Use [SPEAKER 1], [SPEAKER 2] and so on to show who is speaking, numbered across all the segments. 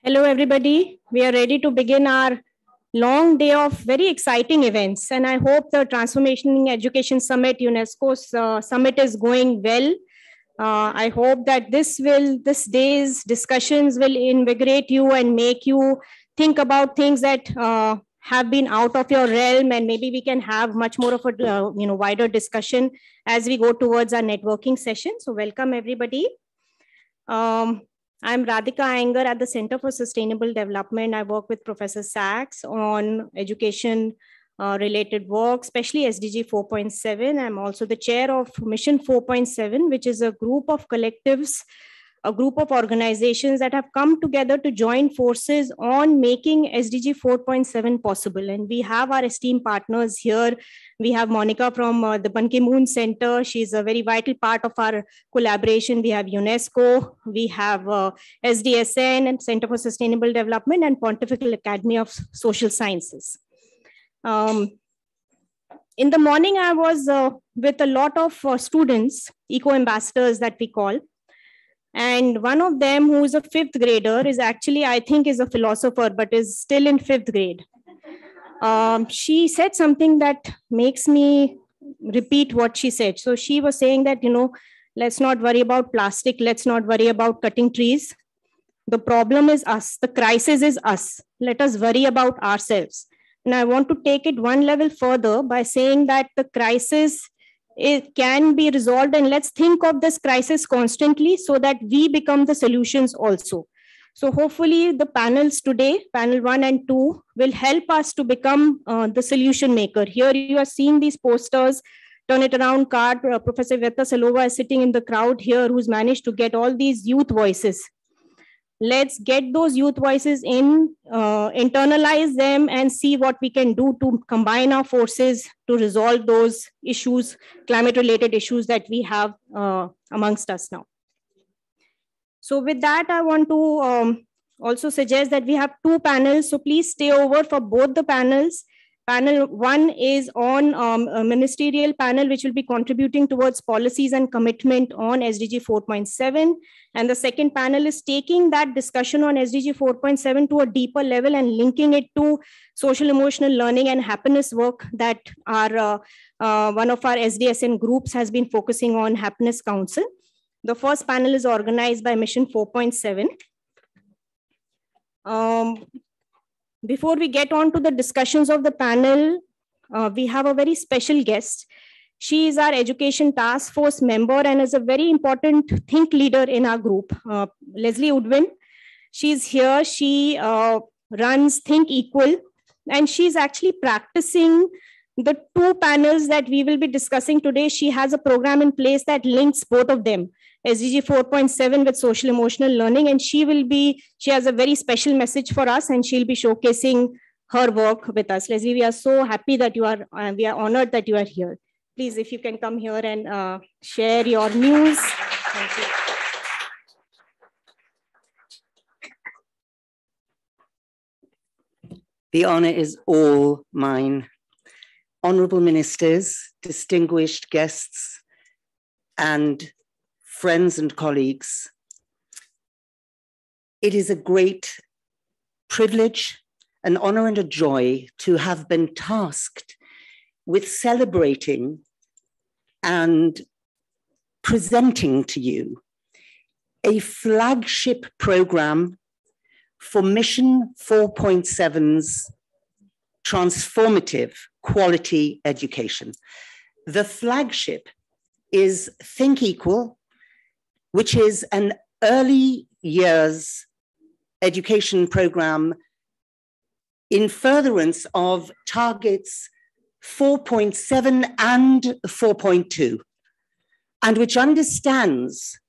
[SPEAKER 1] Hello, everybody. We are ready to begin our long day of very exciting events. And I hope the Transforming Education Summit, Unesco's summit is going well. I hope that this day's discussions will invigorate you and make you think about things that have been out of your realm, and maybe we can have much more of a wider discussion as we go towards our networking session. So welcome everybody. I'm Radhika Iyengar at the Center for Sustainable Development. I work with Professor Sachs on education related work, especially SDG 4.7. I'm also the chair of Mission 4.7, which is a group of collectives, a group of organizations that have come together to join forces on making SDG 4.7 possible. And we have our esteemed partners here. We have Monica from the Ban Ki-moon Center. She's a very vital part of our collaboration. We have Unesco, we have SDSN and Center for Sustainable Development, and Pontifical Academy of Social Sciences. In the morning, I was with a lot of students, eco-ambassadors that we call. And one of them, who is a 5th grader, is actually, I think, is a philosopher, but is still in 5th grade. She said something that makes me repeat what she said. So she was saying that, let's not worry about plastic. Let's not worry about cutting trees. The problem is us. The crisis is us. Let us worry about ourselves. And I want to take it one level further by saying that the crisis, it can be resolved, and let's think of this crisis constantly so that we become the solutions also. So hopefully the panels today, panel 1 and 2, will help us to become the solution maker. Here you are seeing these posters, turn it around card. Professor Veta Salova is sitting in the crowd here, who's managed to get all these youth voices. Let's get those youth voices in, internalize them, and see what we can do to combine our forces to resolve those issues, climate-related issues that we have amongst us now. So with that, I want to also suggest that we have 2 panels. So please stay over for both the panels. Panel 1 is on a ministerial panel, which will be contributing towards policies and commitment on SDG 4.7. And the second panel is taking that discussion on SDG 4.7 to a deeper level and linking it to social emotional learning and happiness work that our one of our SDSN groups has been focusing on, Happiness Council. The first panel is organized by Mission 4.7. Before we get on to the discussions of the panel, we have a very special guest. She is our education task force member and is a very important think leader in our group, Leslie Woodwin. She's here. She runs Think Equal, and she's actually practicing the 2 panels that we will be discussing today. She has a program in place that links both of them, SDG 4.7 with social emotional learning, and she has a very special message for us, and she'll be showcasing her work with us. Leslie, we are so happy that you are, we are honored that you are here. Please, if you can come here and share your news. Thank you.
[SPEAKER 2] The honor is all mine. Honorable ministers, distinguished guests, and friends and colleagues, it is a great privilege, an honor and a joy to have been tasked with celebrating and presenting to you a flagship program for Mission 4.7's transformative quality education. The flagship is Think Equal, which is an early years education program in furtherance of targets 4.7 and 4.2, and which understands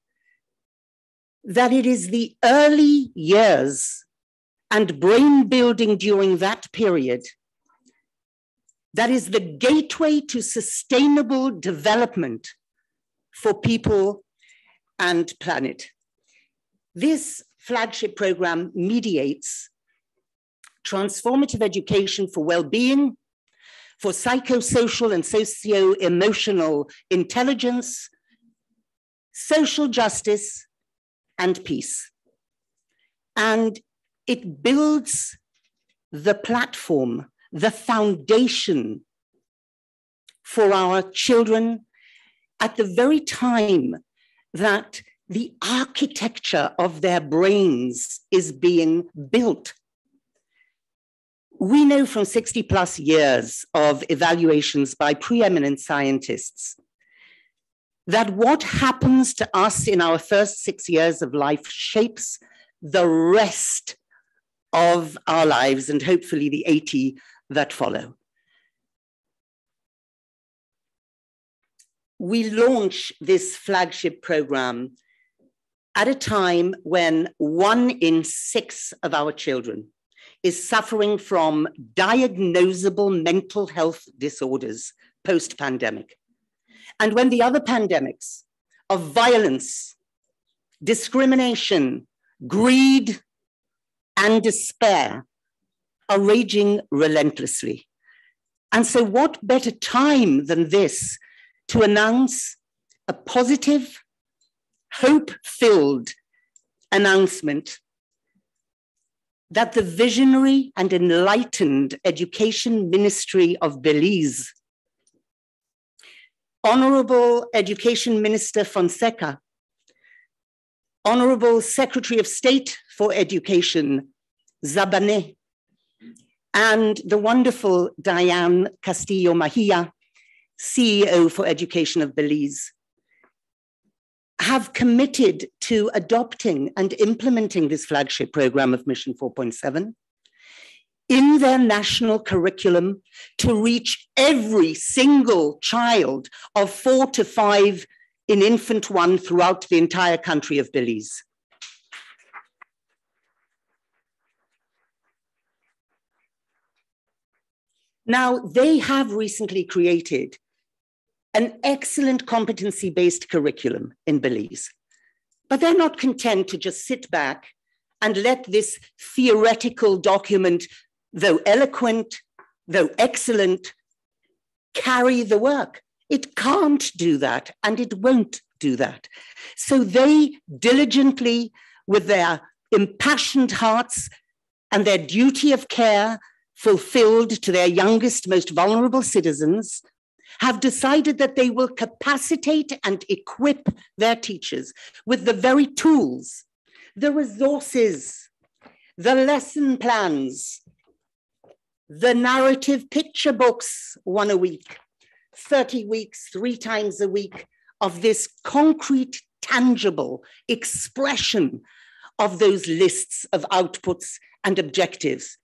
[SPEAKER 2] that it is the early years and brain building during that period that is the gateway to sustainable development for people and planet. This flagship program mediates transformative education for well-being, for psychosocial and socio-emotional intelligence, social justice, and peace. And it builds the platform, the foundation for our children at the very time that the architecture of their brains is being built. We know from 60 plus years of evaluations by preeminent scientists that what happens to us in our first 6 years of life shapes the rest of our lives and hopefully the 80 that follow. We launch this flagship program at a time when 1 in 6 of our children is suffering from diagnosable mental health disorders post-pandemic. And when the other pandemics of violence, discrimination, greed, and despair are raging relentlessly. And so what better time than this to announce a positive, hope-filled announcement that the visionary and enlightened Education Ministry of Belize, Honorable Education Minister Fonseca, Honorable Secretary of State for Education, Zabane, and the wonderful Diane Castillo Mahia, CEO for Education of Belize, have committed to adopting and implementing this flagship program of Mission 4.7 in their national curriculum to reach every single child of 4 to 5 in Infant 1 throughout the entire country of Belize. Now, they have recently created an excellent competency-based curriculum in Belize, but they're not content to just sit back and let this theoretical document, though eloquent, though excellent, carry the work. It can't do that, and it won't do that. So they diligently, with their impassioned hearts and their duty of care fulfilled to their youngest, most vulnerable citizens, have decided that they will capacitate and equip their teachers with the very tools, the resources, the lesson plans, the narrative picture books, 1 a week, 30 weeks, 3 times a week, of this concrete, tangible expression of those lists of outputs and objectives.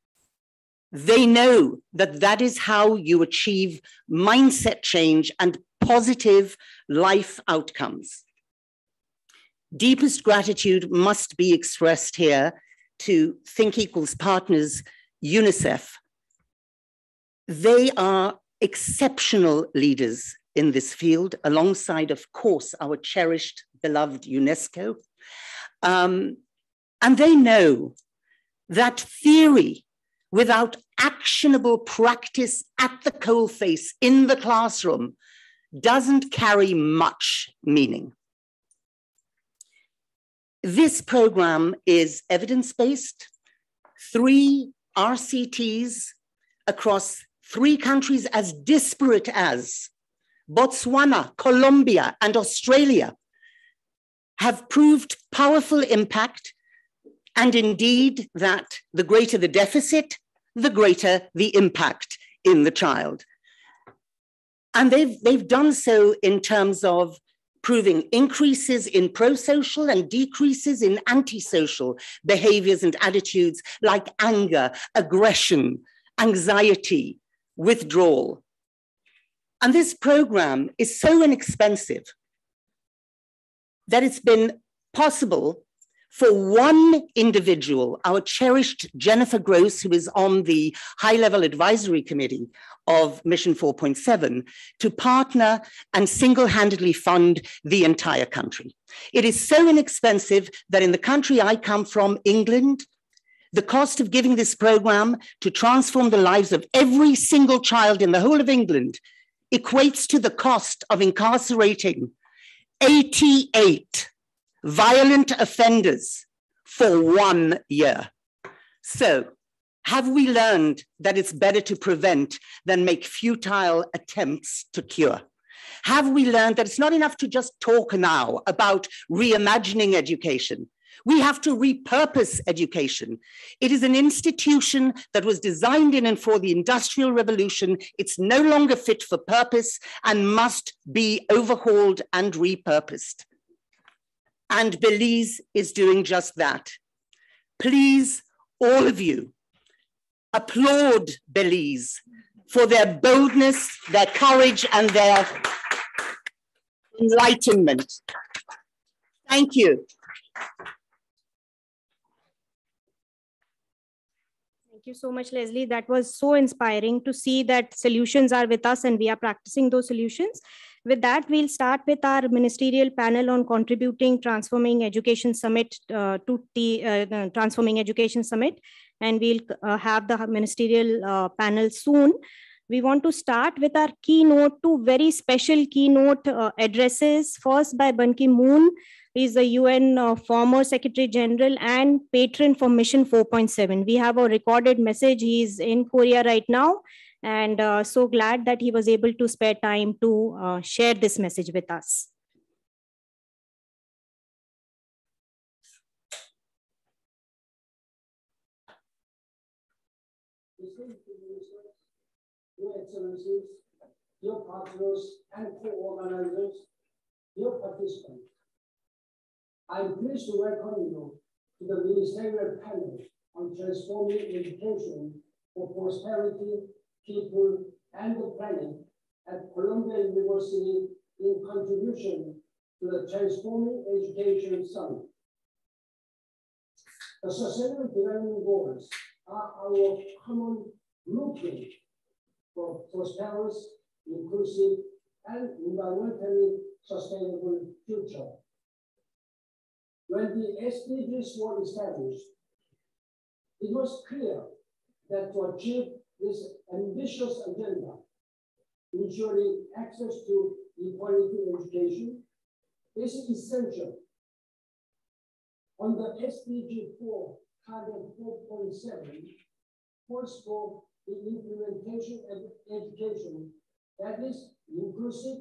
[SPEAKER 2] They know that that is how you achieve mindset change and positive life outcomes. Deepest gratitude must be expressed here to Think Equal's partners, UNICEF. They are exceptional leaders in this field, alongside, of course, our cherished, beloved UNESCO. And they know that theory without actionable practice at the coalface in the classroom doesn't carry much meaning. This program is evidence-based, 3 RCTs across 3 countries as disparate as Botswana, Colombia, and Australia have proved powerful impact, and indeed that the greater the deficit, the greater the impact in the child. And they've done so in terms of proving increases in pro-social and decreases in antisocial behaviors and attitudes like anger, aggression, anxiety, withdrawal. And this program is so inexpensive that it's been possible for one individual, our cherished Jennifer Gross, who is on the high-level advisory committee of Mission 4.7, to partner and single-handedly fund the entire country. It is so inexpensive that in the country I come from, England, the cost of giving this program to transform the lives of every single child in the whole of England equates to the cost of incarcerating 88 violent offenders for 1 year. So, have we learned that it's better to prevent than make futile attempts to cure? Have we learned that it's not enough to just talk now about reimagining education? We have to repurpose education. It is an institution that was designed in and for the Industrial Revolution. It's no longer fit for purpose and must be overhauled and repurposed. And Belize is doing just that. Please, all of you, applaud Belize for their boldness, their courage, and their enlightenment. Thank you.
[SPEAKER 1] Thank you so much, Leslie. That was so inspiring to see that solutions are with us and we are practicing those solutions. With that, we'll start with our ministerial panel on contributing Transforming Education Summit to the Transforming Education Summit. And we'll have the ministerial panel soon. We want to start with our keynote, two very special keynote addresses. First by Ban Ki-moon. He's the UN former Secretary General and patron for Mission 4.7. We have a recorded message. He's in Korea right now. And so glad that he was able to spare time to share this message with us.
[SPEAKER 3] Your Excellencies, your partners and co-organizers, your participants, I'm pleased to welcome you to the Ministerial Panel on Transforming Education for Prosperity, People, and the Planet at Columbia University in contribution to the Transforming Education Summit. The Sustainable Development Goals are our common blueprint for prosperous, inclusive, and environmentally sustainable future. When the SDGs were established, it was clear that to achieve this ambitious agenda, ensuring access to equality education is essential. On the SDG 4, target 4.7, calls for the implementation of education that is inclusive,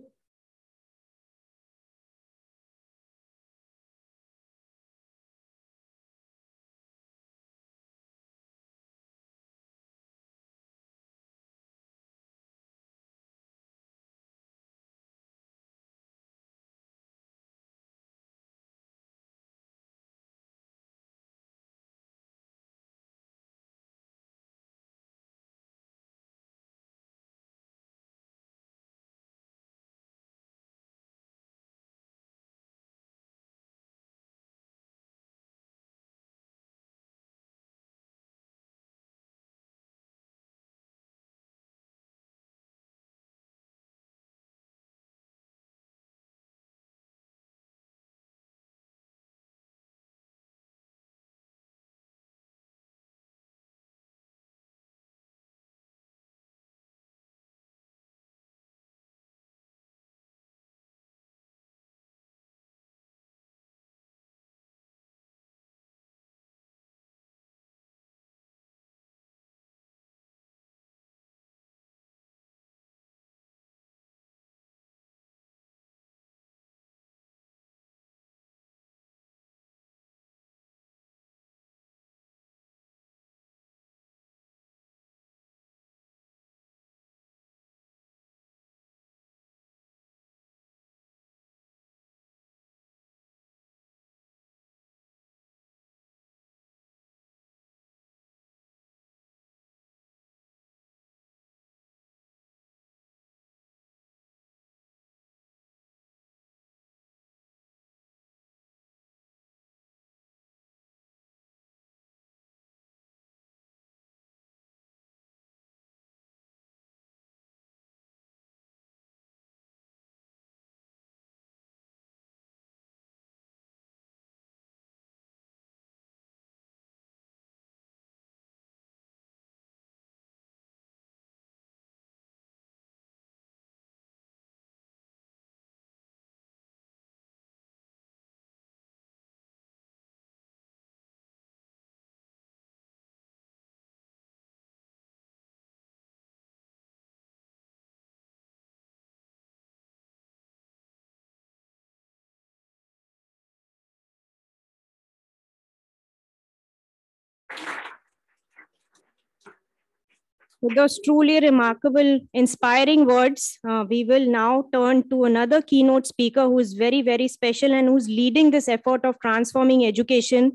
[SPEAKER 1] With those truly remarkable, inspiring words, we will now turn to another keynote speaker who is very, very special and who's leading this effort of transforming education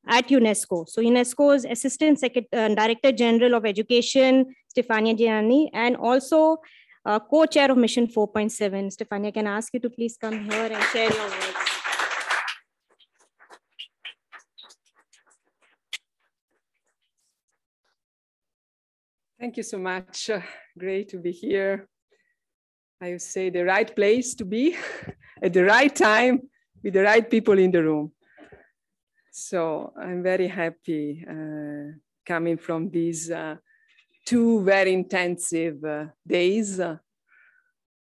[SPEAKER 1] at UNESCO. So UNESCO's Assistant Director General of Education, Stefania Gianni, and also co-chair of Mission 4.7. Stefania, can I ask you to please come here and share your words?
[SPEAKER 4] Thank you so much. Great to be here. I would say the right place to be at the right time with the right people in the room. So I'm very happy coming from these 2 very intensive days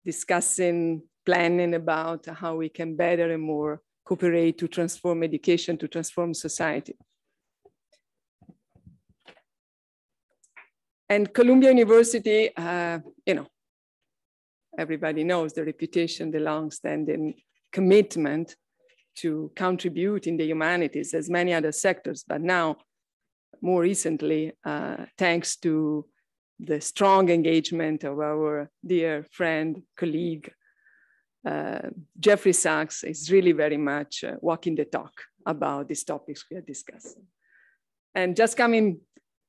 [SPEAKER 4] discussing, planning about how we can better and more cooperate to transform education, to transform society. And Columbia University, everybody knows the reputation, the long-standing commitment to contribute in the humanities as many other sectors, but now, more recently, thanks to the strong engagement of our dear friend, colleague, Jeffrey Sachs is really very much walking the talk about these topics we are discussing. And just coming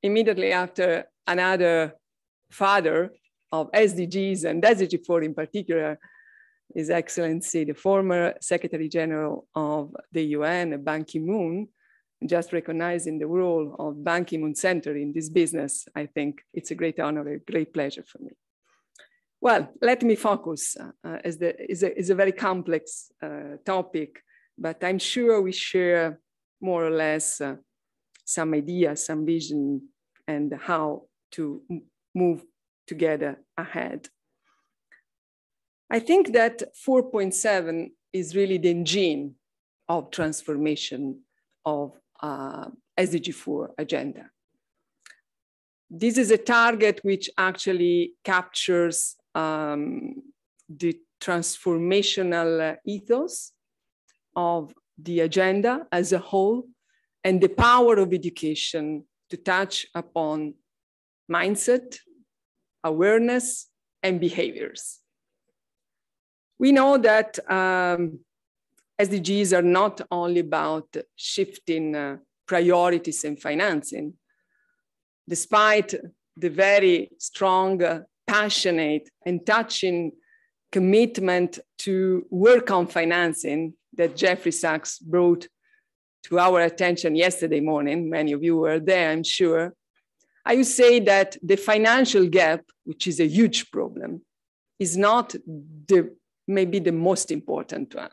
[SPEAKER 4] immediately after another father of SDGs and SDG 4 in particular, His Excellency, the former Secretary General of the UN, Ban Ki-moon, just recognizing the role of Ban Ki-moon Center in this business. I think it's a great honor, a great pleasure for me. Well, let me focus, as it's a very complex topic, but I'm sure we share more or less some ideas, some vision, and how to move together ahead. I think that 4.7 is really the engine of transformation of SDG 4 agenda. This is a target which actually captures the transformational ethos of the agenda as a whole and the power of education to touch upon mindset, awareness, and behaviors. We know that SDGs are not only about shifting priorities and financing. Despite the very strong, passionate, and touching commitment to work on financing that Jeffrey Sachs brought to our attention yesterday morning, many of you were there, I'm sure, I would say that the financial gap, which is a huge problem, is not maybe the most important one.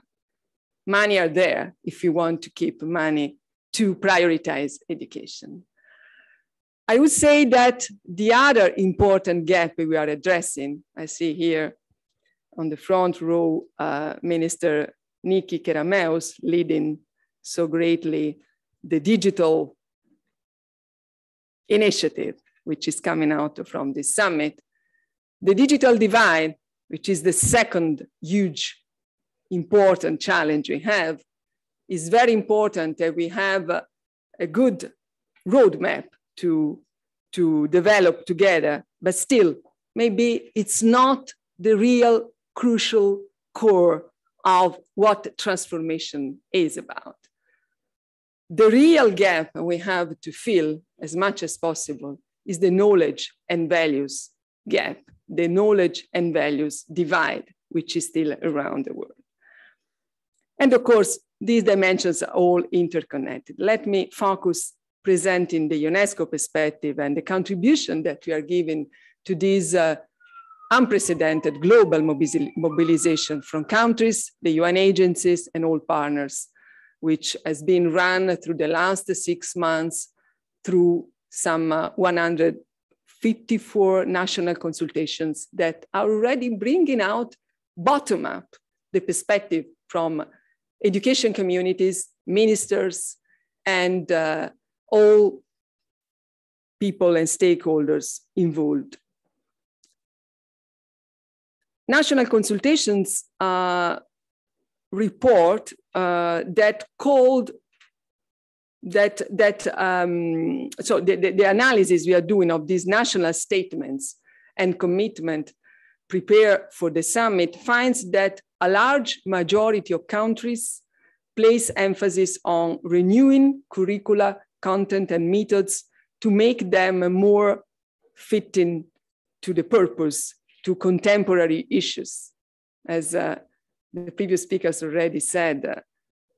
[SPEAKER 4] Money are there if you want to keep money to prioritize education. I would say that the other important gap we are addressing, I see here on the front row, Minister Nikki Kerameus leading so greatly the digital initiative, which is coming out from this summit. The digital divide, which is the second huge important challenge we have, is very important that we have a good roadmap to develop together, but still, maybe it's not the real crucial core of what transformation is about. The real gap we have to fill as much as possible is the knowledge and values gap, the knowledge and values divide, which is still around the world. And of course, these dimensions are all interconnected. Let me focus presenting the UNESCO perspective and the contribution that we are giving to this unprecedented global mobilization from countries, the UN agencies, and all partners, which has been run through the last 6 months through some 154 national consultations that are already bringing out bottom-up the perspective from education communities, ministers, and all people and stakeholders involved. National consultations report that called the analysis we are doing of these national statements and commitment prepared for the summit finds that a large majority of countries place emphasis on renewing curricula, content, and methods to make them more fitting to the purpose, to contemporary issues. As the previous speakers already said,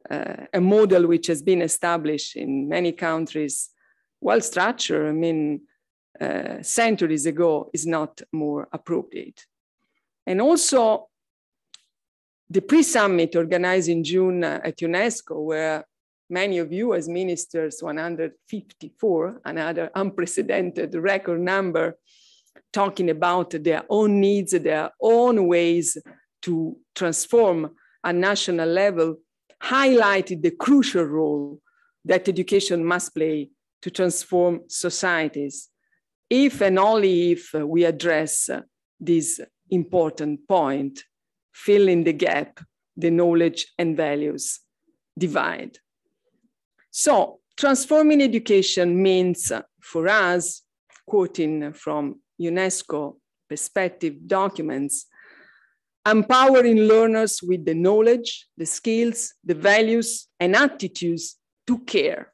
[SPEAKER 4] a model which has been established in many countries, well-structured, I mean, centuries ago, is not more appropriate. And also, the pre-summit organized in June at UNESCO, where many of you as ministers, 154, another unprecedented record number, talking about their own needs, their own ways to transform at national level, highlighted the crucial role that education must play to transform societies, if and only if we address this important point, filling the gap, the knowledge and values divide. So transforming education means for us, quoting from UNESCO Perspective documents, empowering learners with the knowledge, the skills, the values, and attitudes to care.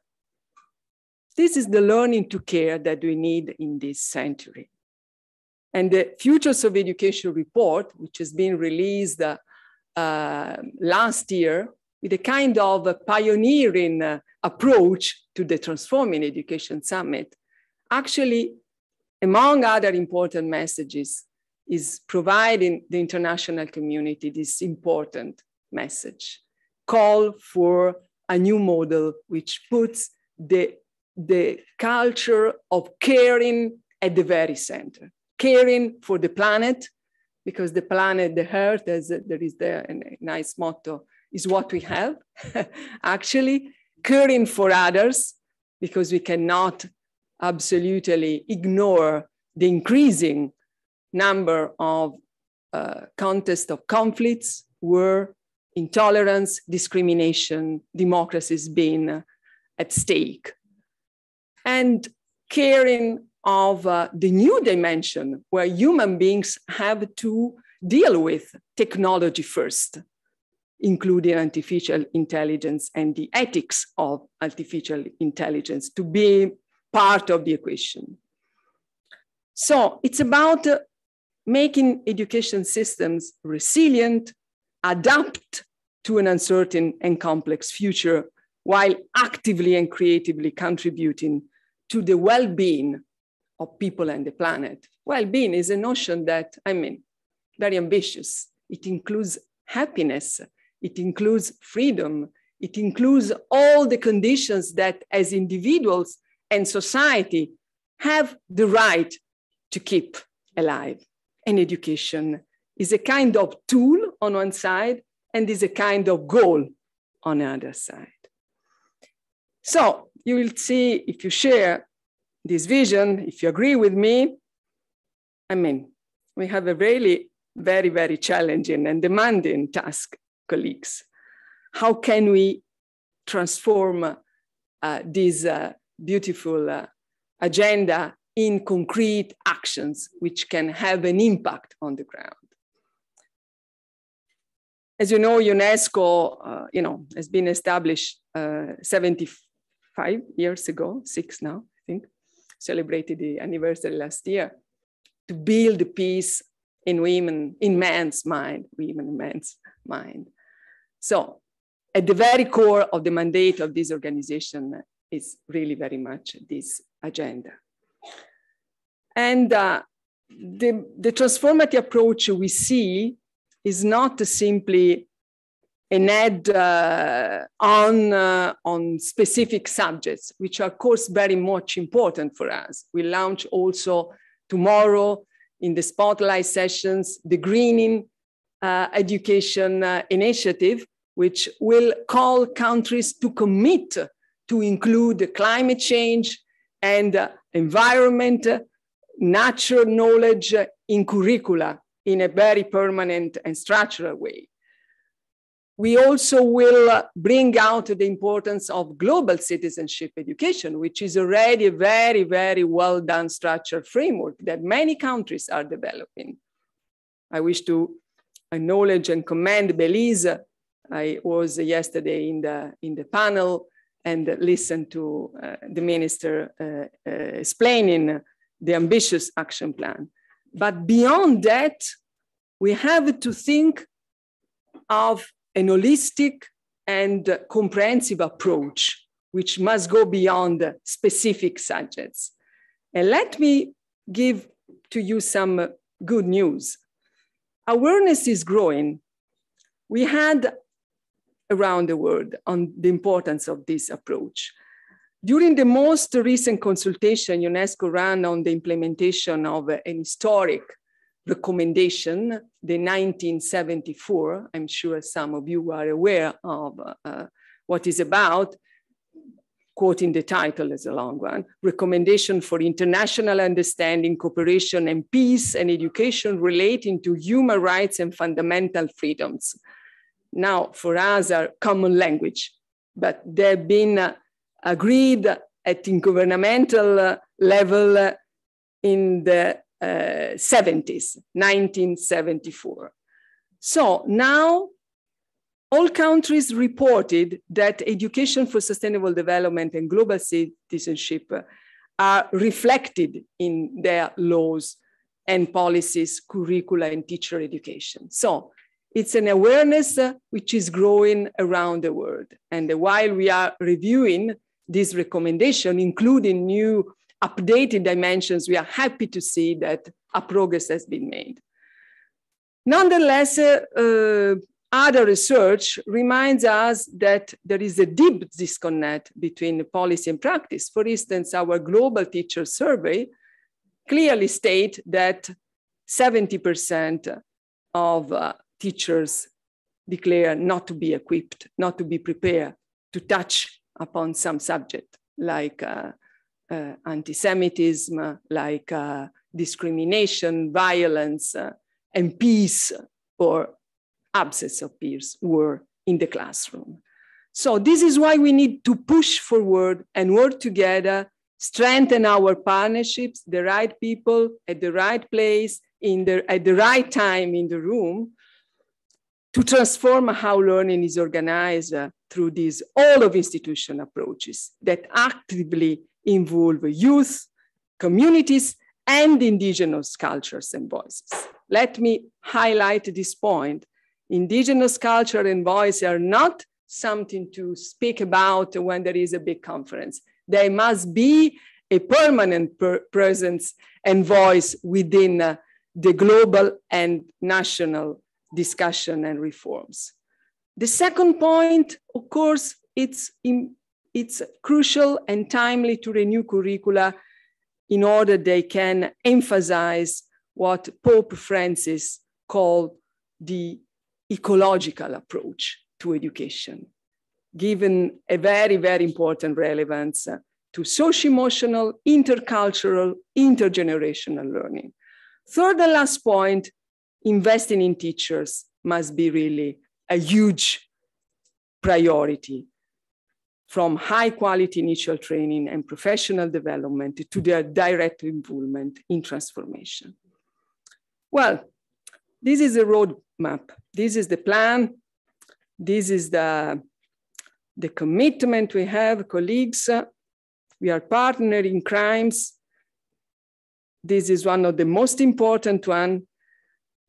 [SPEAKER 4] This is the learning to care that we need in this century. And the Futures of Education report, which has been released last year, with a kind of a pioneering approach to the Transforming Education Summit, actually, among other important messages, is providing the international community this important message. Call for a new model which puts the culture of caring at the very center. Caring for the planet, because the planet, the earth, as there is there a nice motto, is what we have. Actually, caring for others, because we cannot absolutely ignore the increasing number of contests of conflicts, war, intolerance, discrimination, democracies being at stake. And caring of the new dimension where human beings have to deal with technology first, including artificial intelligence and the ethics of artificial intelligence to be part of the equation. So it's about making education systems resilient, adapt to an uncertain and complex future, while actively and creatively contributing to the well-being of people and the planet. Well-being is a notion that, I mean, very ambitious. It includes happiness, it includes freedom, it includes all the conditions that as individuals and society have the right to keep alive. And education is a kind of tool on one side and is a kind of goal on the other side. So you will see, if you share this vision, if you agree with me, I mean, we have a really very, very challenging and demanding task, colleagues. How can we transform this beautiful agenda in concrete actions which can have an impact on the ground? As you know, UNESCO, has been established 75 years ago, 6 now, I think, celebrated the anniversary last year, to build peace in women, in men's mind, women and men's mind. So at the very core of the mandate of this organization is really very much this agenda. And the transformative approach we see is not simply an add on specific subjects, which are of course very much important for us. We launch also tomorrow in the spotlight sessions, the Greening Education Initiative, which will call countries to commit to include climate change and environment, natural knowledge in curricula in a very permanent and structural way. we also will bring out the importance of global citizenship education, which is already a very, very well done structured framework that many countries are developing. I wish to acknowledge and commend Belize. I was yesterday in the panel and listened to the minister explaining the ambitious action plan. But beyond that, we have to think of an holistic and comprehensive approach, which must go beyond specific subjects. And let me give to you some good news. Awareness is growing. We had around the world on the importance of this approach. During the most recent consultation UNESCO ran on the implementation of an historic recommendation, the 1974, I'm sure some of you are aware of what is about, quoting the title is a long one, Recommendation for International Understanding, Cooperation and Peace and Education Relating to Human Rights and Fundamental Freedoms. Now, for us are common language, but they've been agreed at intergovernmental level in the 70s, 1974. So now all countries reported that education for sustainable development and global citizenship are reflected in their laws and policies, curricula, and teacher education. So it's an awareness which is growing around the world. And while we are reviewing this recommendation, including new updated dimensions, we are happy to see that a progress has been made. Nonetheless, other research reminds us that there is a deep disconnect between policy and practice. For instance, our global teacher survey clearly states that 70% of teachers declare not to be equipped, not to be prepared to touch upon some subject like anti-Semitism, like discrimination, violence, and peace or absence of peace were in the classroom. So this is why we need to push forward and work together, strengthen our partnerships, the right people at the right place, at the right time in the room, to transform how learning is organized through these all of institution approaches that actively involve youth, communities, and indigenous cultures and voices. Let me highlight this point. Indigenous culture and voice are not something to speak about when there is a big conference. They must be a permanent presence and voice within the global and national discussion and reforms. The second point, of course, it's crucial and timely to renew curricula in order they can emphasize what Pope Francis called the ecological approach to education, given a very, very important relevance to socio-emotional, intercultural, intergenerational learning. Third and last point, investing in teachers must be really a huge priority, from high quality initial training and professional development to their direct involvement in transformation. Well, this is a roadmap. This is the plan. This is the commitment we have, colleagues. We are partnering in crimes. This is one of the most important one.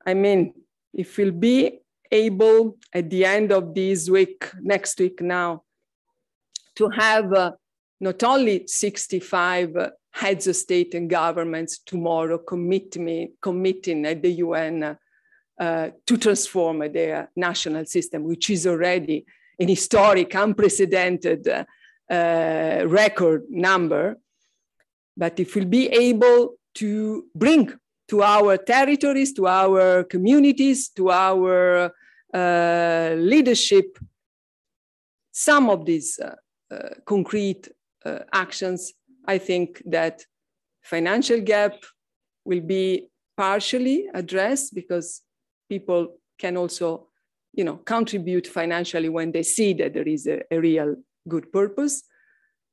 [SPEAKER 4] I mean, if we'll be able at the end of this week, next week now, to have not only 65 heads of state and governments tomorrow committing at the UN to transform their national system, which is already an historic, unprecedented record number. But if we'll be able to bring to our territories, to our communities, to our leadership, some of these concrete actions, I think that financial gap will be partially addressed because people can also contribute financially when they see that there is a real good purpose.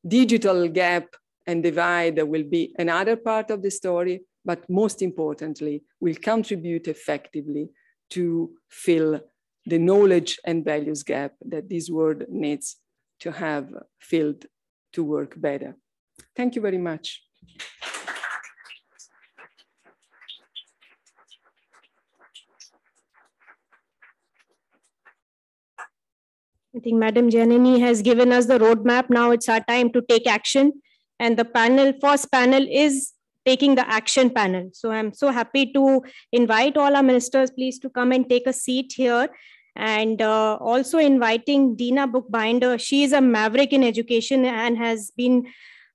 [SPEAKER 4] Digital gap and divide will be another part of the story, but most importantly, will contribute effectively to fill the knowledge and values gap that this world needs to have filled to work better. Thank you very much.
[SPEAKER 1] I think Madam Janani has given us the roadmap. Now it's our time to take action. And the first panel is taking the action panel. So I'm so happy to invite all our ministers, please, to come and take a seat here. And also inviting Dina Bookbinder. She is a maverick in education and has been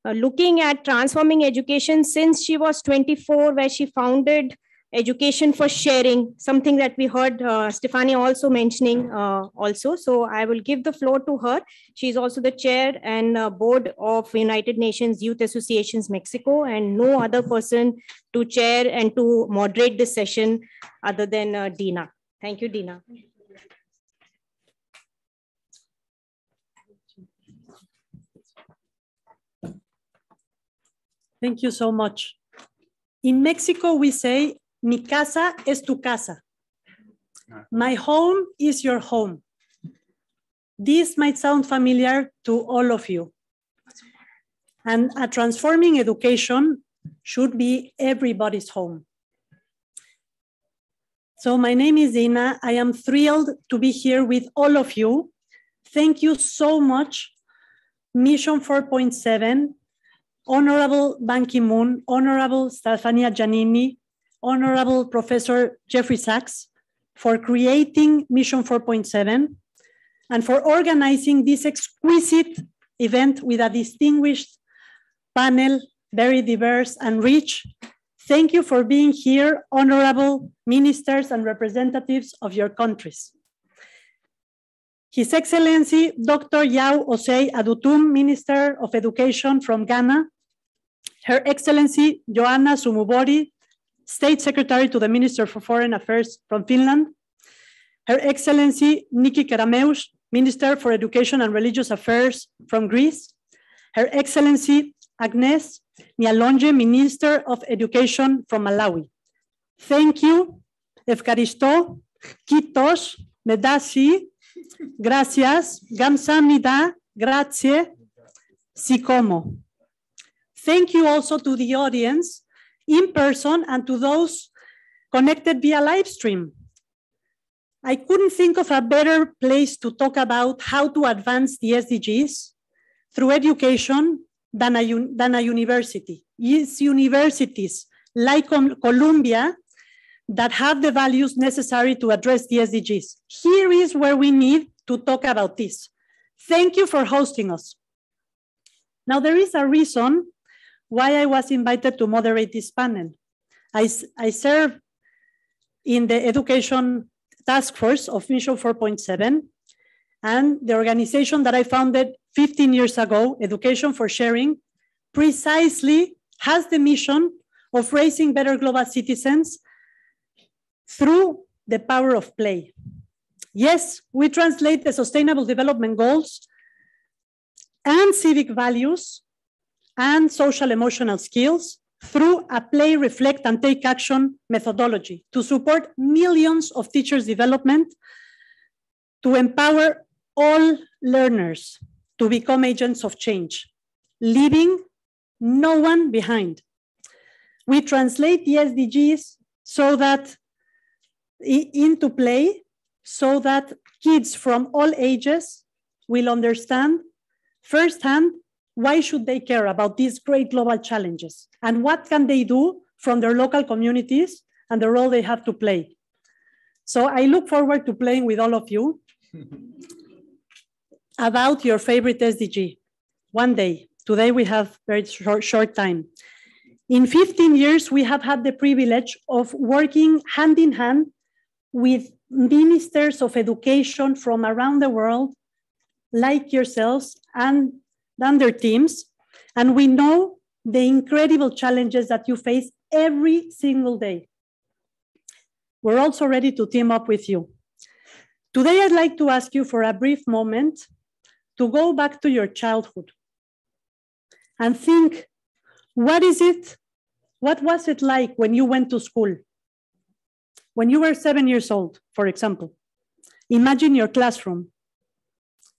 [SPEAKER 1] looking at transforming education since she was 24, where she founded Education for Sharing, something that we heard Stefania also mentioning also. So I will give the floor to her. She's also the chair and board of United Nations Youth Associations Mexico, and no other person to chair and to moderate this session other than Dina. Thank you, Dina.
[SPEAKER 5] Thank you so much. In Mexico, we say, mi casa es tu casa. My home is your home. This might sound familiar to all of you. And a transforming education should be everybody's home. So my name is Dina. I am thrilled to be here with all of you. Thank you so much, Mission 4.7, Honorable Ban Ki-moon, Honorable Stefania Giannini, Honorable Professor Jeffrey Sachs, for creating Mission 4.7 and for organizing this exquisite event with a distinguished panel, very diverse and rich. Thank you for being here, honorable ministers and representatives of your countries. His Excellency, Dr. Yao Osei Adutum, Minister of Education from Ghana, Her Excellency, Joanna Sumubori, State Secretary to the Minister for Foreign Affairs from Finland, Her Excellency, Nikki Kerameus, Minister for Education and Religious Affairs from Greece, Her Excellency, Agnes Nialonje, Minister of Education from Malawi. Thank you, Evkaristo, Kitos, Medasi, Gracias, Gamsamnida, Grazie, Sikomo. Thank you also to the audience in person and to those connected via live stream. I couldn't think of a better place to talk about how to advance the SDGs through education than a university. It's universities like Columbia that have the values necessary to address the SDGs. Here is where we need to talk about this. Thank you for hosting us. Now, there is a reason why I was invited to moderate this panel. I serve in the Education Task Force of Mission 4.7, and the organization that I founded 15 years ago, Education for Sharing, precisely has the mission of raising better global citizens through the power of play. Yes, we translate the Sustainable Development Goals and civic values and social emotional skills through a play, reflect, and take action methodology to support millions of teachers' development, to empower all learners to become agents of change, leaving no one behind. We translate the SDGs so that into play, so that kids from all ages will understand firsthand why should they care about these great global challenges and what can they do from their local communities and the role they have to play. So I look forward to playing with all of you about your favorite SDG one day. Today we have very short time. In 15 years, we have had the privilege of working hand in hand with ministers of education from around the world, like yourselves, and their teams. And we know the incredible challenges that you face every single day. We're also ready to team up with you. Today, I'd like to ask you for a brief moment to go back to your childhood and think, what was it like when you went to school? When you were 7 years old, for example. Imagine your classroom.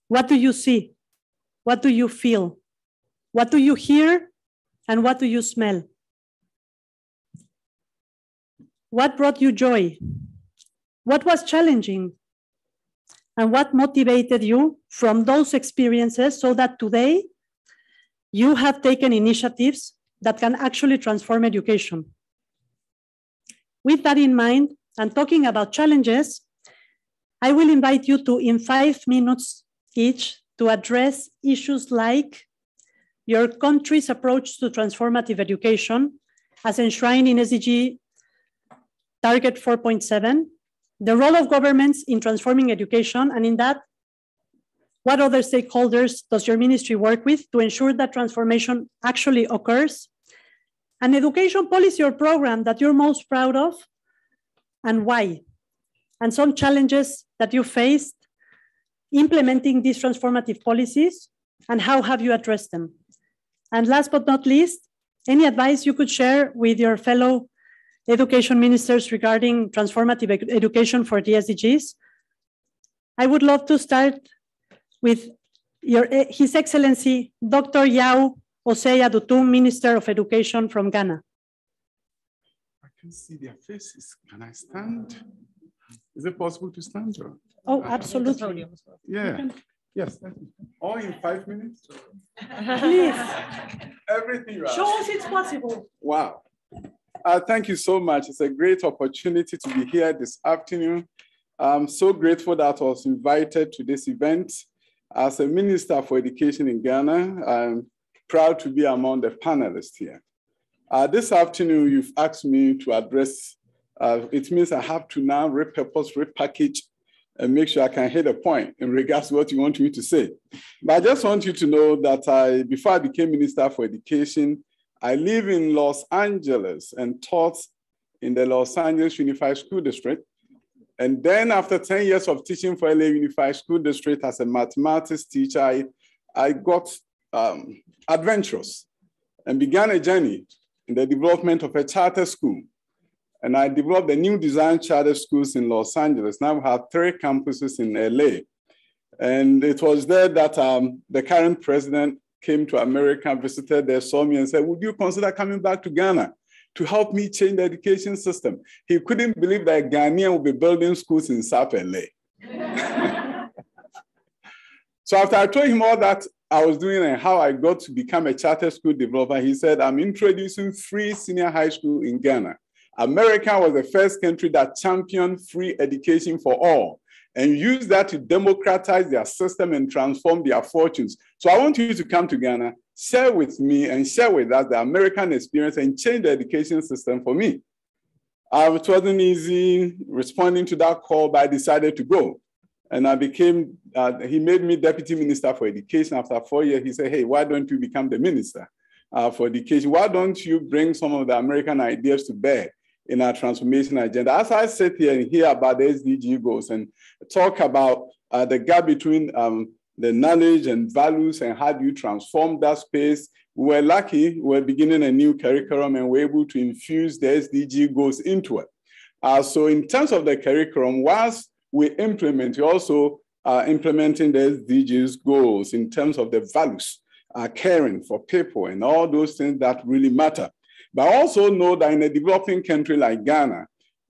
[SPEAKER 5] What do you see? What do you feel? What do you hear? And what do you smell? What brought you joy? What was challenging? And what motivated you from those experiences so that today you have taken initiatives that can actually transform education? With that in mind, and talking about challenges, I will invite you to, in 5 minutes each, to address issues like your country's approach to transformative education as enshrined in SDG Target 4.7, the role of governments in transforming education, and in that, what other stakeholders does your ministry work with to ensure that transformation actually occurs, an education policy or program that you're most proud of, and why, and some challenges that you faced implementing these transformative policies, and how have you addressed them? And last but not least, any advice you could share with your fellow education ministers regarding transformative education for the SDGs. I would love to start with His Excellency, Dr. Yao Osei Adutum, Minister of Education from Ghana.
[SPEAKER 6] I can see their faces. Can I stand? Is it possible to stand?
[SPEAKER 5] Oh, absolutely.
[SPEAKER 6] Yeah. Yes. All in 5 minutes?
[SPEAKER 5] Please.
[SPEAKER 6] Everything right.
[SPEAKER 5] Show us it's possible.
[SPEAKER 6] Wow. Thank you so much. It's a great opportunity to be here this afternoon. I'm so grateful that I was invited to this event. As a Minister for Education in Ghana, I'm proud to be among the panelists here. This afternoon, you've asked me to address, it means I have to now repurpose, repackage, and make sure I can hit a point in regards to what you want me to say. But I just want you to know that before I became Minister for Education, I live in Los Angeles and taught in the Los Angeles Unified School District. And then after 10 years of teaching for LA Unified School District as a mathematics teacher, I got adventurous and began a journey in the development of a charter school. And I developed the new design charter schools in Los Angeles. Now we have 3 campuses in LA. And it was there that the current president came to America, visited there, saw me and said, would you consider coming back to Ghana to help me change the education system? He couldn't believe that a Ghanaian would be building schools in South LA. So after I told him all that I was doing and how I got to become a charter school developer, he said, I'm introducing free senior high school in Ghana. America was the first country that championed free education for all and used that to democratize their system and transform their fortunes. So I want you to come to Ghana, share with me and share with us the American experience and change the education system for me. It wasn't easy responding to that call, but I decided to go. And I became, he made me Deputy Minister for Education. After 4 years, he said, hey, why don't you become the Minister for Education? Why don't you bring some of the American ideas to bear in our transformation agenda? As I sit here and hear about the SDG goals and talk about the gap between the knowledge and values and how do you transform that space, we were lucky, we were beginning a new curriculum and we're able to infuse the SDG goals into it. So in terms of the curriculum, whilst we implement, we're also implementing the SDGs goals in terms of the values, caring for people and all those things that really matter. But also know that in a developing country like Ghana,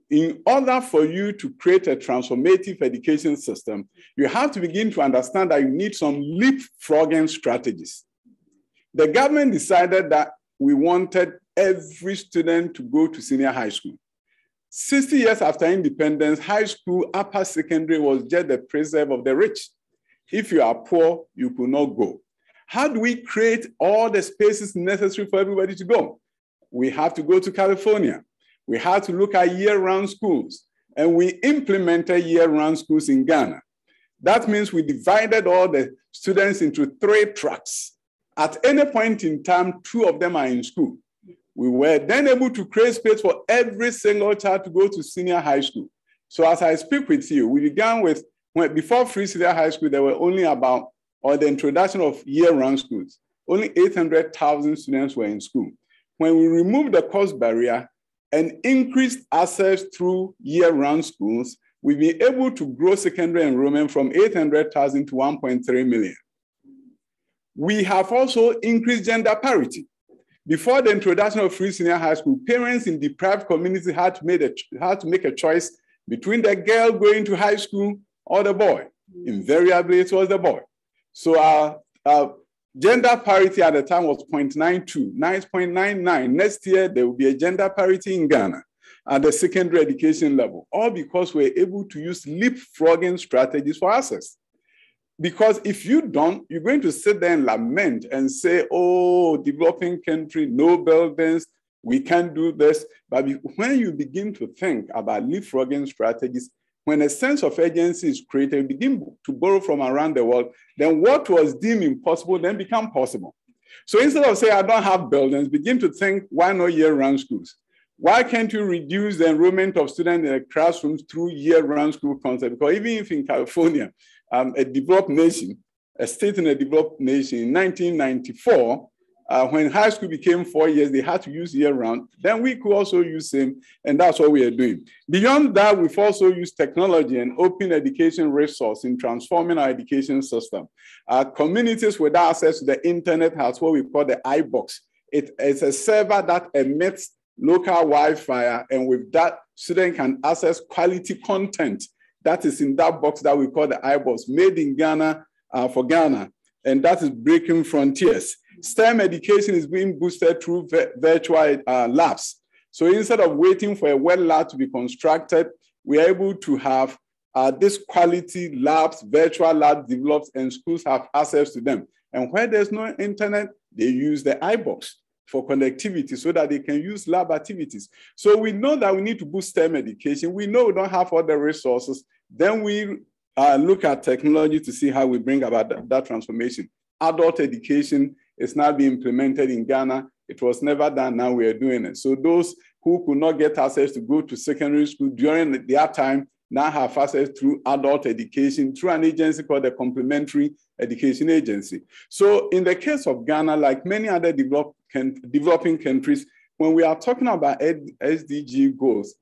[SPEAKER 6] in order for you to create a transformative education system, you have to begin to understand that you need some leapfrogging strategies. The government decided that we wanted every student to go to senior high school. 60 years after independence, high school, upper secondary was just the preserve of the rich. If you are poor, you could not go. How do we create all the spaces necessary for everybody to go? We have to go to California. We had to look at year-round schools, and we implemented year-round schools in Ghana. That means we divided all the students into 3 tracks. At any point in time, 2 of them are in school. We were then able to create space for every single child to go to senior high school. So as I speak with you, we began with Before Free Senior High School, there were only about, or the introduction of year-round schools, only 800,000 students were in school. When we removed the cost barrier and increased access through year-round schools, we've been able to grow secondary enrollment from 800,000 to 1.3 million. We have also increased gender parity. Before the introduction of Free Senior High School, parents in deprived communities had to make a choice between the girl going to high school or the boy. Invariably, it was the boy. So our gender parity at the time was 0.92, 9.99. Next year, there will be a gender parity in Ghana at the secondary education level, all because we're able to use leapfrogging strategies for access. Because if you don't, you're going to sit there and lament and say, oh, developing country, no buildings, we can't do this. But when you begin to think about leapfrogging strategies, when a sense of urgency is created, you begin to borrow from around the world, then what was deemed impossible then become possible. So instead of saying, I don't have buildings, begin to think, why not year-round schools? Why can't you reduce the enrollment of students in the classrooms through year-round school concept? Because even if in California, a developed nation, a state in a developed nation, in 1994, when high school became 4 years, they had to use year-round. Then we could also use same, and that's what we are doing. Beyond that, we've also used technology and open education resource in transforming our education system. Communities with access to the internet has what we call the iBox. It's a server that emits local Wi-Fi, and with that, students can access quality content that is in that box that we call the iBox, made in Ghana for Ghana, and that is breaking frontiers. STEM education is being boosted through virtual labs. So instead of waiting for a wet lab to be constructed, we are able to have this quality labs, virtual labs developed, and schools have access to them. And where there's no internet, they use the iBox for connectivity so that they can use lab activities. So we know that we need to boost STEM education. We know we don't have all the resources. Then we look at technology to see how we bring about that transformation. Adult education is now being implemented in Ghana. It was never done, now we are doing it. So those who could not get access to go to secondary school during their time now have access through adult education, through an agency called the Complementary Education Agency. So in the case of Ghana, like many other developing countries, when we are talking about SDG goals,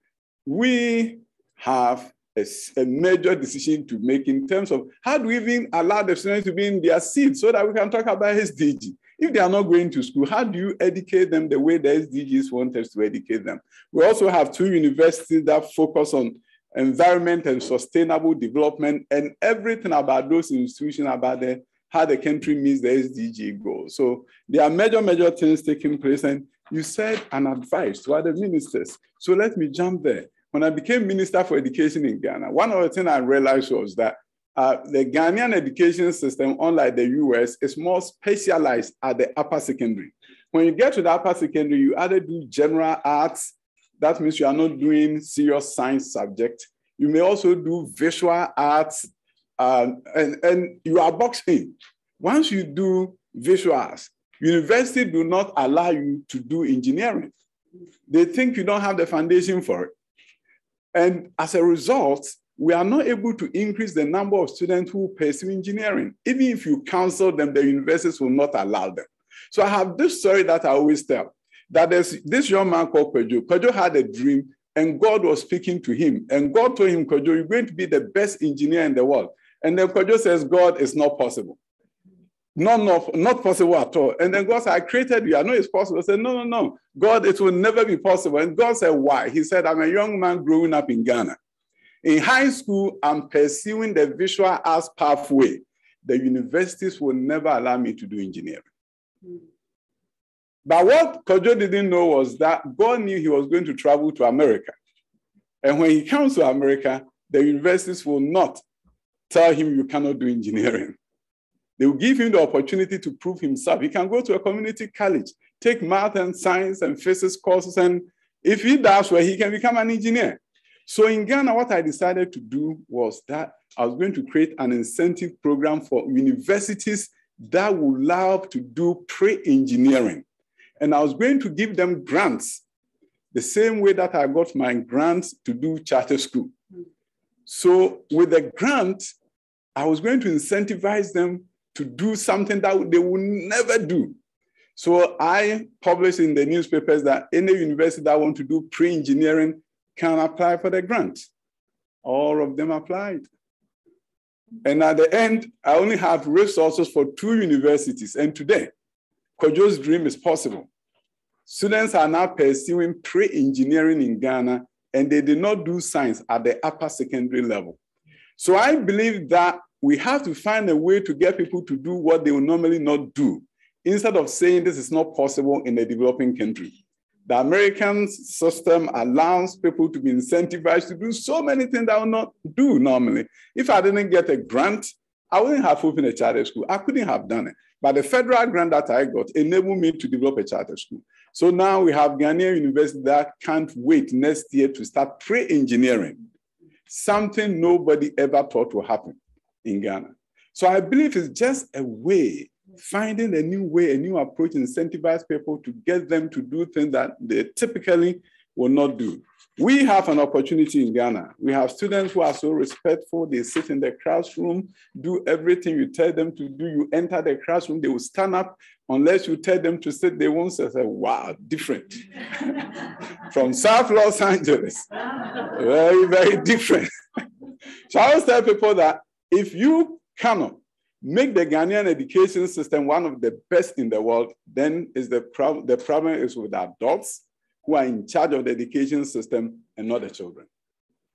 [SPEAKER 6] we have a major decision to make in terms of how do we even allow the students to be in their seats so that we can talk about SDG. If they are not going to school, how do you educate them the way the SDGs want us to educate them? We also have 2 universities that focus on environment and sustainable development, and everything about those institutions about how the country meets the SDG goals. So there are major things taking place, and you said an advice to other ministers. So let me jump there. When I became Minister for Education in Ghana, one of the things I realized was that the Ghanaian education system, unlike the US, is more specialized at the upper secondary. When you get to the upper secondary, you either do general arts. That means you are not doing serious science subject. You may also do visual arts, and you are boxed in. Once you do visual arts, university do not allow you to do engineering. They think you don't have the foundation for it. And as a result, we are not able to increase the number of students who pursue engineering. Even if you counsel them, the universities will not allow them. So I have this story that I always tell, that there's this young man called Kojo. Kojo had a dream, and God was speaking to him. And God told him, Kojo, you're going to be the best engineer in the world. And then Kojo says, God, it's not possible. Not possible at all. And then God said, I created you. I know it's possible. I said, no. God, it will never be possible. And God said, why? He said, I'm a young man growing up in Ghana. In high school, I'm pursuing the visual arts pathway. The universities will never allow me to do engineering. But what Kojo didn't know was that God knew he was going to travel to America. And when he comes to America, the universities will not tell him you cannot do engineering. They will give him the opportunity to prove himself. He can go to a community college, take math and science and physics courses, and if he does well, he can become an engineer. So in Ghana, what I decided to do was that I was going to create an incentive program for universities that would love to do pre-engineering. And I was going to give them grants, the same way that I got my grants to do charter school. So with the grant, I was going to incentivize them to do something that they would never do. So I published in the newspapers that any university that wants to do pre-engineering can apply for the grant. All of them applied. And at the end, I only have resources for 2 universities. And today, Kojo's dream is possible. Students are now pursuing pre-engineering in Ghana, and they did not do science at the upper secondary level. So I believe that we have to find a way to get people to do what they will normally not do, instead of saying this is not possible in a developing country. The American system allows people to be incentivized to do so many things that I will not do normally. If I didn't get a grant, I wouldn't have opened a charter school. I couldn't have done it. But the federal grant that I got enabled me to develop a charter school. So now we have Ghanaian universities that can't wait next year to start pre-engineering, something nobody ever thought would happen in Ghana. So I believe it's just a way, finding a new way, a new approach, incentivize people to get them to do things that they typically will not do. We have an opportunity in Ghana. We have students who are so respectful. They sit in the classroom, do everything you tell them to do. You enter the classroom, they will stand up. Unless you tell them to sit, they won't say, wow, different. From South Los Angeles, very, very different. So I always tell people that if you cannot make the Ghanaian education system one of the best in the world, then the problem is with adults who are in charge of the education system and not the children.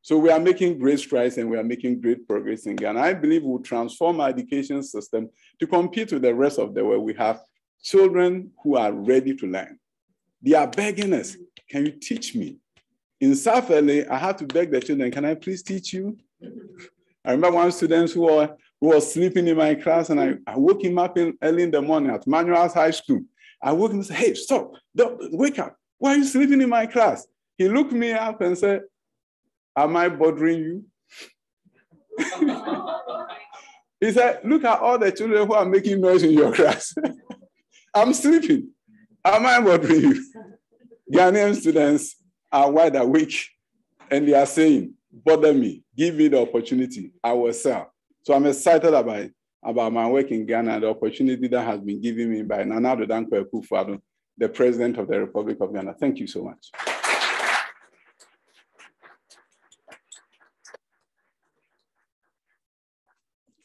[SPEAKER 6] So we are making great strides and we are making great progress in Ghana. I believe we'll transform our education system to compete with the rest of the world. We have children who are ready to learn. They are begging us, can you teach me? In South LA, I had to beg the children, can I please teach you? I remember one student who was sleeping in my class, and I woke him up early in the morning at Manuel's High School. I woke him and said, hey, stop, don't, wake up. Why are you sleeping in my class? He looked me up and said, am I bothering you? He said, look at all the children who are making noise in your class. I'm sleeping. Am I bothering you? Ghanaian students are wide awake and they are saying, bother me, give me the opportunity, I will sell. So I'm excited about my work in Ghana and the opportunity that has been given me by Nana Addo Dankwa Akufo-Addo, the President of the Republic of Ghana. Thank you so much.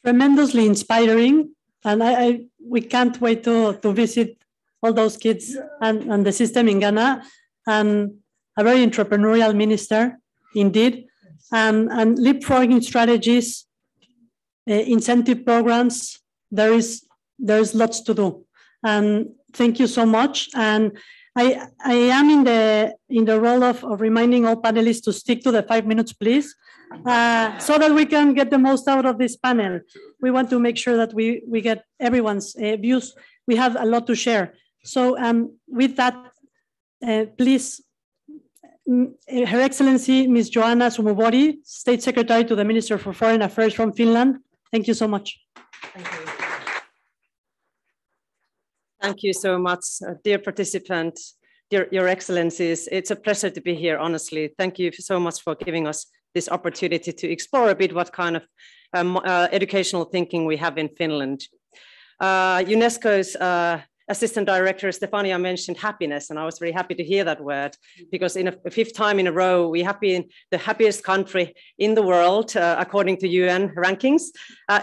[SPEAKER 5] Tremendously inspiring. And we can't wait to visit all those kids and the system in Ghana. And a very entrepreneurial minister, indeed. And leapfrogging strategies, incentive programs, there's lots to do. And thank you so much. And I am in the role of reminding all panelists to stick to the 5 minutes, please, so that we can get the most out of this panel. We want to make sure that we get everyone's views. We have a lot to share. So with that, please, Her Excellency, Ms. Joanna Sumubori, State Secretary to the Minister for Foreign Affairs from Finland. Thank you so much.
[SPEAKER 7] Thank you. Thank you so much, dear participants, Your Excellencies. It's a pleasure to be here, honestly. Thank you so much for giving us this opportunity to explore a bit what kind of educational thinking we have in Finland. UNESCO's Assistant Director Stefania mentioned happiness, and I was very happy to hear that word, because in a 5th time in a row, we have been the happiest country in the world, according to UN rankings.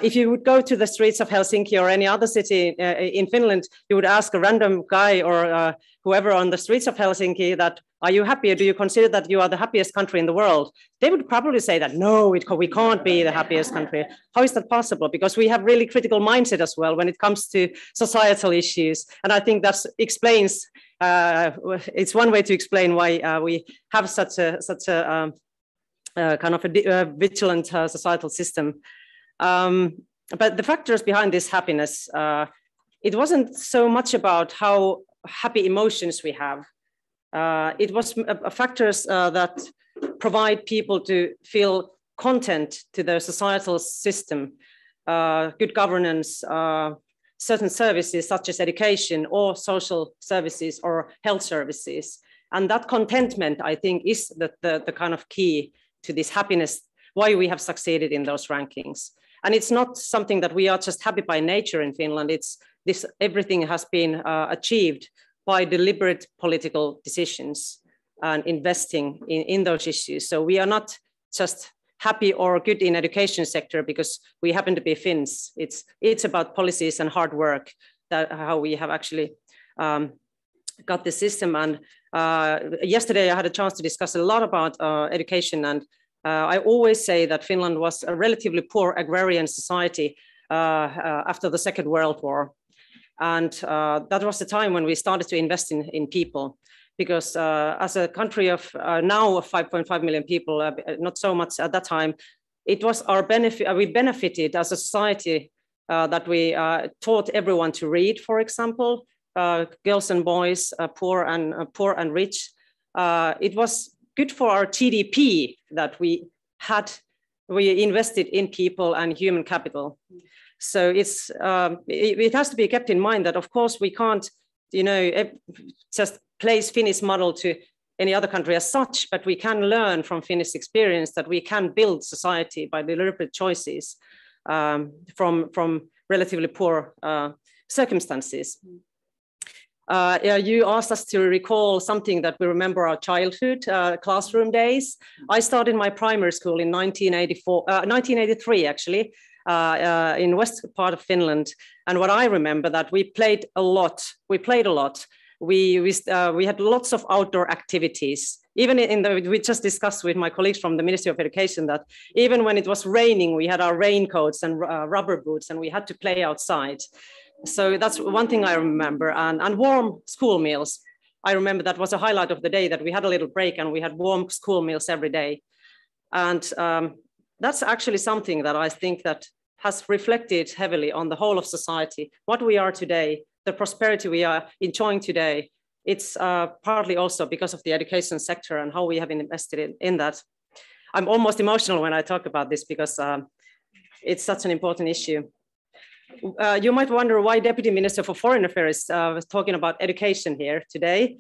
[SPEAKER 7] If you would go to the streets of Helsinki or any other city in Finland, you would ask a random guy or whoever on the streets of Helsinki that, are you happy, or do you consider that you are the happiest country in the world? They would probably say that, no, we can't be the happiest country. How is that possible? Because we have really critical mindset as well when it comes to societal issues. And I think that explains, it's one way to explain why we have such a kind of a vigilant societal system. But the factors behind this happiness, it wasn't so much about how happy emotions we have. It was factors that provide people to feel content to their societal system, good governance, certain services such as education or social services or health services. And that contentment, I think, is the kind of key to this happiness, why we have succeeded in those rankings. And it's not something that we are just happy by nature in Finland. Everything has been achieved by deliberate political decisions and investing in those issues. So we are not just happy or good in education sector because we happen to be Finns. It's about policies and hard work, that how we have actually got the system. And yesterday I had a chance to discuss a lot about education, and I always say that Finland was a relatively poor agrarian society after the Second World War. And that was the time when we started to invest in people, because as a country of now 5.5 million people, not so much at that time, it was our benefit. We benefited as a society that we taught everyone to read, for example, girls and boys, poor and rich. It was good for our GDP that we invested in people and human capital. So it has to be kept in mind that, of course, we can't, just place Finnish model to any other country as such, but we can learn from Finnish experience that we can build society by deliberate choices from relatively poor circumstances. You asked us to recall something that we remember our childhood, classroom days. I started my primary school in 1983, actually, in west part of Finland. And what I remember that we played a lot. We had lots of outdoor activities. Even we just discussed with my colleagues from the Ministry of Education that even when it was raining, we had our raincoats and rubber boots, and we had to play outside. So that's one thing I remember. And warm school meals. I remember that was a highlight of the day, that we had a little break and we had warm school meals every day. And that's actually something that I think that has reflected heavily on the whole of society. What we are today, the prosperity we are enjoying today, it's partly also because of the education sector and how we have invested in that. I'm almost emotional when I talk about this because it's such an important issue. You might wonder why Deputy Minister for Foreign Affairs was talking about education here today.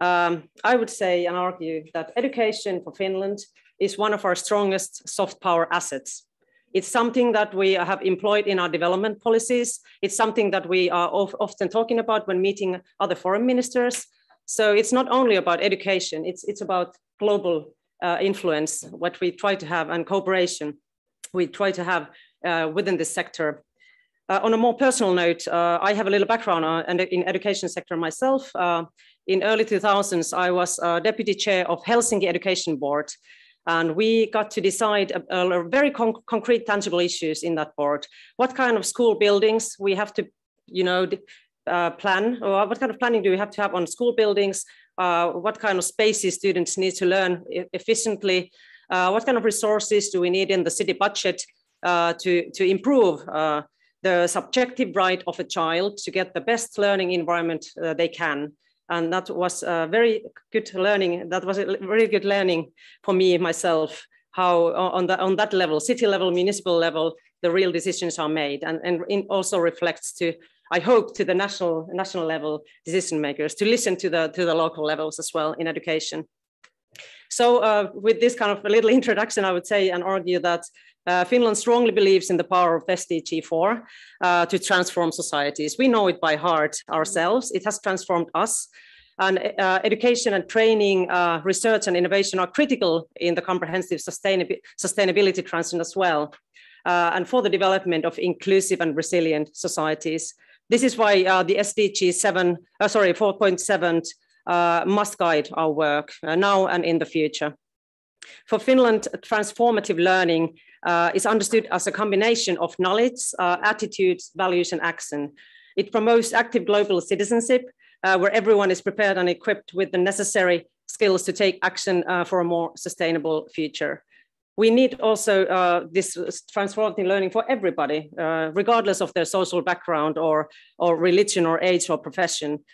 [SPEAKER 7] I would say and argue that education for Finland is one of our strongest soft power assets. It's something that we have employed in our development policies. It's something that we are often talking about when meeting other foreign ministers. So it's not only about education, it's about global influence, what we try to have, and cooperation we try to have within this sector. On a more personal note, I have a little background in education sector myself. In early 2000s, I was deputy chair of Helsinki Education Board, and we got to decide very concrete, tangible issues in that board. What kind of school buildings we have to, plan, or what kind of planning do we have to have on school buildings? What kind of spaces students need to learn efficiently? What kind of resources do we need in the city budget to improve the subjective right of a child to get the best learning environment they can? And that was very good learning. That was a very good learning for me myself, how on that level, city level, municipal level, the real decisions are made, and it also reflects to, I hope, to the national level decision makers to listen to the local levels as well in education. So with this kind of a little introduction, I would say and argue that Finland strongly believes in the power of SDG 4 to transform societies. We know it by heart ourselves. It has transformed us. And education and training, research and innovation are critical in the comprehensive sustainability transition as well, and for the development of inclusive and resilient societies. This is why the SDG 4.7 must guide our work now and in the future. For Finland, transformative learning is understood as a combination of knowledge, attitudes, values, and action. It promotes active global citizenship, where everyone is prepared and equipped with the necessary skills to take action for a more sustainable future. We need also this transformative learning for everybody, regardless of their social background or religion or age or profession.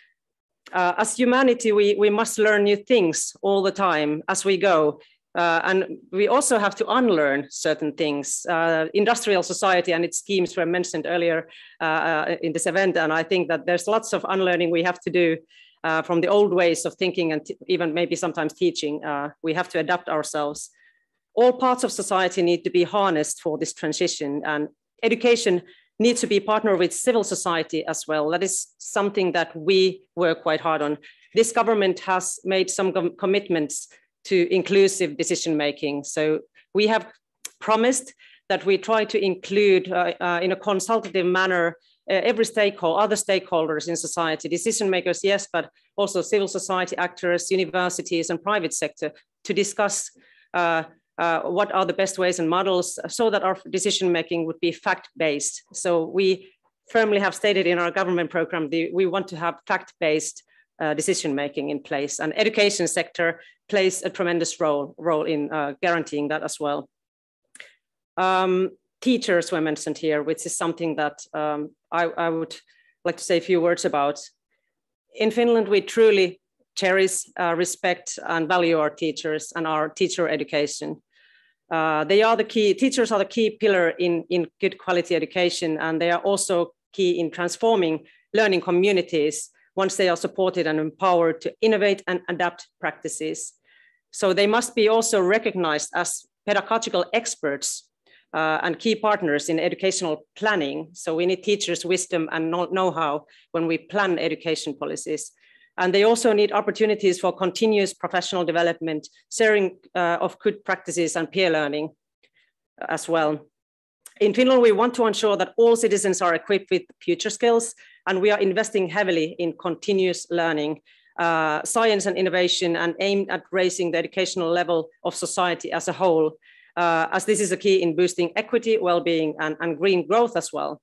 [SPEAKER 7] As humanity, we must learn new things all the time as we go. And we also have to unlearn certain things. Industrial society and its schemes were mentioned earlier in this event, and I think that there's lots of unlearning we have to do from the old ways of thinking and even maybe sometimes teaching. We have to adapt ourselves. All parts of society need to be harnessed for this transition, and education needs to be partnered with civil society as well. That is something that we work quite hard on. This government has made some commitments to inclusive decision-making. So we have promised that we try to include in a consultative manner every stakeholder, other stakeholders in society, decision makers, yes, but also civil society actors, universities, and private sector to discuss what are the best ways and models so that our decision making would be fact-based. So we firmly have stated in our government program we want to have fact-based decision making in place, and education sector plays a tremendous role in guaranteeing that as well. Teachers were mentioned here, which is something that I would like to say a few words about. In Finland, we truly cherish, respect, and value our teachers and our teacher education. Teachers are the key pillar in good quality education, and they are also key in transforming learning communities once they are supported and empowered to innovate and adapt practices. So they must be also recognized as pedagogical experts and key partners in educational planning. So we need teachers' wisdom and know-how when we plan education policies. And they also need opportunities for continuous professional development, sharing of good practices and peer learning as well. In Finland, we want to ensure that all citizens are equipped with future skills, and we are investing heavily in continuous learning, science and innovation, and aimed at raising the educational level of society as a whole, as this is a key in boosting equity, well-being, and green growth as well.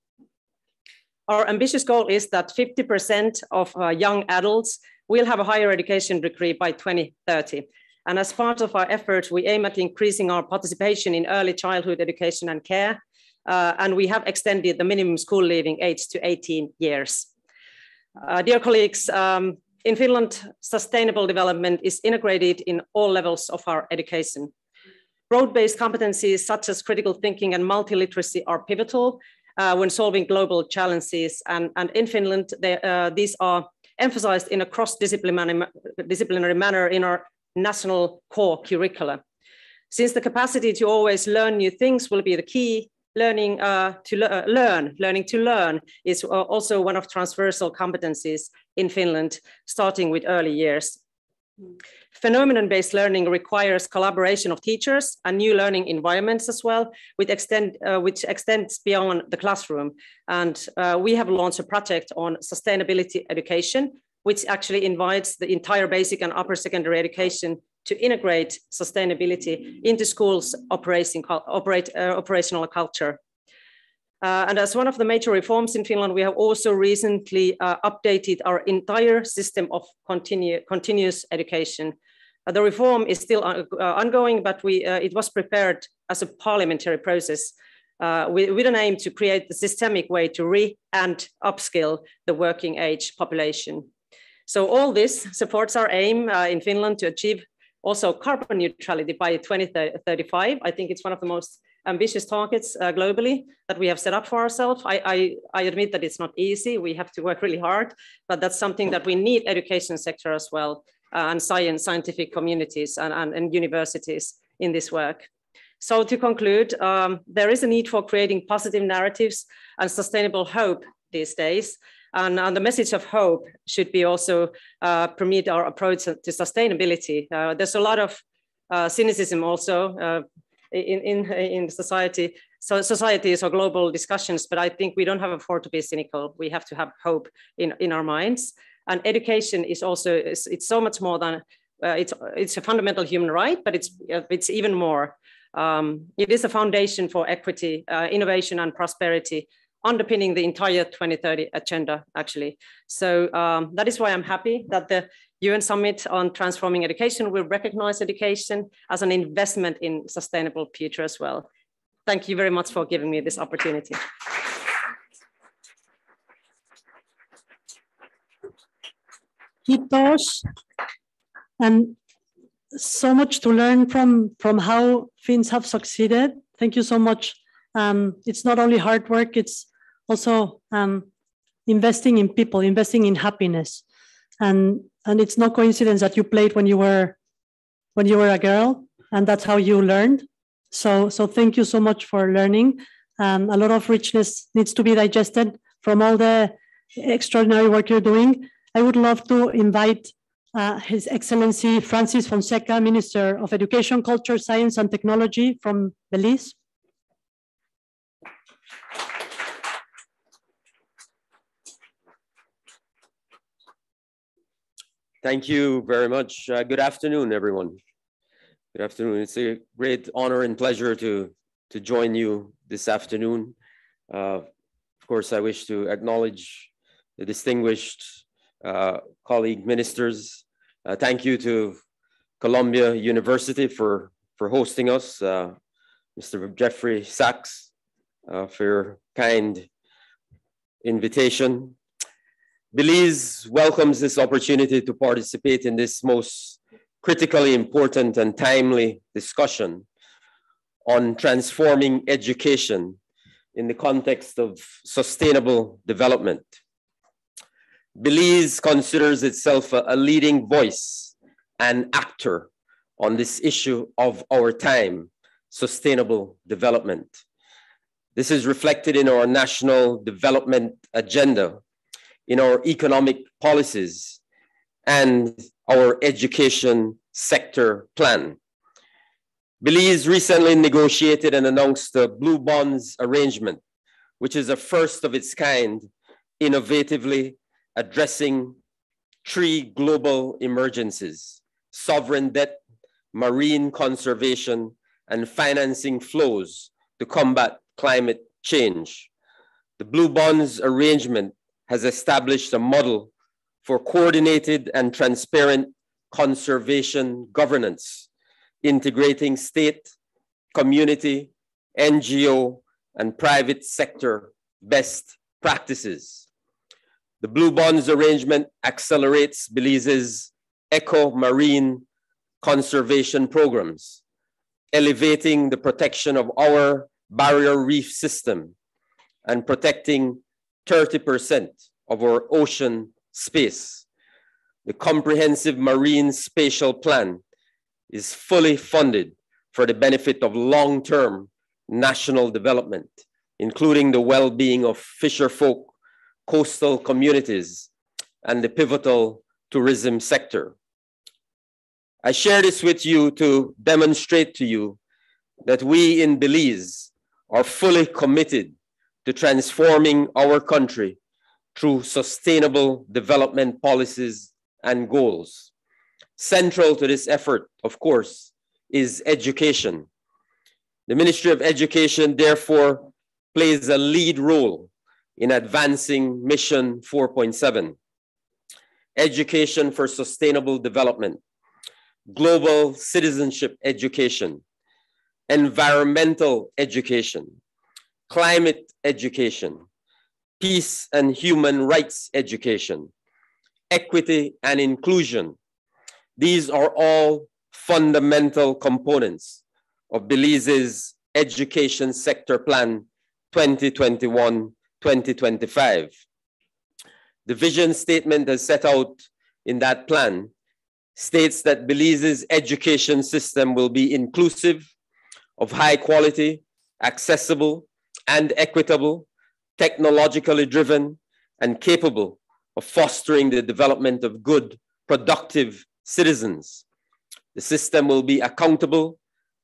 [SPEAKER 7] Our ambitious goal is that 50% of young adults will have a higher education degree by 2030. And as part of our effort, we aim at increasing our participation in early childhood education and care. And we have extended the minimum school leaving age to 18 years. Dear colleagues, in Finland, sustainable development is integrated in all levels of our education. Broad-based competencies such as critical thinking and multiliteracy are pivotal when solving global challenges. And in Finland, these are emphasized in a cross-disciplinary manner in our national core curricula. Since the capacity to always learn new things will be the key, learning to learn is also one of transversal competencies in Finland, starting with early years. Phenomenon-based learning requires collaboration of teachers and new learning environments as well, which extends beyond the classroom. And we have launched a project on sustainability education, which actually invites the entire basic and upper secondary education to integrate sustainability into schools' operational culture. And as one of the major reforms in Finland, we have also recently updated our entire system of continuous education. The reform is still ongoing, but it was prepared as a parliamentary process with an aim to create the systemic way to and upskill the working age population. So all this supports our aim in Finland to achieve also carbon neutrality by 2035. I think it's one of the most ambitious targets globally that we have set up for ourselves. I admit that it's not easy. We have to work really hard, but that's something that we need education sector as well, and scientific communities and universities in this work. So to conclude, there is a need for creating positive narratives and sustainable hope these days. And the message of hope should be also permeate our approach to sustainability. There's a lot of cynicism also in society, so societies or global discussions, but I think we don't have afford to be cynical. We have to have hope in our minds. And education is also, it's so much more than, it's a fundamental human right, but it's even more. It is a foundation for equity, innovation and prosperity, underpinning the entire 2030 agenda, actually. So that is why I'm happy that the UN Summit on Transforming Education will recognize education as an investment in sustainable future as well. Thank you very much for giving me this opportunity.
[SPEAKER 5] Kiitos. And so much to learn from how Finns have succeeded. Thank you so much. It's not only hard work, it's also investing in people, investing in happiness. And it's no coincidence that you played when you were a girl, and that's how you learned. So thank you so much for learning. A lot of richness needs to be digested from all the extraordinary work you're doing. I would love to invite His Excellency Francis Fonseca, Minister of Education, Culture, Science and Technology from Belize.
[SPEAKER 8] Thank you very much. Good afternoon, everyone. Good afternoon. It's a great honor and pleasure to join you this afternoon. Of course, I wish to acknowledge the distinguished colleague ministers. Thank you to Columbia University for hosting us, Mr. Jeffrey Sachs, for your kind invitation. Belize welcomes this opportunity to participate in this most critically important and timely discussion on transforming education in the context of sustainable development. Belize considers itself a leading voice and actor on this issue of our time, sustainable development. This is reflected in our national development agenda, in our economic policies, and our education sector plan. Belize recently negotiated and announced the Blue Bonds Arrangement, which is a first of its kind, innovatively addressing three global emergencies: sovereign debt, marine conservation, and financing flows to combat climate change. The Blue Bonds Arrangement has established a model for coordinated and transparent conservation governance, integrating state, community, NGO, and private sector best practices. The Blue Bonds Arrangement accelerates Belize's eco-marine conservation programs, elevating the protection of our barrier reef system and protecting 30% of our ocean space. The comprehensive marine spatial plan is fully funded for the benefit of long-term national development, including the well-being of fisherfolk, coastal communities, and the pivotal tourism sector. I share this with you to demonstrate to you that we in Belize are fully committed to transforming our country through sustainable development policies and goals. Central to this effort, of course, is education. The Ministry of Education, therefore, plays a lead role in advancing Mission 4.7, education for sustainable development, global citizenship education, environmental education, climate education, peace and human rights education, equity and inclusion. These are all fundamental components of Belize's Education Sector Plan 2021-2025. The vision statement as set out in that plan states that Belize's education system will be inclusive, of high quality, accessible, and equitable, technologically driven, and capable of fostering the development of good, productive citizens. The system will be accountable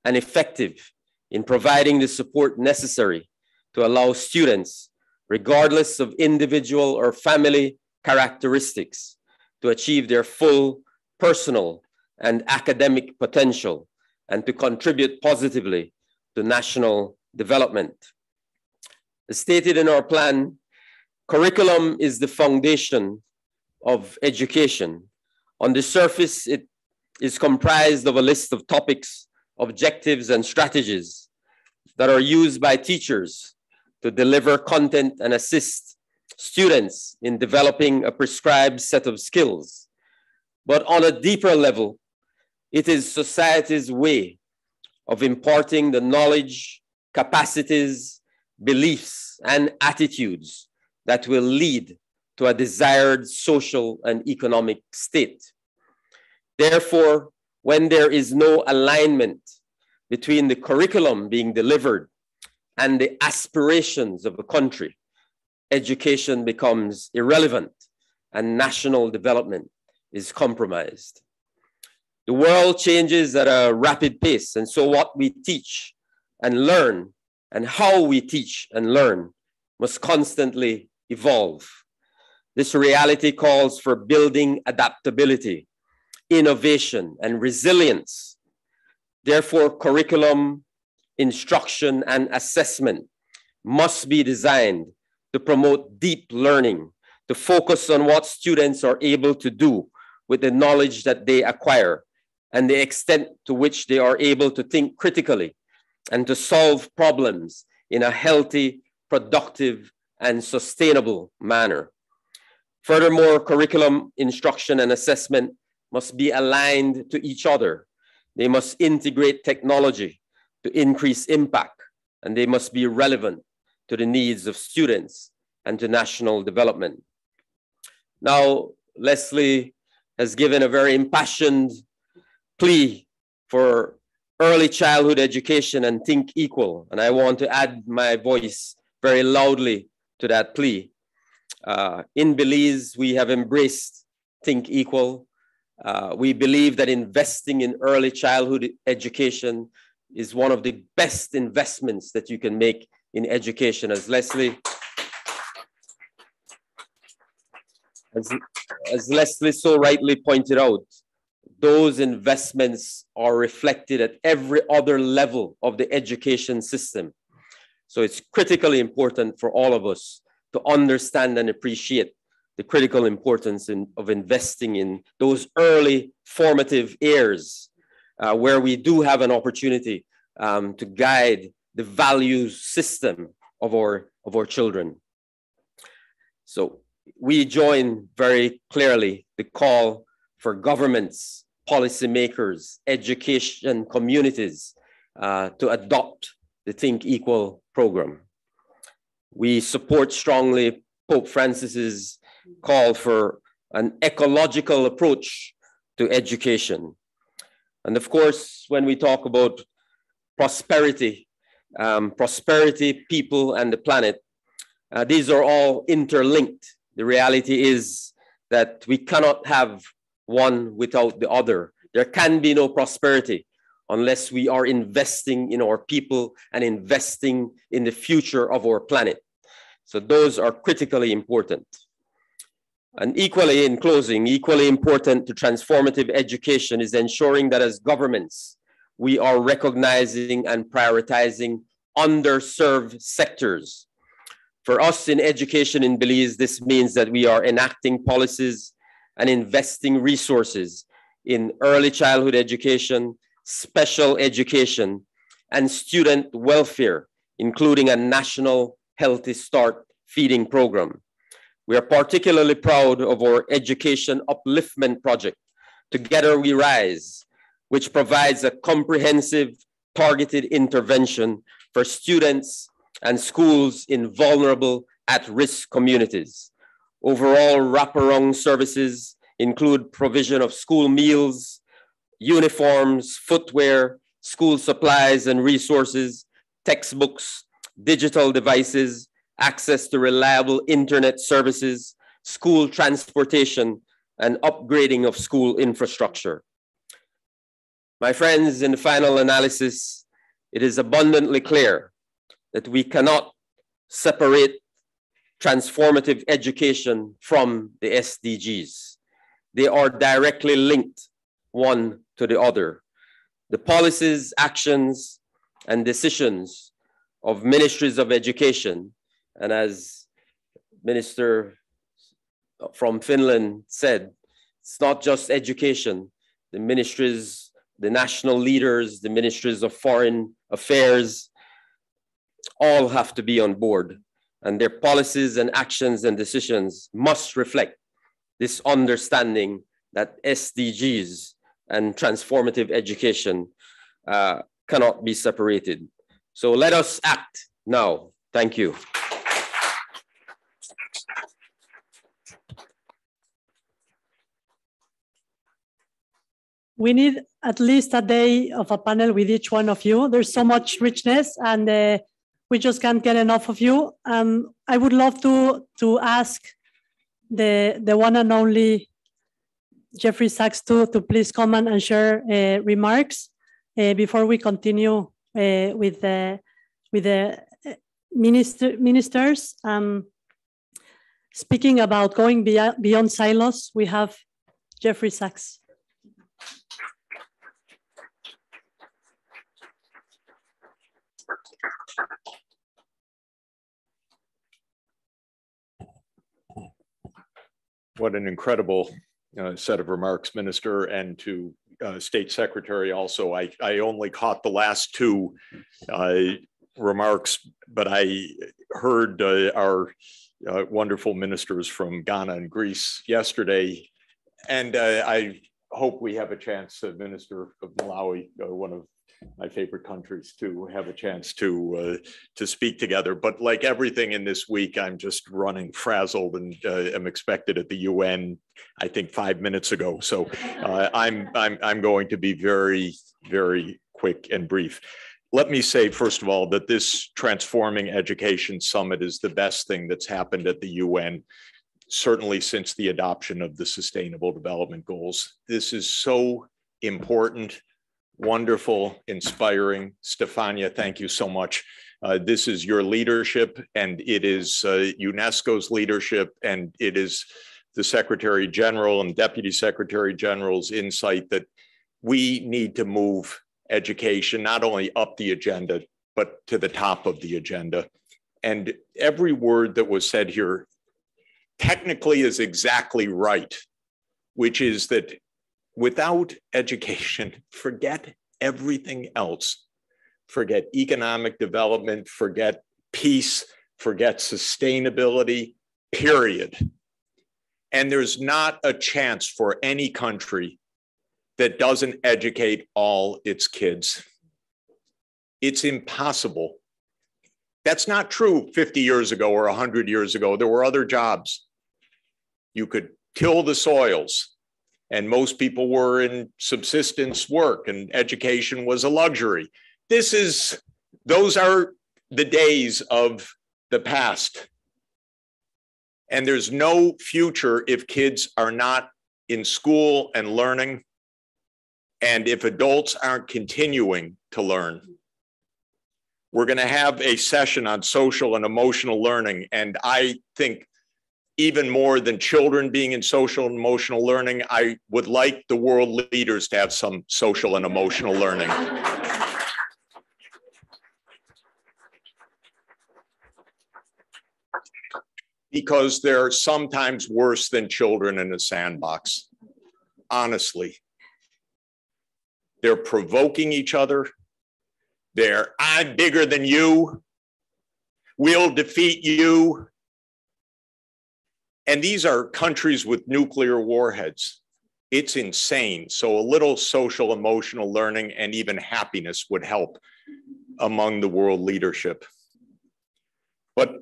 [SPEAKER 8] and effective in providing the support necessary to allow students, regardless of individual or family characteristics, to achieve their full personal and academic potential and to contribute positively to national development. As stated in our plan, curriculum is the foundation of education. On the surface, it is comprised of a list of topics, objectives, and strategies that are used by teachers to deliver content and assist students in developing a prescribed set of skills. But on a deeper level, it is society's way of imparting the knowledge, capacities, beliefs, and attitudes that will lead to a desired social and economic state. Therefore, when there is no alignment between the curriculum being delivered and the aspirations of a country, education becomes irrelevant and national development is compromised. The world changes at a rapid pace, and so what we teach and learn and how we teach and learn must constantly evolve. This reality calls for building adaptability, innovation, and resilience. Therefore, curriculum, instruction, and assessment must be designed to promote deep learning, to focus on what students are able to do with the knowledge that they acquire and the extent to which they are able to think critically and to solve problems in a healthy, productive, and sustainable manner. Furthermore, curriculum, instruction, and assessment must be aligned to each other. They must integrate technology to increase impact, and they must be relevant to the needs of students and to national development. Now, Leslie has given a very impassioned plea for early childhood education and Think Equal, and I want to add my voice very loudly to that plea. In Belize, we have embraced Think Equal. We believe that investing in early childhood education is one of the best investments that you can make in education. As Leslie so rightly pointed out, those investments are reflected at every other level of the education system. So it's critically important for all of us to understand and appreciate the critical importance of investing in those early formative years where we do have an opportunity to guide the values system of our children. So we join very clearly the call for governments, policymakers, education communities to adopt the Think Equal program. We support strongly Pope Francis's call for an ecological approach to education. And of course, when we talk about prosperity, people, and the planet, these are all interlinked. The reality is that we cannot have one without the other. There can be no prosperity unless we are investing in our people and investing in the future of our planet. So those are critically important. And equally, in closing, equally important to transformative education is ensuring that as governments, we are recognizing and prioritizing underserved sectors. For us in education in Belize, this means that we are enacting policies and investing resources in early childhood education, special education, and student welfare, including a national Healthy Start feeding program. We are particularly proud of our Education Upliftment Project, Together We Rise, which provides a comprehensive, targeted intervention for students and schools in vulnerable, at-risk communities. Overall, wraparound services include provision of school meals, uniforms, footwear, school supplies and resources, textbooks, digital devices, access to reliable internet services, school transportation, and upgrading of school infrastructure. My friends, in the final analysis, it is abundantly clear that we cannot separate transformative education from the SDGs. They are directly linked one to the other. The policies, actions, and decisions of ministries of education, and as Minister from Finland said, it's not just education. The ministries, the national leaders, the ministries of foreign affairs, all have to be on board, and their policies and actions and decisions must reflect this understanding that SDGs and transformative education cannot be separated. So let us act now. Thank you.
[SPEAKER 5] We need at least a day of a panel with each one of you. There's so much richness, and We just can't get enough of you. I would love to ask the one and only Jeffrey Sachs to please come and share remarks before we continue with the ministers. Speaking about going beyond silos, we have Jeffrey Sachs.
[SPEAKER 9] What an incredible set of remarks, Minister, and to State Secretary also. I only caught the last two remarks, but I heard our wonderful ministers from Ghana and Greece yesterday, and I hope we have a chance, Minister of Malawi, one of my favorite countries, to have a chance to speak together. But like everything in this week, I'm just running frazzled and am expected at the UN, I think 5 minutes ago. So I'm going to be very, very quick and brief. Let me say, first of all, that this Transforming Education Summit is the best thing that's happened at the UN, certainly since the adoption of the Sustainable Development Goals. This is so important, wonderful, inspiring. Stefania, thank you so much. This is your leadership, and it is UNESCO's leadership, and it is the Secretary General and Deputy Secretary General's insight that we need to move education not only up the agenda, but to the top of the agenda. And every word that was said here technically is exactly right, which is that without education, forget everything else. Forget economic development, forget peace, forget sustainability, period. And there's not a chance for any country that doesn't educate all its kids. It's impossible. That's not true 50 years ago or 100 years ago. There were other jobs. You could till the soils, and most people were in subsistence work, and education was a luxury. Those are the days of the past. And there's no future if kids are not in school and learning, and if adults aren't continuing to learn. We're going to have a session on social and emotional learning, and I think even more than children being in social and emotional learning, I would like the world leaders to have some social and emotional learning. Because they're sometimes worse than children in a sandbox, honestly. They're provoking each other. They're, I'm bigger than you. We'll defeat you. And these are countries with nuclear warheads. It's insane. So a little social, emotional learning and even happiness would help among the world leadership. But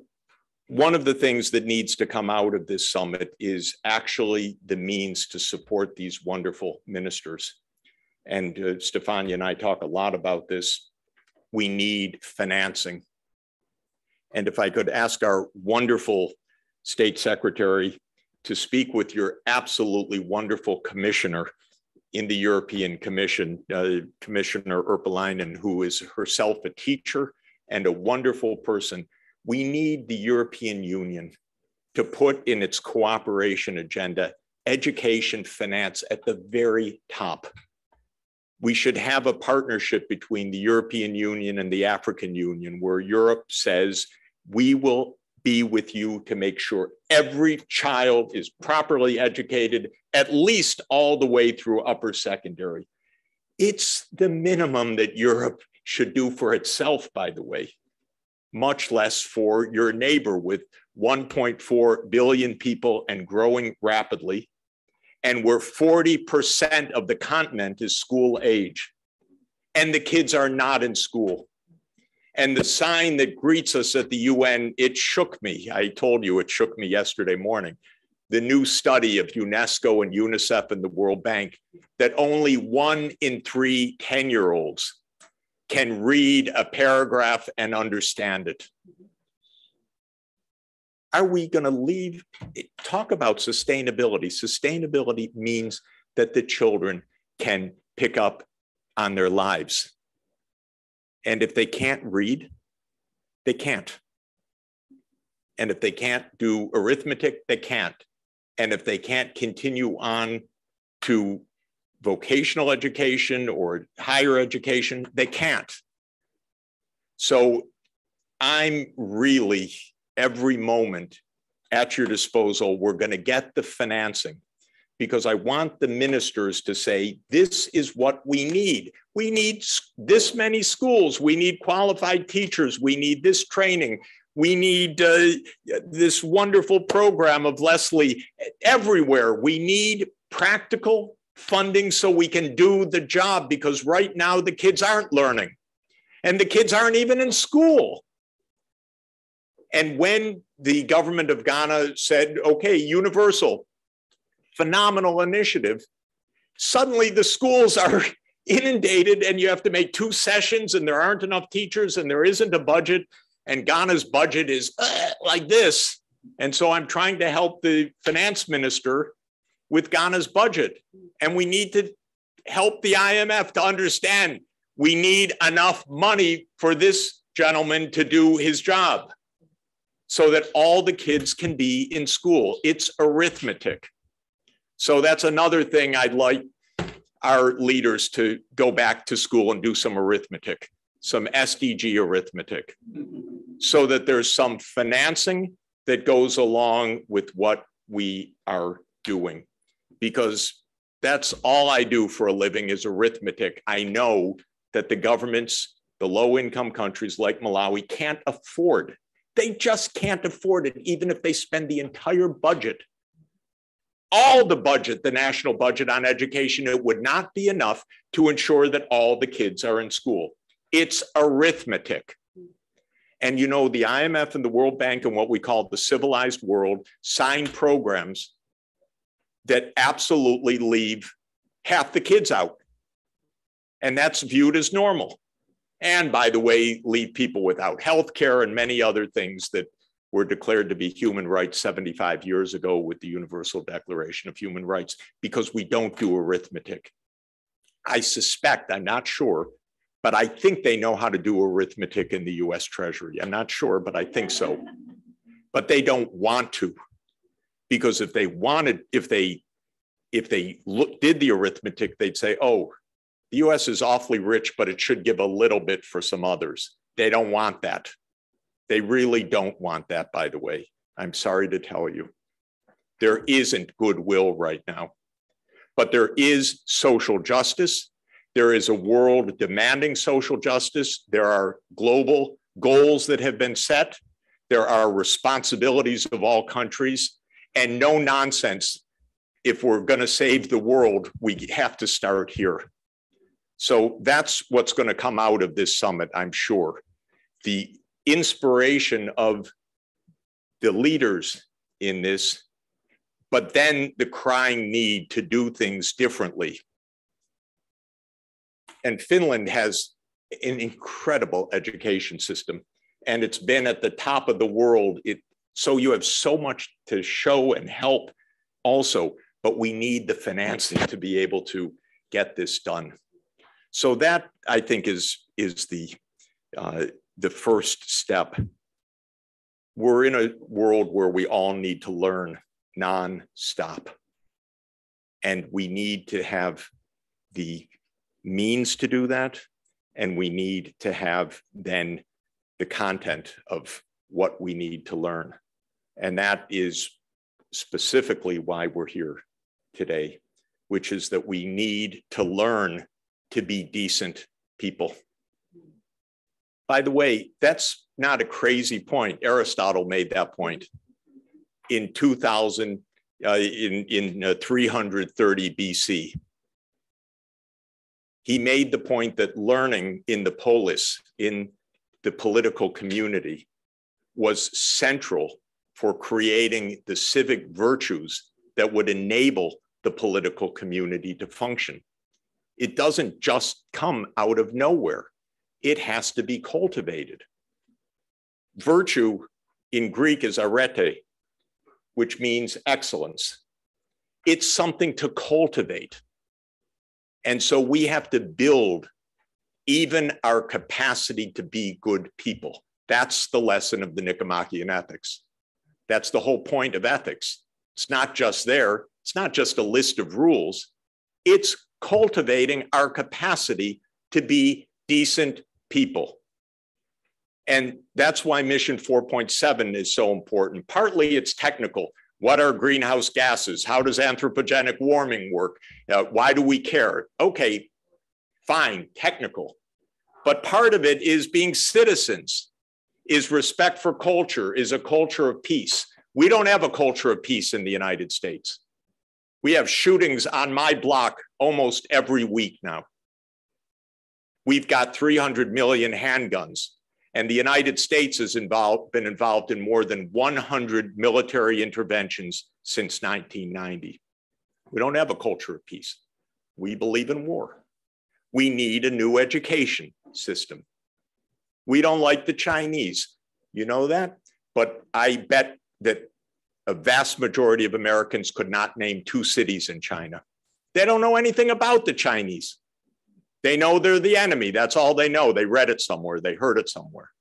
[SPEAKER 9] one of the things that needs to come out of this summit is actually the means to support these wonderful ministers. And Stefania and I talk a lot about this. We need financing. And if I could ask our wonderful State Secretary to speak with your absolutely wonderful commissioner in the European Commission, Commissioner Urpilainen, who is herself a teacher and a wonderful person. We need the European Union to put in its cooperation agenda education finance at the very top. We should have a partnership between the European Union and the African Union, where Europe says, we will be with you to make sure every child is properly educated, at least all the way through upper secondary. It's the minimum that Europe should do for itself, by the way, much less for your neighbor with 1.4 billion people and growing rapidly, and where 40% of the continent is school age, and the kids are not in school. And the sign that greets us at the UN, it shook me. I told you it shook me yesterday morning. The new study of UNESCO and UNICEF and the World Bank, that only 1 in 3 10-year-olds can read a paragraph and understand it. Are we going to talk about sustainability? Sustainability means that the children can pick up on their lives. And if they can't read, they can't. And if they can't do arithmetic, they can't. And if they can't continue on to vocational education or higher education, they can't. So I'm really, every moment at your disposal, we're going to get the financing, because I want the ministers to say, this is what we need. We need this many schools. We need qualified teachers. We need this training. We need this wonderful program of Leslie everywhere. We need practical funding so we can do the job, because right now the kids aren't learning and the kids aren't even in school. And when the government of Ghana said, okay, universal, phenomenal initiative, suddenly the schools are inundated and you have to make 2 sessions and there aren't enough teachers and there isn't a budget, and Ghana's budget is like this. And so I'm trying to help the finance minister with Ghana's budget. And we need to help the IMF to understand we need enough money for this gentleman to do his job so that all the kids can be in school. It's arithmetic. So that's another thing I'd like our leaders to go back to school and do some arithmetic, some SDG arithmetic, so that there's some financing that goes along with what we are doing. Because that's all I do for a living is arithmetic. I know that the governments, the low-income countries like Malawi can't afford. They just can't afford it, even if they spend the entire budget. All the budget, the national budget on education, it would not be enough to ensure that all the kids are in school. It's arithmetic. And you know, the IMF and the World Bank and what we call the civilized world sign programs that absolutely leave half the kids out. And that's viewed as normal. And by the way, leave people without health care and many other things that were declared to be human rights 75 years ago with the Universal Declaration of Human Rights, because we don't do arithmetic. I suspect, I'm not sure, but I think they know how to do arithmetic in the US Treasury. I'm not sure, but I think so. But they don't want to, because if they wanted, if they did the arithmetic, they'd say, oh, the US is awfully rich, but it should give a little bit for some others. They don't want that. They really don't want that, by the way. I'm sorry to tell you. There isn't goodwill right now, but there is social justice. There is a world demanding social justice. There are global goals that have been set. There are responsibilities of all countries, and no nonsense. If we're going to save the world, we have to start here. So that's what's going to come out of this summit, I'm sure. The inspiration of the leaders in this, but then the crying need to do things differently. And Finland has an incredible education system, and it's been at the top of the world. So you have so much to show and help also, but we need the financing to be able to get this done. So that, I think, is the first step. We're in a world where we all need to learn non-stop. And we need to have the means to do that. And we need to have then the content of what we need to learn. And that is specifically why we're here today, which is that we need to learn to be decent people. By the way, that's not a crazy point. Aristotle made that point in 2000, in 330 BC. He made the point that learning in the polis, in the political community, was central for creating the civic virtues that would enable the political community to function. It doesn't just come out of nowhere. It has to be cultivated. Virtue in Greek is arete, which means excellence. It's something to cultivate. And so we have to build even our capacity to be good people. That's the lesson of the Nicomachean Ethics. That's the whole point of ethics. It's not just there. It's not just a list of rules. It's cultivating our capacity to be decent people. And that's why Mission 4.7 is so important. Partly it's technical. What are greenhouse gases? How does anthropogenic warming work? Why do we care? Okay, fine, technical. But part of it is being citizens, is respect for culture, is a culture of peace. We don't have a culture of peace in the United States. We have shootings on my block almost every week now. We've got 300 million handguns, and the United States has been involved in more than 100 military interventions since 1990. We don't have a culture of peace. We believe in war. We need a new education system. We don't like the Chinese. You know that? But I bet that a vast majority of Americans could not name 2 cities in China. They don't know anything about the Chinese. They know they're the enemy. That's all they know. They read it somewhere. They heard it somewhere.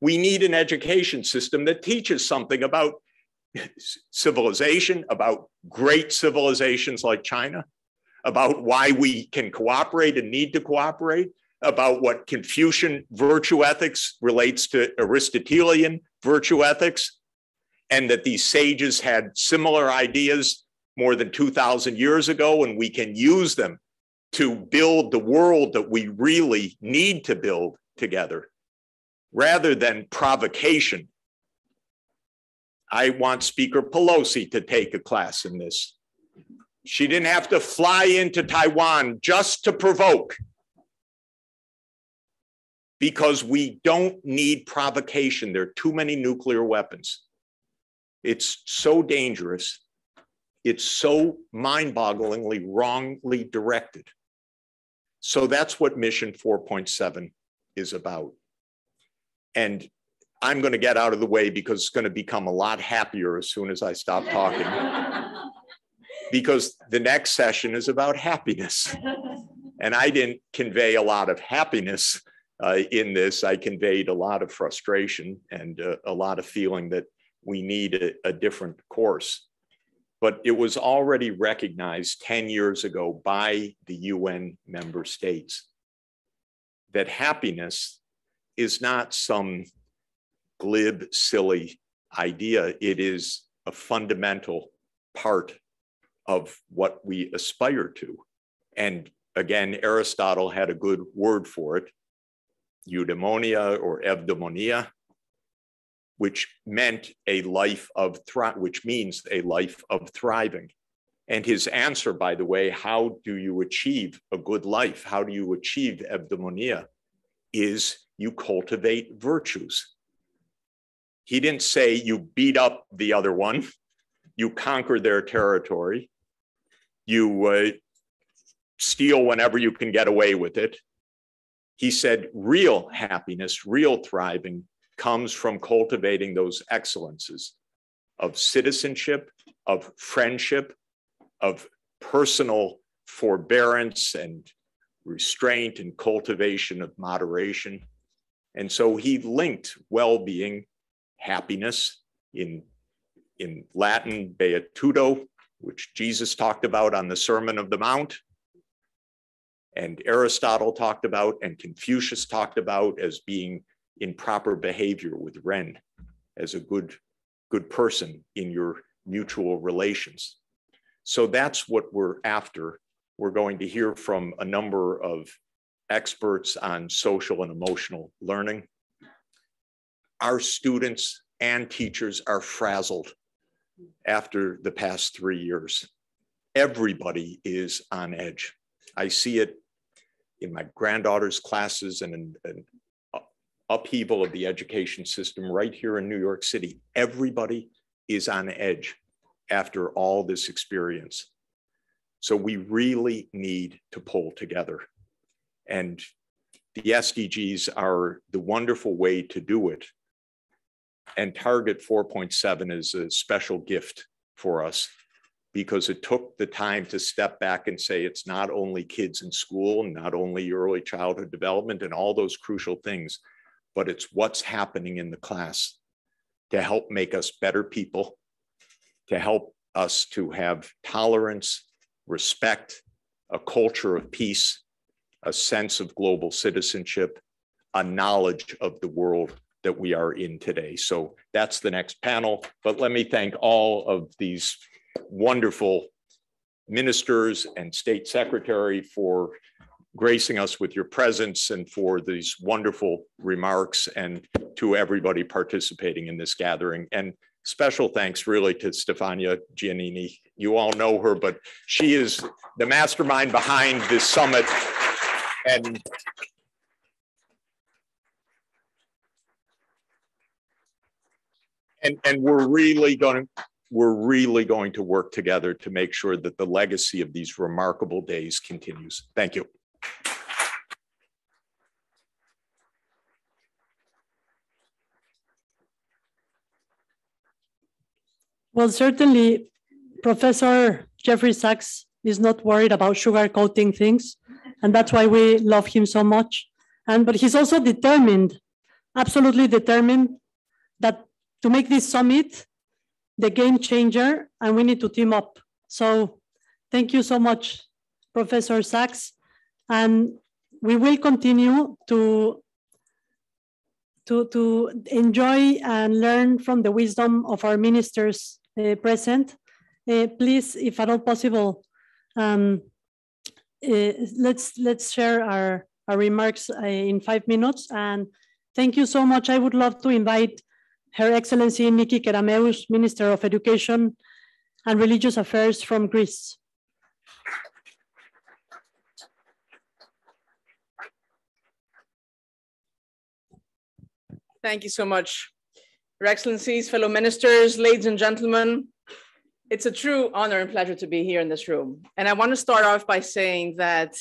[SPEAKER 9] We need an education system that teaches something about civilization, about great civilizations like China, about why we can cooperate and need to cooperate, about what Confucian virtue ethics relates to Aristotelian virtue ethics, and that these sages had similar ideas more than 2,000 years ago, and we can use them to build the world that we really need to build together, rather than provocation. I want Speaker Pelosi to take a class in this. She didn't have to fly into Taiwan just to provoke, because we don't need provocation. There are too many nuclear weapons. It's so dangerous. It's so mind-bogglingly wrongly directed. So that's what Mission 4.7 is about. And I'm going to get out of the way because it's going to become a lot happier as soon as I stop talking. Because the next session is about happiness. And I didn't convey a lot of happiness in this. I conveyed a lot of frustration and a lot of feeling that we need a different course. But it was already recognized 10 years ago by the UN member states that happiness is not some glib, silly idea. It is a fundamental part of what we aspire to. And again, Aristotle had a good word for it, eudaimonia or evdaimonia, which meant a life of which means a life of thriving. And his answer, by the way, how do you achieve a good life? How do you achieve evdaimonia? Is you cultivate virtues. He didn't say you beat up the other one, you conquer their territory, you steal whenever you can get away with it. He said real happiness, real thriving comes from cultivating those excellences of citizenship, of friendship, of personal forbearance and restraint and cultivation of moderation. And so he linked well-being, happiness, in Latin, beatitudo, which Jesus talked about on the Sermon of the Mount, and Aristotle talked about, and Confucius talked about as being in proper behavior with Ren, as a good person in your mutual relations. So that's what we're after. We're going to hear from a number of experts on social and emotional learning. Our students and teachers are frazzled after the past 3 years. Everybody is on edge. I see it in my granddaughter's classes and in an upheaval of the education system right here in New York City. Everybody is on edge after all this experience. So we really need to pull together. And the SDGs are the wonderful way to do it. And Target 4.7 is a special gift for us because it took the time to step back and say it's not only kids in school, not only early childhood development and all those crucial things, but it's what's happening in the class to help make us better people, to help us to have tolerance, respect, a culture of peace, a sense of global citizenship, a knowledge of the world that we are in today. So that's the next panel. But let me thank all of these wonderful ministers and state secretary for gracing us with your presence and for these wonderful remarks, and to everybody participating in this gathering. And special thanks really to Stefania Giannini. You all know her, but she is the mastermind behind this summit. And we're really going to work together to make sure that the legacy of these remarkable days continues. Thank you.
[SPEAKER 5] Well, certainly, Professor Jeffrey Sachs is not worried about sugarcoating things, and that's why we love him so much. But he's also determined, absolutely determined, that to make this summit the game changer, and we need to team up. So thank you so much, Professor Sachs. And we will continue to enjoy and learn from the wisdom of our ministers present. Please, if at all possible, let's share our remarks in 5 minutes. And thank you so much. I would love to invite Her Excellency Nikki Kerameus, Minister of Education and Religious Affairs from Greece.
[SPEAKER 4] Thank you so much. Your Excellencies, fellow ministers, ladies and gentlemen, it's a true honor and pleasure to be here in this room. And I want to start off by saying that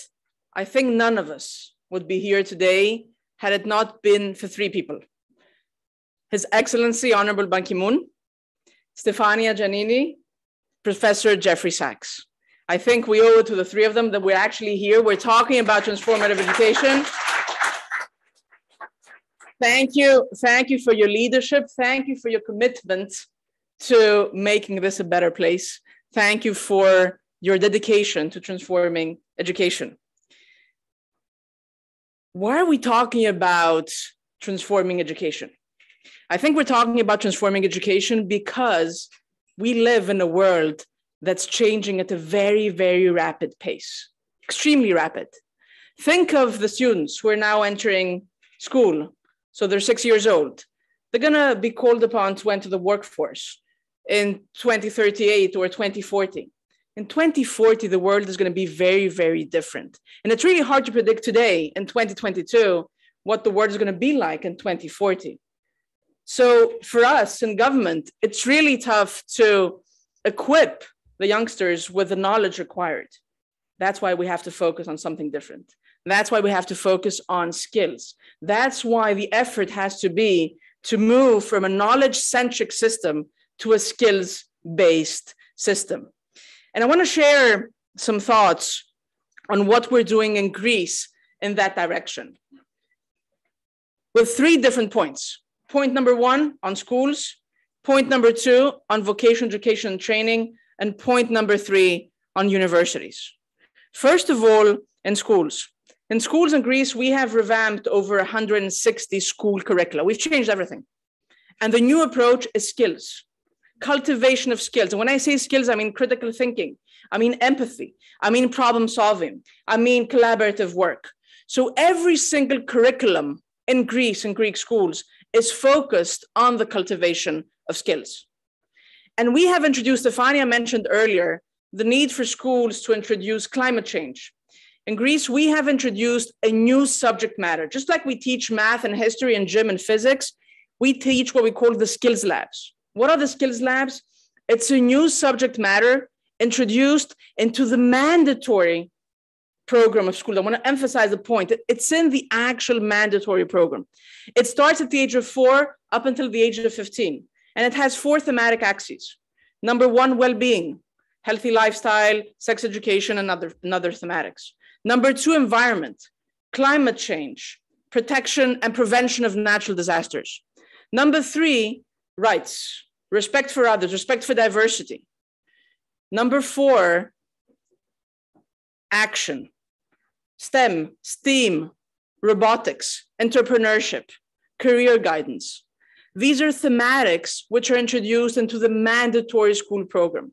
[SPEAKER 4] I think none of us would be here today had it not been for 3 people. His Excellency, Honorable Ban Ki-moon, Stefania Giannini, Professor Jeffrey Sachs. I think we owe it to the 3 of them that we're actually here. We're talking about transformative education. Thank you for your leadership. Thank you for your commitment to making this a better place. Thank you for your dedication to transforming education. Why are we talking about transforming education? I think we're talking about transforming education because we live in a world that's changing at a very, very rapid pace, extremely rapid. Think of the students who are now entering school. So they're 6 years old. They're gonna be called upon to enter the workforce in 2038 or 2040. In 2040, the world is gonna be very, very different. And it's really hard to predict today in 2022 what the world is gonna be like in 2040. So for us in government, it's really tough to equip the youngsters with the knowledge required. That's why we have to focus on something different. That's why we have to focus on skills. That's why the effort has to be to move from a knowledge-centric system to a skills-based system. And I want to share some thoughts on what we're doing in Greece in that direction, with 3 different points. Point number 1 on schools, point number 2 on vocational education and training, and point number 3 on universities. First of all, in schools. In schools in Greece, we have revamped over 160 school curricula. We've changed everything. And the new approach is skills, cultivation of skills. And when I say skills, I mean critical thinking. I mean empathy. I mean problem solving. I mean collaborative work. So every single curriculum in Greece and Greek schools is focused on the cultivation of skills. And we have introduced, Stefania mentioned earlier, the need for schools to introduce climate change. In Greece, we have introduced a new subject matter. Just like we teach math and history and gym and physics, we teach what we call the skills labs. What are the skills labs? It's a new subject matter introduced into the mandatory
[SPEAKER 10] program of school. I want to emphasize the point that it's in the actual mandatory program. It starts at the age of 4 up until the age of 15. And it has 4 thematic axes. Number 1, well-being, healthy lifestyle, sex education, and other thematics. Number 2, environment, climate change, protection and prevention of natural disasters. Number 3, rights, respect for others, respect for diversity. Number 4, action, STEM, STEAM, robotics, entrepreneurship, career guidance. These are thematics which are introduced into the mandatory school program.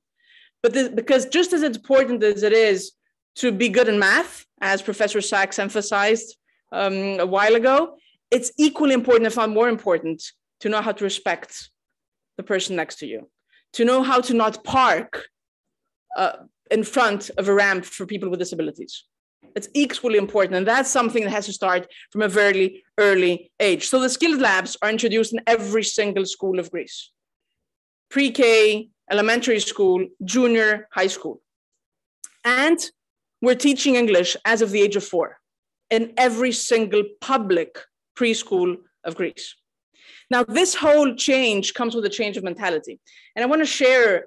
[SPEAKER 10] But because just as important as it is to be good in math, as Professor Sachs emphasized a while ago, it's equally important, if not more important, to know how to respect the person next to you, to know how to not park in front of a ramp for people with disabilities. It's equally important, and that's something that has to start from a very early age. So the skills labs are introduced in every single school of Greece. Pre-K, elementary school, junior, high school. And we're teaching English as of the age of 4 in every single public preschool of Greece. Now, this whole change comes with a change of mentality. And I want to share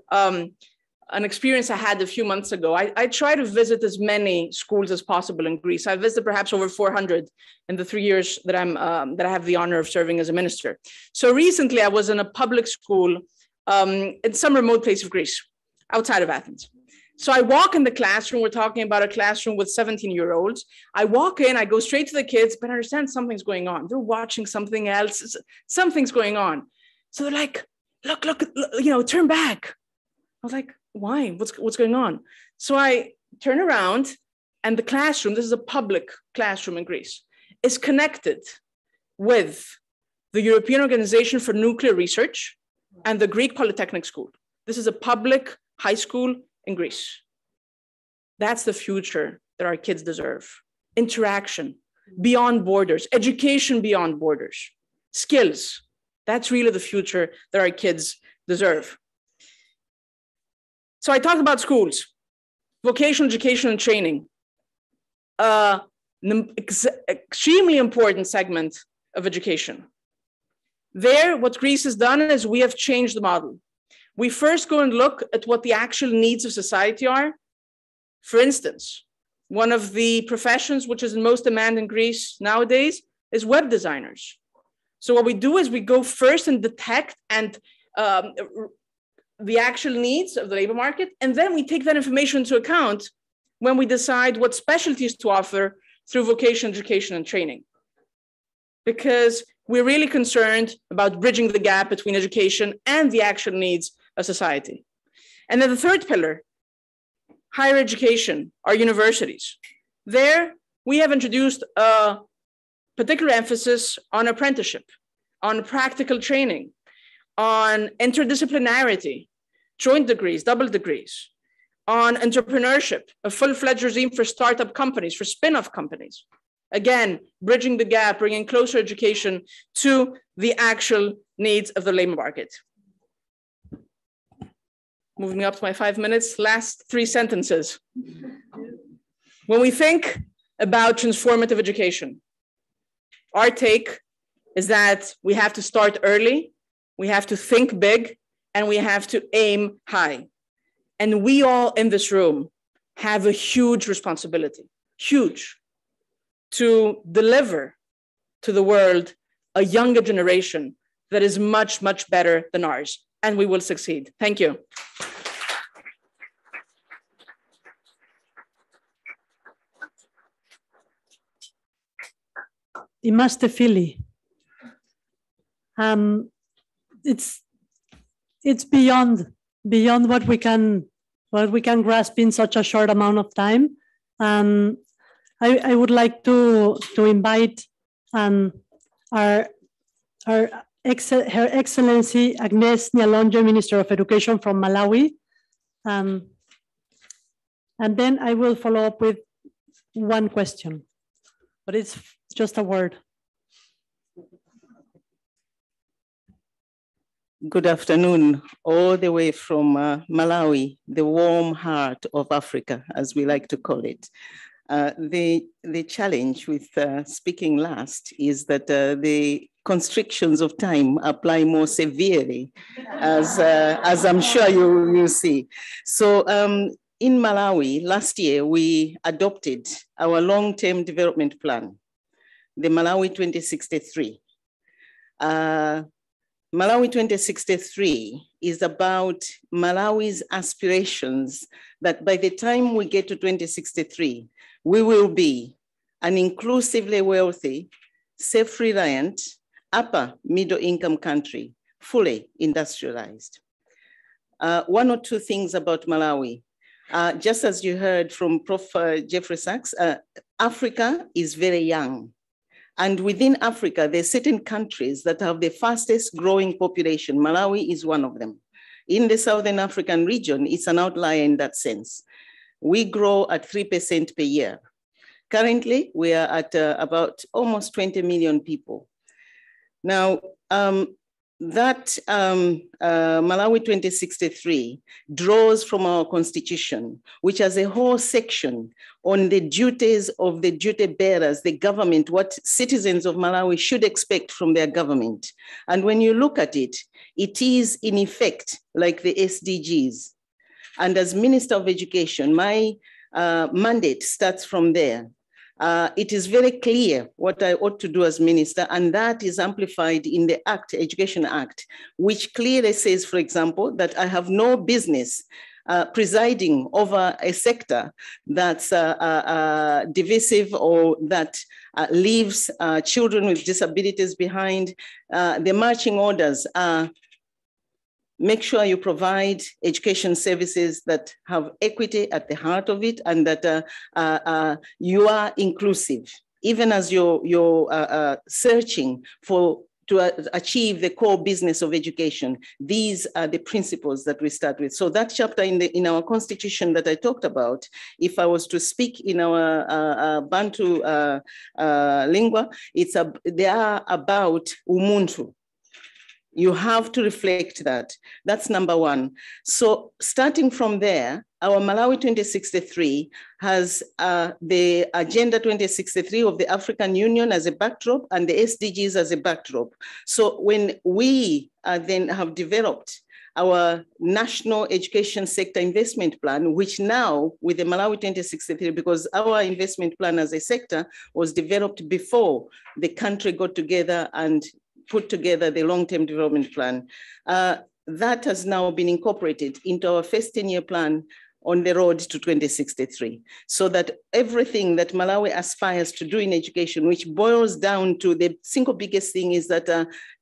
[SPEAKER 10] an experience I had a few months ago. I try to visit as many schools as possible in Greece. I visited perhaps over 400 in the 3 years that I have the honor of serving as a minister. So recently I was in a public school in some remote place of Greece, outside of Athens. So I walk in the classroom. We're talking about a classroom with 17-year-olds. I walk in, I go straight to the kids, but I understand something's going on. They're watching something else. Something's going on. So they're like, look, turn back. I was like, why? What's going on? So I turn around, and the classroom, this is a public classroom in Greece, is connected with the European Organization for Nuclear Research and the Greek Polytechnic School. This is a public high school in Greece. That's the future that our kids deserve. Interaction beyond borders, education beyond borders, skills. That's really the future that our kids deserve. So I talked about schools, vocational education and training, an extremely important segment of education. There, what Greece has done is we have changed the model. We first go and look at what the actual needs of society are. For instance, one of the professions which is in most demand in Greece nowadays is web designers. So what we do is we go first and detect the actual needs of the labor market, and then we take that information into account when we decide what specialties to offer through vocational education and training. Because we're really concerned about bridging the gap between education and the actual needs of society. And then the third pillar, higher education, our universities. There, we have introduced a particular emphasis on apprenticeship, on practical training, on interdisciplinarity, joint degrees, double degrees, on entrepreneurship, a full-fledged regime for startup companies, for spin-off companies. Again, bridging the gap, bringing closer education to the actual needs of the labor market. Moving up to my 5 minutes, last 3 sentences. When we think about transformative education, our take is that we have to start early, we have to think big, and we have to aim high. And we all in this room have a huge responsibility, huge, to deliver to the world a younger generation that is much, much better than ours. And we will succeed. Thank you.
[SPEAKER 5] Imaste Fili. It's beyond what we can grasp in such a short amount of time. I would like to invite Her Excellency Agnes Nyalonje, Minister of Education from Malawi. And then I will follow up with one question, but it's just a word.
[SPEAKER 11] Good afternoon, all the way from Malawi, the warm heart of Africa, as we like to call it. The challenge with speaking last is that the constrictions of time apply more severely, as I'm sure you see. So in Malawi, last year, we adopted our long-term development plan, the Malawi 2063. Malawi 2063 is about Malawi's aspirations that by the time we get to 2063, we will be an inclusively wealthy, self-reliant, upper middle income country, fully industrialized. One or two things about Malawi. Just as you heard from Prof. Jeffrey Sachs, Africa is very young. And within Africa, there are certain countries that have the fastest growing population. Malawi is one of them. In the Southern African region, it's an outlier in that sense. We grow at 3% per year. Currently, we are at about almost 20 million people. Now, that Malawi 2063 draws from our constitution, which has a whole section on the duties of the duty bearers, the government, what citizens of Malawi should expect from their government. And when you look at it, it is in effect like the SDGs. And as Minister of Education, my mandate starts from there. It is very clear what I ought to do as minister, and that is amplified in the Act, Education Act, which clearly says, for example, that I have no business presiding over a sector that's divisive or that leaves children with disabilities behind. The marching orders are make sure you provide education services that have equity at the heart of it and that you are inclusive, even as you're searching to achieve the core business of education. These are the principles that we start with. So that chapter in our constitution that I talked about, if I was to speak in our Bantu lingua, they are about Umuntu. You have to reflect that. That's number one. So starting from there, our Malawi 2063 has the Agenda 2063 of the African Union as a backdrop and the SDGs as a backdrop. So when we then have developed our national education sector investment plan, which now with the Malawi 2063, because our investment plan as a sector was developed before the country got together and put together the long-term development plan. That has now been incorporated into our first 10-year plan on the road to 2063. So that everything that Malawi aspires to do in education, which boils down to the single biggest thing is that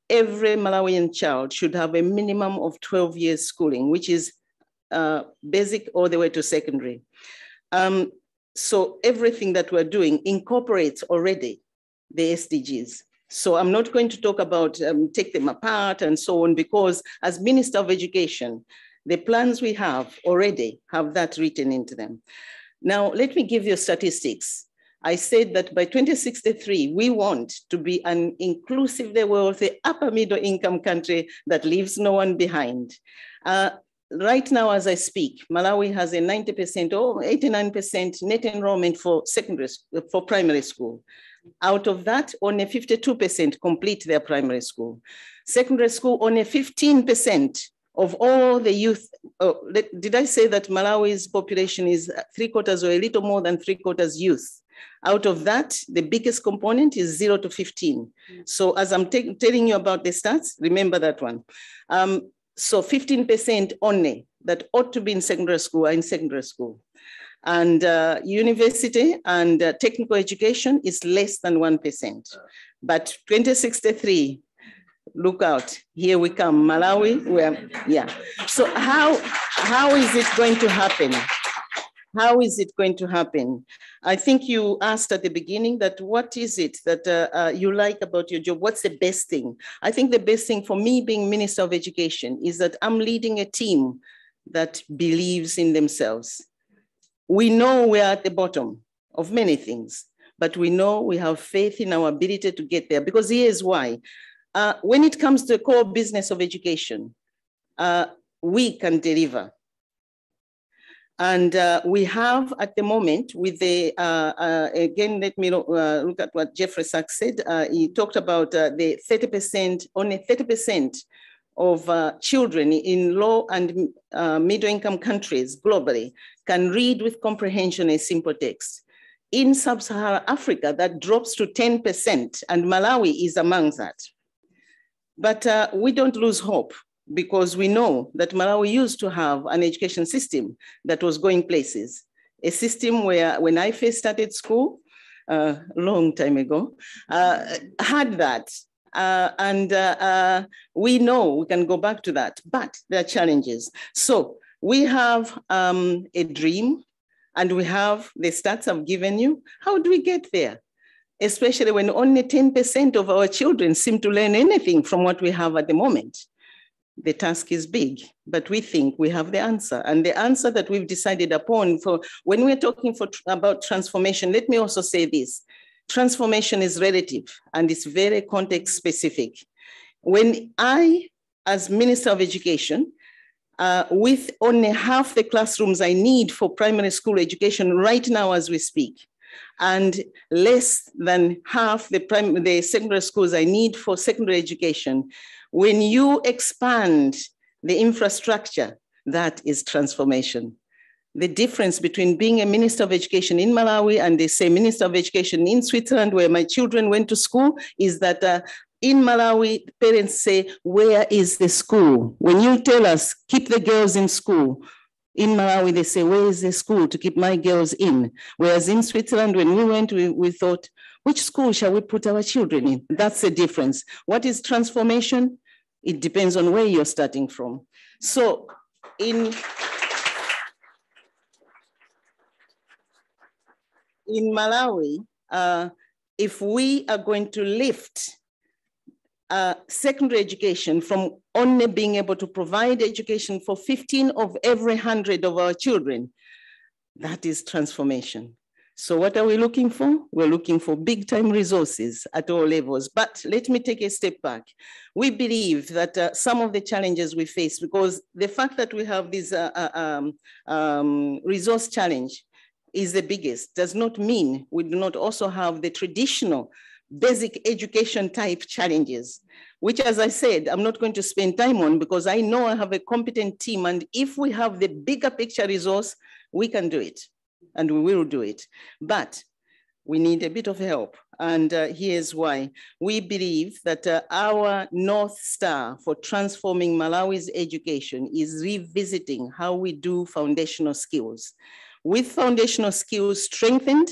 [SPEAKER 11] every Malawian child should have a minimum of 12 years schooling, which is basic all the way to secondary. So everything that we're doing incorporates already the SDGs. So I'm not going to talk about take them apart and so on, because as Minister of Education, the plans we have already have that written into them. Now, let me give you statistics. I said that by 2063, we want to be an inclusively wealthy upper middle income country that leaves no one behind. Right now, as I speak, Malawi has a 90% or 89% net enrollment for primary school. Out of that, only 52% complete their primary school. Secondary school, only 15% of all the youth. Did I say that Malawi's population is 3/4 or a little more than 3/4 youth? Out of that, the biggest component is 0 to 15. So as I'm telling you about the stats, remember that one. So 15% only that ought to be in secondary school are in secondary school. And university and technical education is less than 1%. But 2063, look out, here we come, Malawi, yeah. So how is it going to happen? How is it going to happen? I think you asked at the beginning that what is it that you like about your job? What's the best thing? I think the best thing for me being Minister of Education is that I'm leading a team that believes in themselves. We know we're at the bottom of many things, but we know we have faith in our ability to get there, because here's why. When it comes to the core business of education, we can deliver. And we have at the moment with the, again, let me look at what Jeffrey Sachs said. He talked about the 30%, only 30% of children in low and middle income countries globally can read with comprehension a simple text. In sub-Saharan Africa, that drops to 10%, and Malawi is among that. But we don't lose hope, because we know that Malawi used to have an education system that was going places. A system where, when I first started school, a long time ago, had that. We know we can go back to that, but there are challenges. So we have a dream, and we have the stats I've given you. How do we get there? Especially when only 10% of our children seem to learn anything from what we have at the moment. The task is big, but we think we have the answer. And the answer that we've decided upon for when we're talking about transformation, let me also say this. Transformation is relative and it's very context specific. When I, as Minister of Education, with only half the classrooms I need for primary school education right now as we speak, and less than half the secondary schools I need for secondary education, when you expand the infrastructure, that is transformation. The difference between being a Minister of Education in Malawi and the same Minister of Education in Switzerland, where my children went to school, is that in Malawi, parents say, where is the school? When you tell us, keep the girls in school, in Malawi, they say, where is the school to keep my girls in? Whereas in Switzerland, when we went, we thought, which school shall we put our children in? That's the difference. What is transformation? It depends on where you're starting from. So in Malawi, if we are going to lift secondary education from only being able to provide education for 15 of every 100 of our children, that is transformation. So what are we looking for? We're looking for big time resources at all levels. But let me take a step back. We believe that some of the challenges we face, because the fact that we have this resource challenge is the biggest, does not mean we do not also have the traditional basic education type challenges, which, as I said, I'm not going to spend time on because I know I have a competent team. And if we have the bigger picture resource, we can do it. And we will do it. But we need a bit of help. And here's why. We believe that our North Star for transforming Malawi's education is revisiting how we do foundational skills. With foundational skills strengthened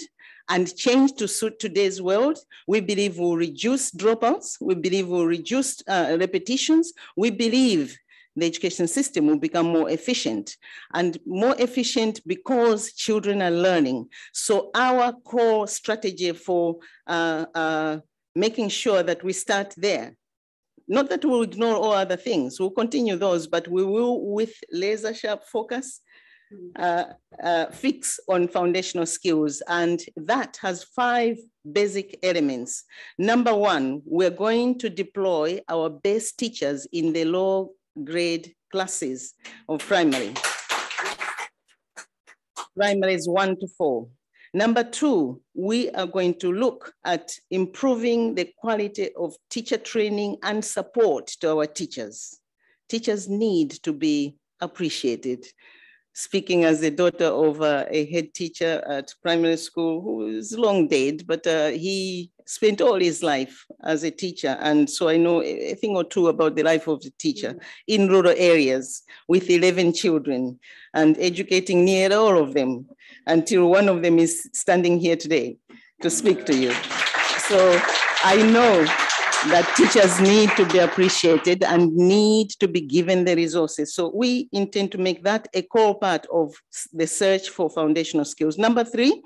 [SPEAKER 11] and changed to suit today's world, we believe we'll reduce dropouts. We believe we'll reduce repetitions. We believe the education system will become more efficient, and more efficient because children are learning. So our core strategy for making sure that we start there, not that we'll ignore all other things, we'll continue those, but we will, with laser sharp focus, fix on foundational skills. And that has 5 basic elements. Number 1, we're going to deploy our best teachers in the low grade classes of primary. Primary is 1 to 4. Number 2, we are going to look at improving the quality of teacher training and support to our teachers. Teachers need to be appreciated. Speaking as the daughter of a head teacher at primary school who is long dead, but he spent all his life as a teacher. And so I know a thing or two about the life of the teacher in rural areas with 11 children and educating near all of them until one of them is standing here today to speak to you. So I know that teachers need to be appreciated and need to be given the resources. So we intend to make that a core part of the search for foundational skills. Number 3,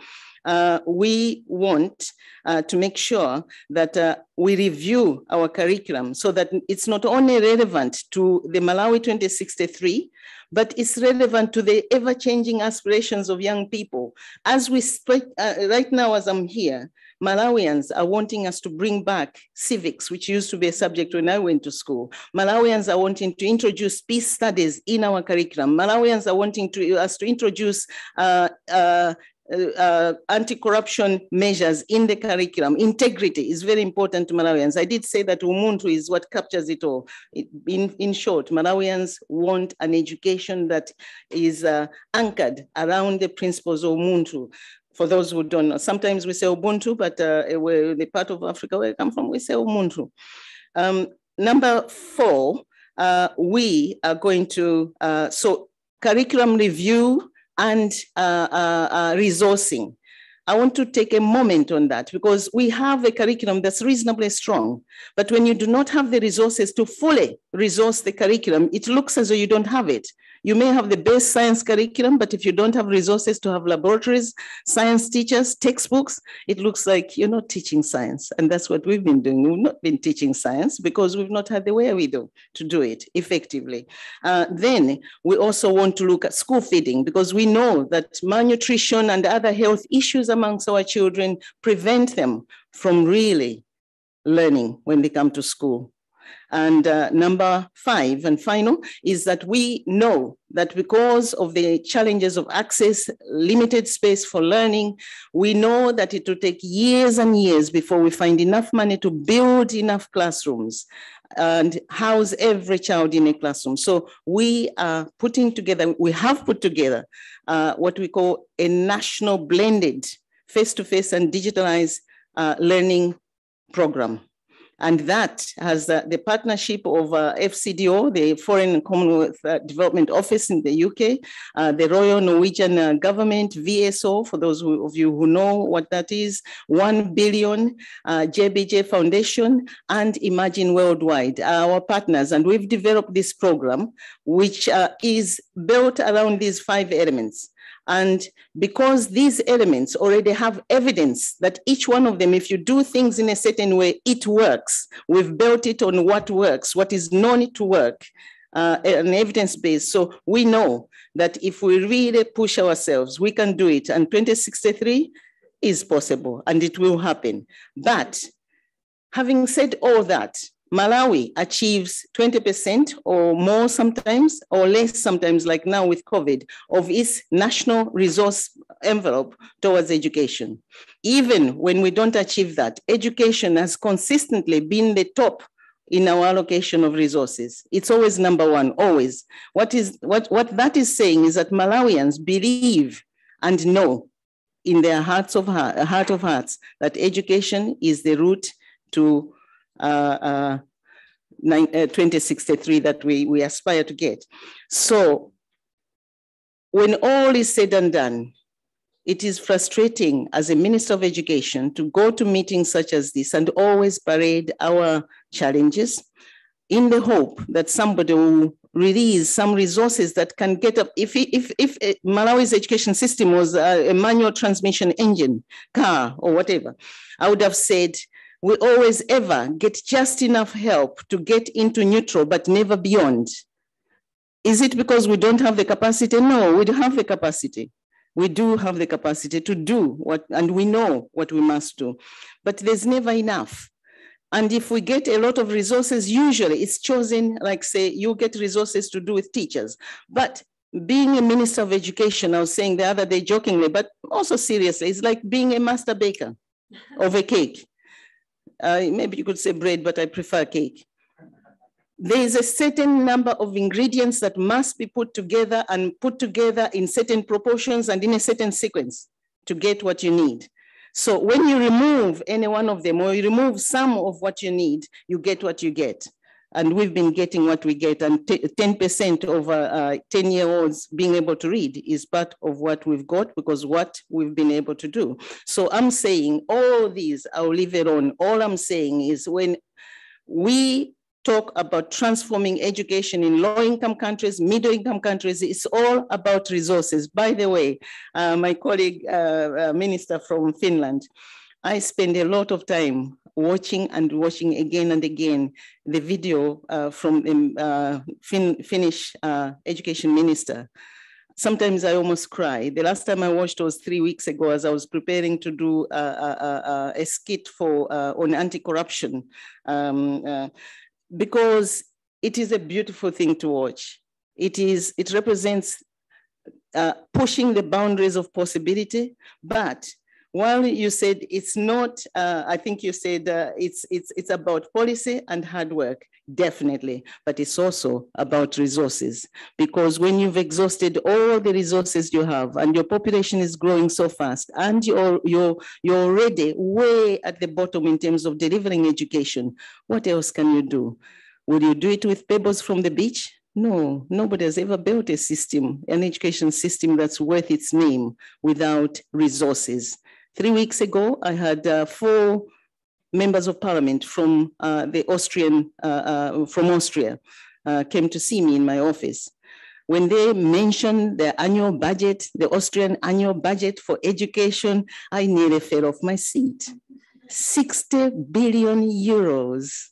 [SPEAKER 11] we want to make sure that we review our curriculum so that it's not only relevant to the Malawi 2063, but it's relevant to the ever-changing aspirations of young people. As we speak, right now, as I'm here, Malawians are wanting us to bring back civics, which used to be a subject when I went to school. Malawians are wanting to introduce peace studies in our curriculum. Malawians are wanting us to introduce anti-corruption measures in the curriculum. Integrity is very important to Malawians. I did say that Ubuntu is what captures it all. In short, Malawians want an education that is anchored around the principles of Ubuntu. For those who don't know, sometimes we say Ubuntu, but where the part of Africa where I come from, we say Ubuntu. Number 4, we are going to, so curriculum review and resourcing. I want to take a moment on that because we have a curriculum that's reasonably strong, but when you do not have the resources to fully resource the curriculum, it looks as though you don't have it. You may have the best science curriculum, but if you don't have resources to have laboratories, science teachers, textbooks, it looks like you're not teaching science. And that's what we've been doing. We've not been teaching science because we've not had the wherewithal to do it effectively. Then we also want to look at school feeding because we know that malnutrition and other health issues amongst our children prevent them from really learning when they come to school. And number 5 and final is that we know that because of the challenges of access, limited space for learning, we know that it will take years and years before we find enough money to build enough classrooms and house every child in a classroom. So we are putting together, we have put together what we call a national blended face-to-face and digitalized learning program. And that has the partnership of FCDO, the Foreign and Commonwealth Development Office in the UK, the Royal Norwegian Government, VSO, for those of you who know what that is, 1 billion, JBJ Foundation, and Imagine Worldwide, our partners. And we've developed this program, which is built around these 5 elements. And because these elements already have evidence that each one of them, if you do things in a certain way, it works. We've built it on what works, what is known to work, an evidence base. So we know that if we really push ourselves, we can do it. And 2063 is possible and it will happen. But having said all that, Malawi achieves 20% or more sometimes, or less sometimes, like now with COVID, of its national resource envelope towards education. Even when we don't achieve that, education has consistently been the top in our allocation of resources. It's always number 1, always. What that is saying is that Malawians believe and know in their heart of hearts that education is the route to 2063 that we aspire to get. So when all is said and done, it is frustrating as a Minister of Education to go to meetings such as this and always parade our challenges in the hope that somebody will release some resources that can get up. If Malawi's education system was a manual transmission engine, car, or whatever, I would have said, we always ever get just enough help to get into neutral, but never beyond. Is it because we don't have the capacity? No, we do have the capacity. We do have the capacity to do what, and we know what we must do, but there's never enough. And if we get a lot of resources, usually it's chosen, like say, you get resources to do with teachers. But being a Minister of Education, I was saying the other day jokingly, but also seriously, it's like being a master baker of a cake. Maybe you could say bread, but I prefer cake. There is a certain number of ingredients that must be put together and put together in certain proportions and in a certain sequence to get what you need. So when you remove any one of them or you remove some of what you need, you get what you get. And we've been getting what we get, and 10% of 10-year-olds being able to read is part of what we've got because what we've been able to do. So I'm saying all these, I'll leave it on. All I'm saying is when we talk about transforming education in low-income countries, middle-income countries, it's all about resources. By the way, my colleague, minister from Finland, I spend a lot of time watching and watching again and again the video from the Finnish education minister sometimes I almost cry. The last time I watched was 3 weeks ago as I was preparing to do a skit for on anti-corruption, because it is a beautiful thing to watch. It represents pushing the boundaries of possibility, but while you said it's not, I think you said it's about policy and hard work, definitely, but it's also about resources, because when you've exhausted all the resources you have and your population is growing so fast and you're already way at the bottom in terms of delivering education, what else can you do? Will you do it with pebbles from the beach? No, nobody has ever built a system, an education system that's worth its name without resources. 3 weeks ago, I had 4 members of parliament from from Austria came to see me in my office. When they mentioned their annual budget, the Austrian annual budget for education, I nearly fell off my seat. 60 billion euros.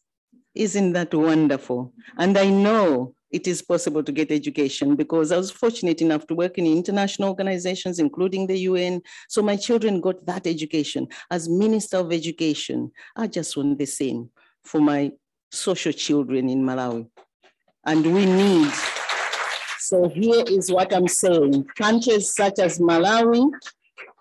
[SPEAKER 11] Isn't that wonderful? And I know it is possible to get education because I was fortunate enough to work in international organizations, including the UN. So my children got that education. As Minister of Education, I just want the same for my social children in Malawi. And we need, so here is what I'm saying. Countries such as Malawi,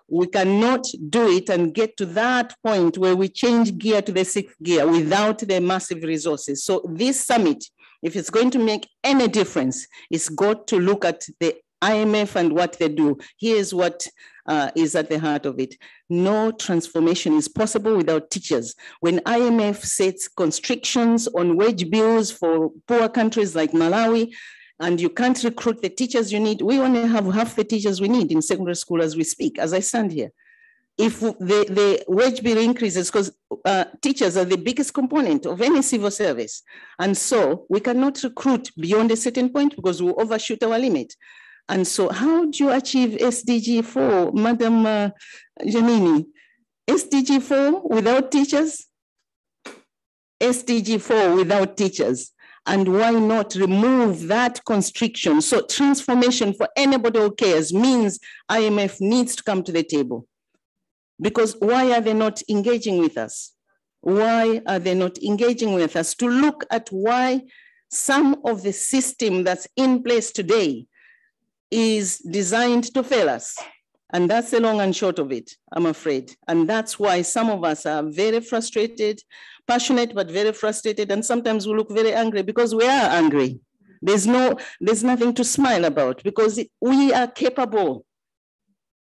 [SPEAKER 11] we cannot do it and get to that point where we change gear to the 6th gear without the massive resources. So this summit, if it's going to make any difference, it's got to look at the IMF and what they do. Here's what is at the heart of it. No transformation is possible without teachers. When IMF sets constrictions on wage bills for poor countries like Malawi, and you can't recruit the teachers you need, we only have half the teachers we need in secondary school as we speak, as I stand here. If the wage bill increases, because teachers are the biggest component of any civil service. And so we cannot recruit beyond a certain point because we'll overshoot our limit. And so how do you achieve SDG 4, Madam Janini? SDG 4 without teachers? SDG 4 without teachers. And why not remove that constriction? So transformation for anybody who cares means IMF needs to come to the table. Because why are they not engaging with us? Why are they not engaging with us to look at why some of the system that's in place today is designed to fail us? And that's the long and short of it, I'm afraid. And that's why some of us are very frustrated, passionate, but very frustrated. And sometimes we look very angry because we are angry. There's nothing to smile about because we are capable.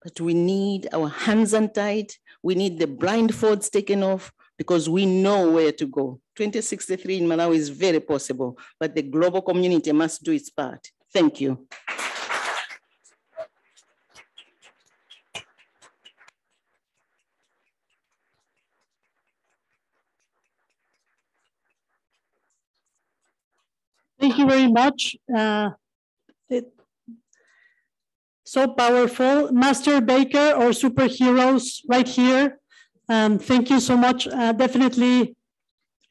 [SPEAKER 11] But we need our hands untied. We need the blindfolds taken off because we know where to go. 2063 in Malawi is very possible, but the global community must do its part. Thank you.
[SPEAKER 5] Thank you very much. So powerful. Master Baker or superheroes right here. Thank you so much. Definitely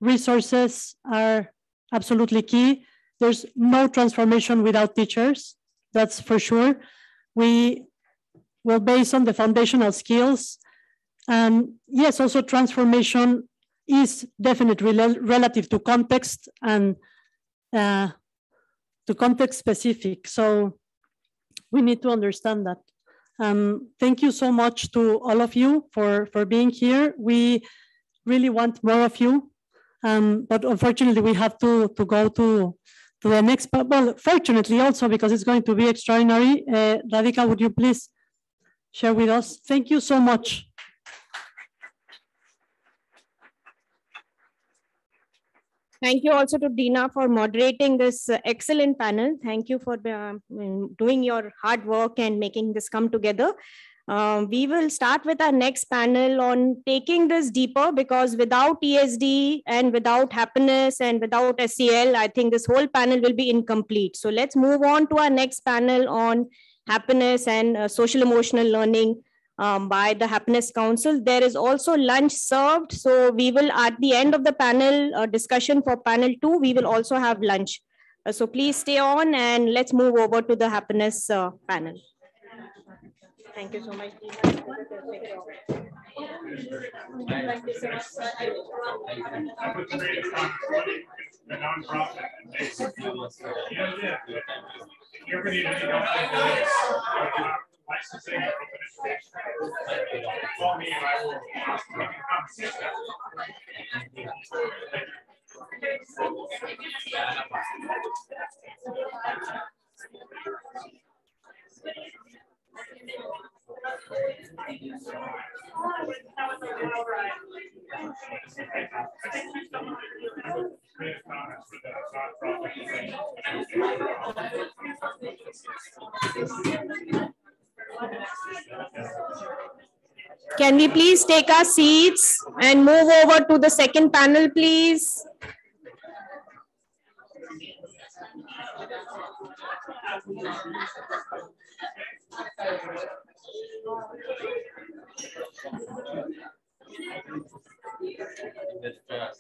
[SPEAKER 5] resources are absolutely key. There's no transformation without teachers. That's for sure. We will base on the foundational skills. Yes, also transformation is definitely relative to context and to context specific. So we need to understand that. Thank you so much to all of you for being here. We really want more of you, but unfortunately we have to go to the next, well, fortunately also because it's going to be extraordinary. Radhika, would you please share with us? Thank you so much.
[SPEAKER 1] Thank you also to Dina for moderating this excellent panel. Thank you for doing your hard work and making this come together. We will start with our next panel on taking this deeper, because without ESD and without happiness and without SEL, I think this whole panel will be incomplete. So let's move on to our next panel on happiness and social emotional learning by the Happiness Council. There is also lunch served. So we will, at the end of the panel discussion for panel 2, we will also have lunch. So please stay on and let's move over to the happiness panel. Thank you so much. Can we please take our seats and move over to the second panel, please?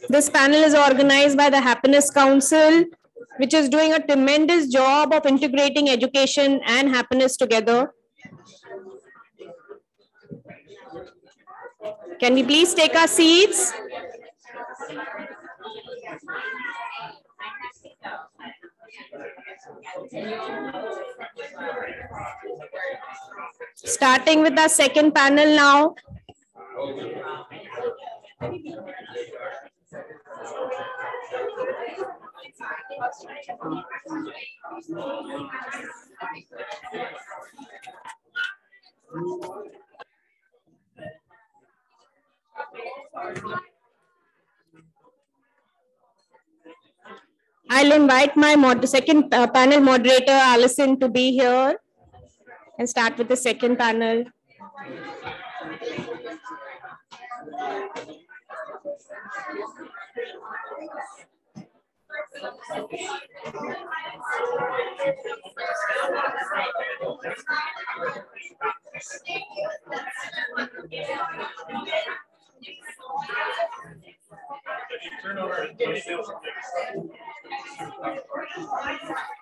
[SPEAKER 1] This panel is organized by the Happiness Council, which is doing a tremendous job of integrating education and happiness together. Can we please take our seats? Starting with our second panel now. I'll invite my second panel moderator, Alison, to be here and start with the second panel.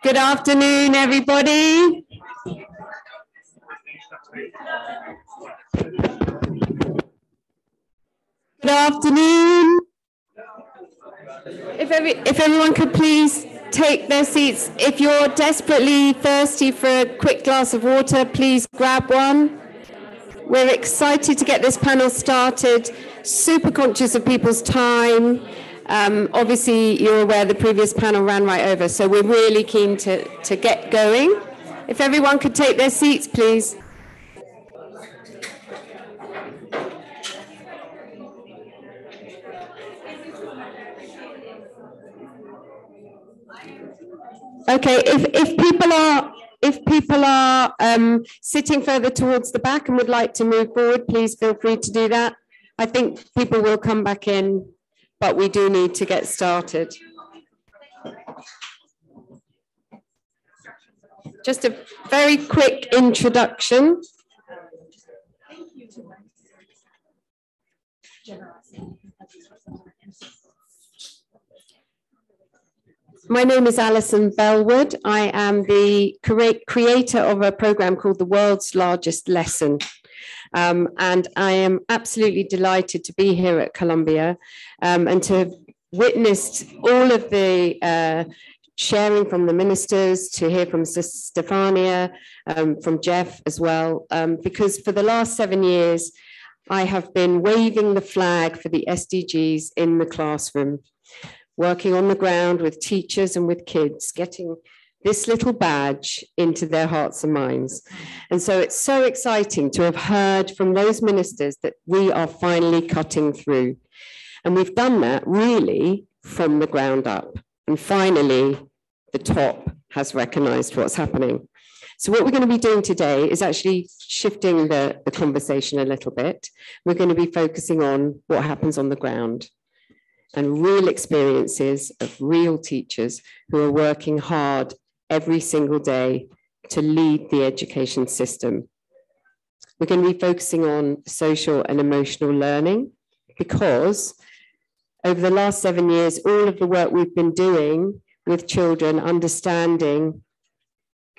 [SPEAKER 1] Good afternoon, everybody. Good afternoon. If everyone could please take their seats. If you're desperately thirsty for a quick glass of water, please grab one. We're excited to get this panel started, super conscious of people's time. Obviously, you're aware the previous panel ran right over, so we're really keen to get going. If everyone could take their seats, please. Okay, if people are sitting further towards the back and would like to move forward, please feel free to do that. I think people will come back in, but we do need to get started. Just a very quick introduction. My name is Alison Bellwood. I am the creator of a program called The World's Largest Lesson. And I am absolutely delighted to be here at Columbia and to have witnessed all of the sharing from the ministers, to hear from Stefania, from Jeff as well, because for the last 7 years, I have been waving the flag for the SDGs in the classroom, working on the ground with teachers and with kids, getting this little badge into their hearts and minds. And so it's so exciting to have heard from those ministers that we are finally cutting through. And we've done that really from the ground up. And finally, the top has recognized what's happening. So what we're going to be doing today is actually shifting the conversation a little bit. We're going to be focusing on what happens on the ground and real experiences of real teachers who are working hard every single day to lead the education system. We're going to be focusing on social and emotional learning because over the last 7 years, all of the work we've been doing
[SPEAKER 12] with children, understanding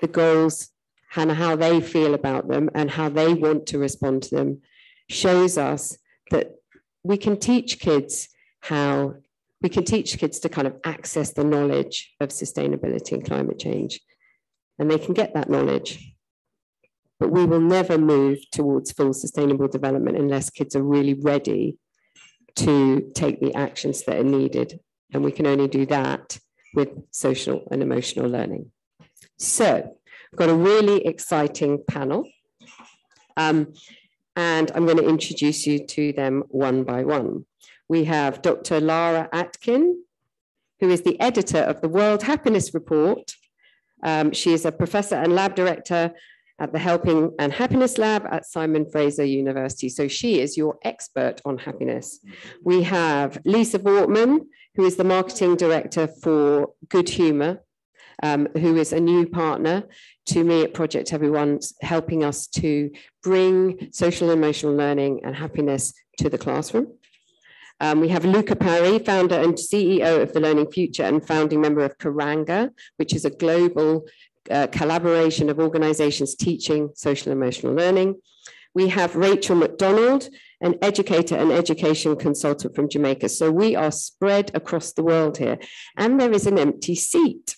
[SPEAKER 12] the goals and how they feel about them and how they want to respond to them, shows us that we can teach kids to kind of access the knowledge of sustainability and climate change, and they can get that knowledge. But we will never move towards full sustainable development unless kids are really ready to take the actions that are needed. And we can only do that with social and emotional learning. So we've got a really exciting panel. And I'm going to introduce you to them one by one. We have Dr. Lara Atkin, who is the editor of the World Happiness Report. She is a professor and lab director at the Helping and Happiness Lab at Simon Fraser University. So she is your expert on happiness. We have Lisa Wortman, who is the marketing director for Good Humour, who is a new partner to me at Project Everyone's, helping us to bring social and emotional learning and happiness to the classroom. We have Luca Parry, founder and CEO of The Learning Future and founding member of Karanga, which is a global collaboration of organizations teaching social and emotional learning. We have Rachel McDonald, an educator and education consultant from Jamaica. So we are spread across the world here, and there is an empty seat.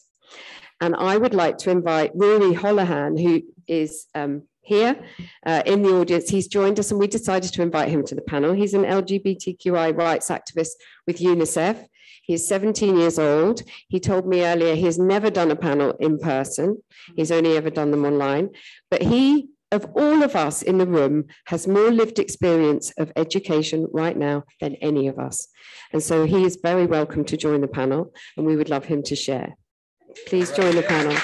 [SPEAKER 12] And I would like to invite Rory Holohan, who is here in the audience. He's joined us and we decided to invite him to the panel. He's an LGBTQI rights activist with UNICEF. He's 17 years old. He told me earlier he has never done a panel in person. He's only ever done them online. But he, of all of us in the room, has more lived experience of education right now than any of us. And so he is very welcome to join the panel, and we would love him to share. Please join the panel.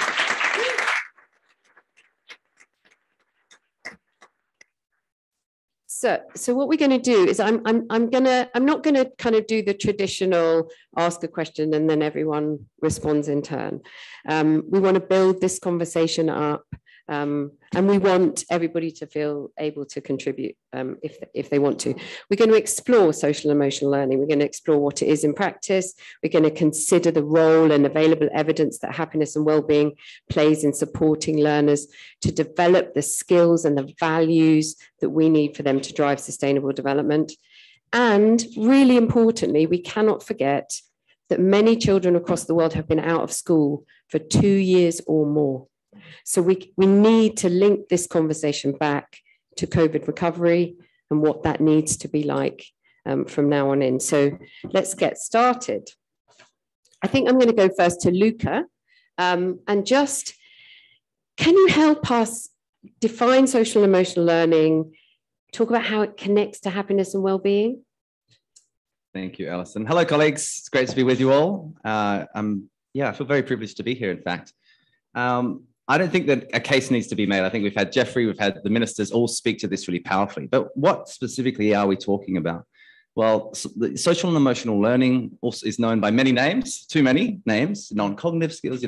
[SPEAKER 12] So what we're going to do is I'm not going to kind of do the traditional ask a question and then everyone responds in turn. We want to build this conversation up, and we want everybody to feel able to contribute if they want to. We're going to explore social and emotional learning. We're going to explore what it is in practice. We're going to consider the role and available evidence that happiness and well-being plays in supporting learners to develop the skills and the values that we need for them to drive sustainable development. And really importantly, we cannot forget that many children across the world have been out of school for 2 years or more. So we need to link this conversation back to COVID recovery and what that needs to be like from now on in. So let's get started. I think I'm going to go first to Luca. And just, can you help us define social and emotional learning, talk about how it connects to happiness and well-being?
[SPEAKER 13] Thank you, Alison. Hello, colleagues. It's great to be with you all. I feel very privileged to be here, in fact. I don't think that a case needs to be made. I think we've had Jeffrey, we've had the ministers all speak to this really powerfully. But what specifically are we talking about? Well, social and emotional learning also is known by many names, too many names, non-cognitive skills,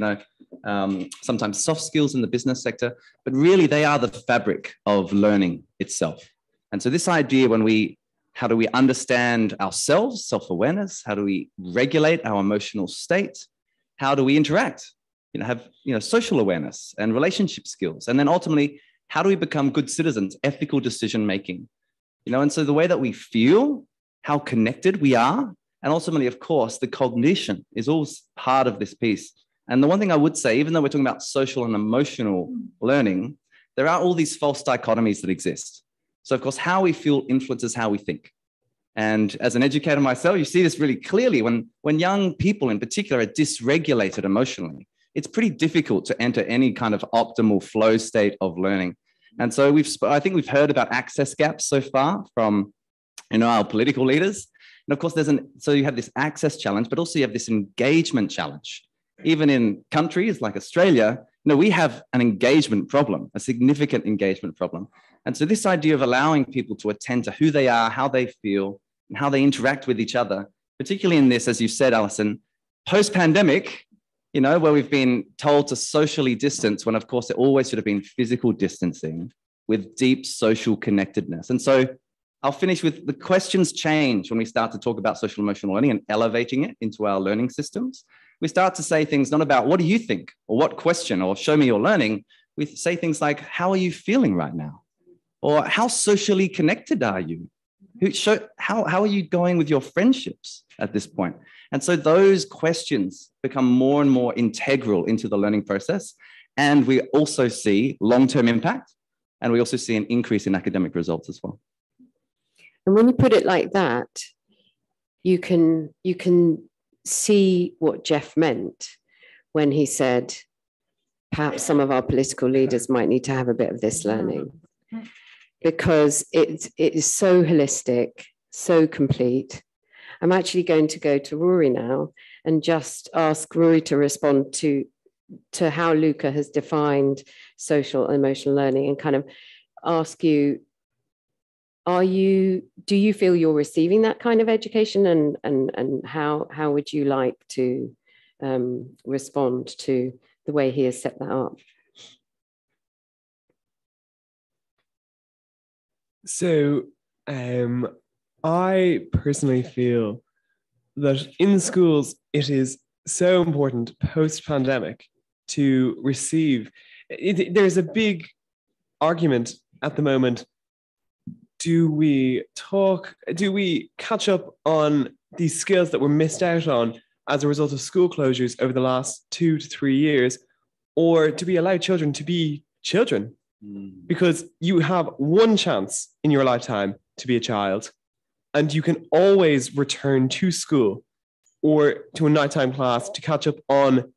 [SPEAKER 13] sometimes soft skills in the business sector, but really they are the fabric of learning itself. And so this idea how do we understand ourselves, self-awareness? How do we regulate our emotional state? How do we interact? Have social awareness and relationship skills, and then ultimately, how do we become good citizens? Ethical decision making, and so the way that we feel, how connected we are, and ultimately, of course, the cognition is all part of this piece. And the one thing I would say, even though we're talking about social and emotional learning, there are all these false dichotomies that exist. So, of course, how we feel influences how we think. And as an educator myself, you see this really clearly when young people, in particular, are dysregulated emotionally. It's pretty difficult to enter any kind of optimal flow state of learning. And so I think we've heard about access gaps so far from our political leaders. And of course, so you have this access challenge, but also you have this engagement challenge. Even in countries like Australia, we have an engagement problem, a significant engagement problem. And so this idea of allowing people to attend to who they are, how they feel, and how they interact with each other, particularly in this, as you said, Alison, post-pandemic, where we've been told to socially distance when, of course, it always should have been physical distancing with deep social connectedness. And so I'll finish with the questions change when we start to talk about social emotional learning and elevating it into our learning systems. We start to say things not about what do you think or what question or show me your learning. We say things like, how are you feeling right now? Or how socially connected are you? How are you going with your friendships at this point? And so those questions become more and more integral into the learning process. And we also see long-term impact, and we also see an increase in academic results as well.
[SPEAKER 12] And when you put it like that, you can see what Jeff meant when he said, perhaps some of our political leaders might need to have a bit of this learning, because it is so holistic, so complete. I'm actually going to go to Rory now and just ask Rory to respond to how Luca has defined social and emotional learning, and kind of ask you, do you feel you're receiving that kind of education, and how would you like to respond to the way he has set that up?
[SPEAKER 14] So I personally feel that in schools, it is so important post-pandemic to receive. There's a big argument at the moment. Do we catch up on these skills that were missed out on as a result of school closures over the last 2 to 3 years? Or do we allow children to be children? Because you have one chance in your lifetime to be a child, and you can always return to school or to a nighttime class to catch up on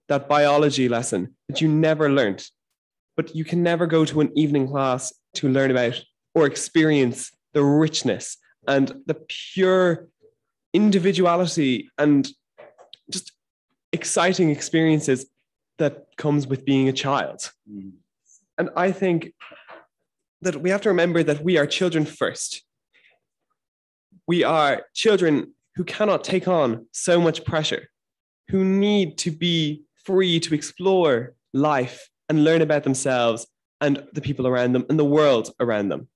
[SPEAKER 14] that biology lesson that you never learned. But you can never go to an evening class to learn about or experience the richness and the pure individuality and just exciting experiences that comes with being a child. And I think that we have to remember that we are children first. We are children who cannot take on so much pressure, who need to be free to explore life and learn about themselves and the people around them and the world around them.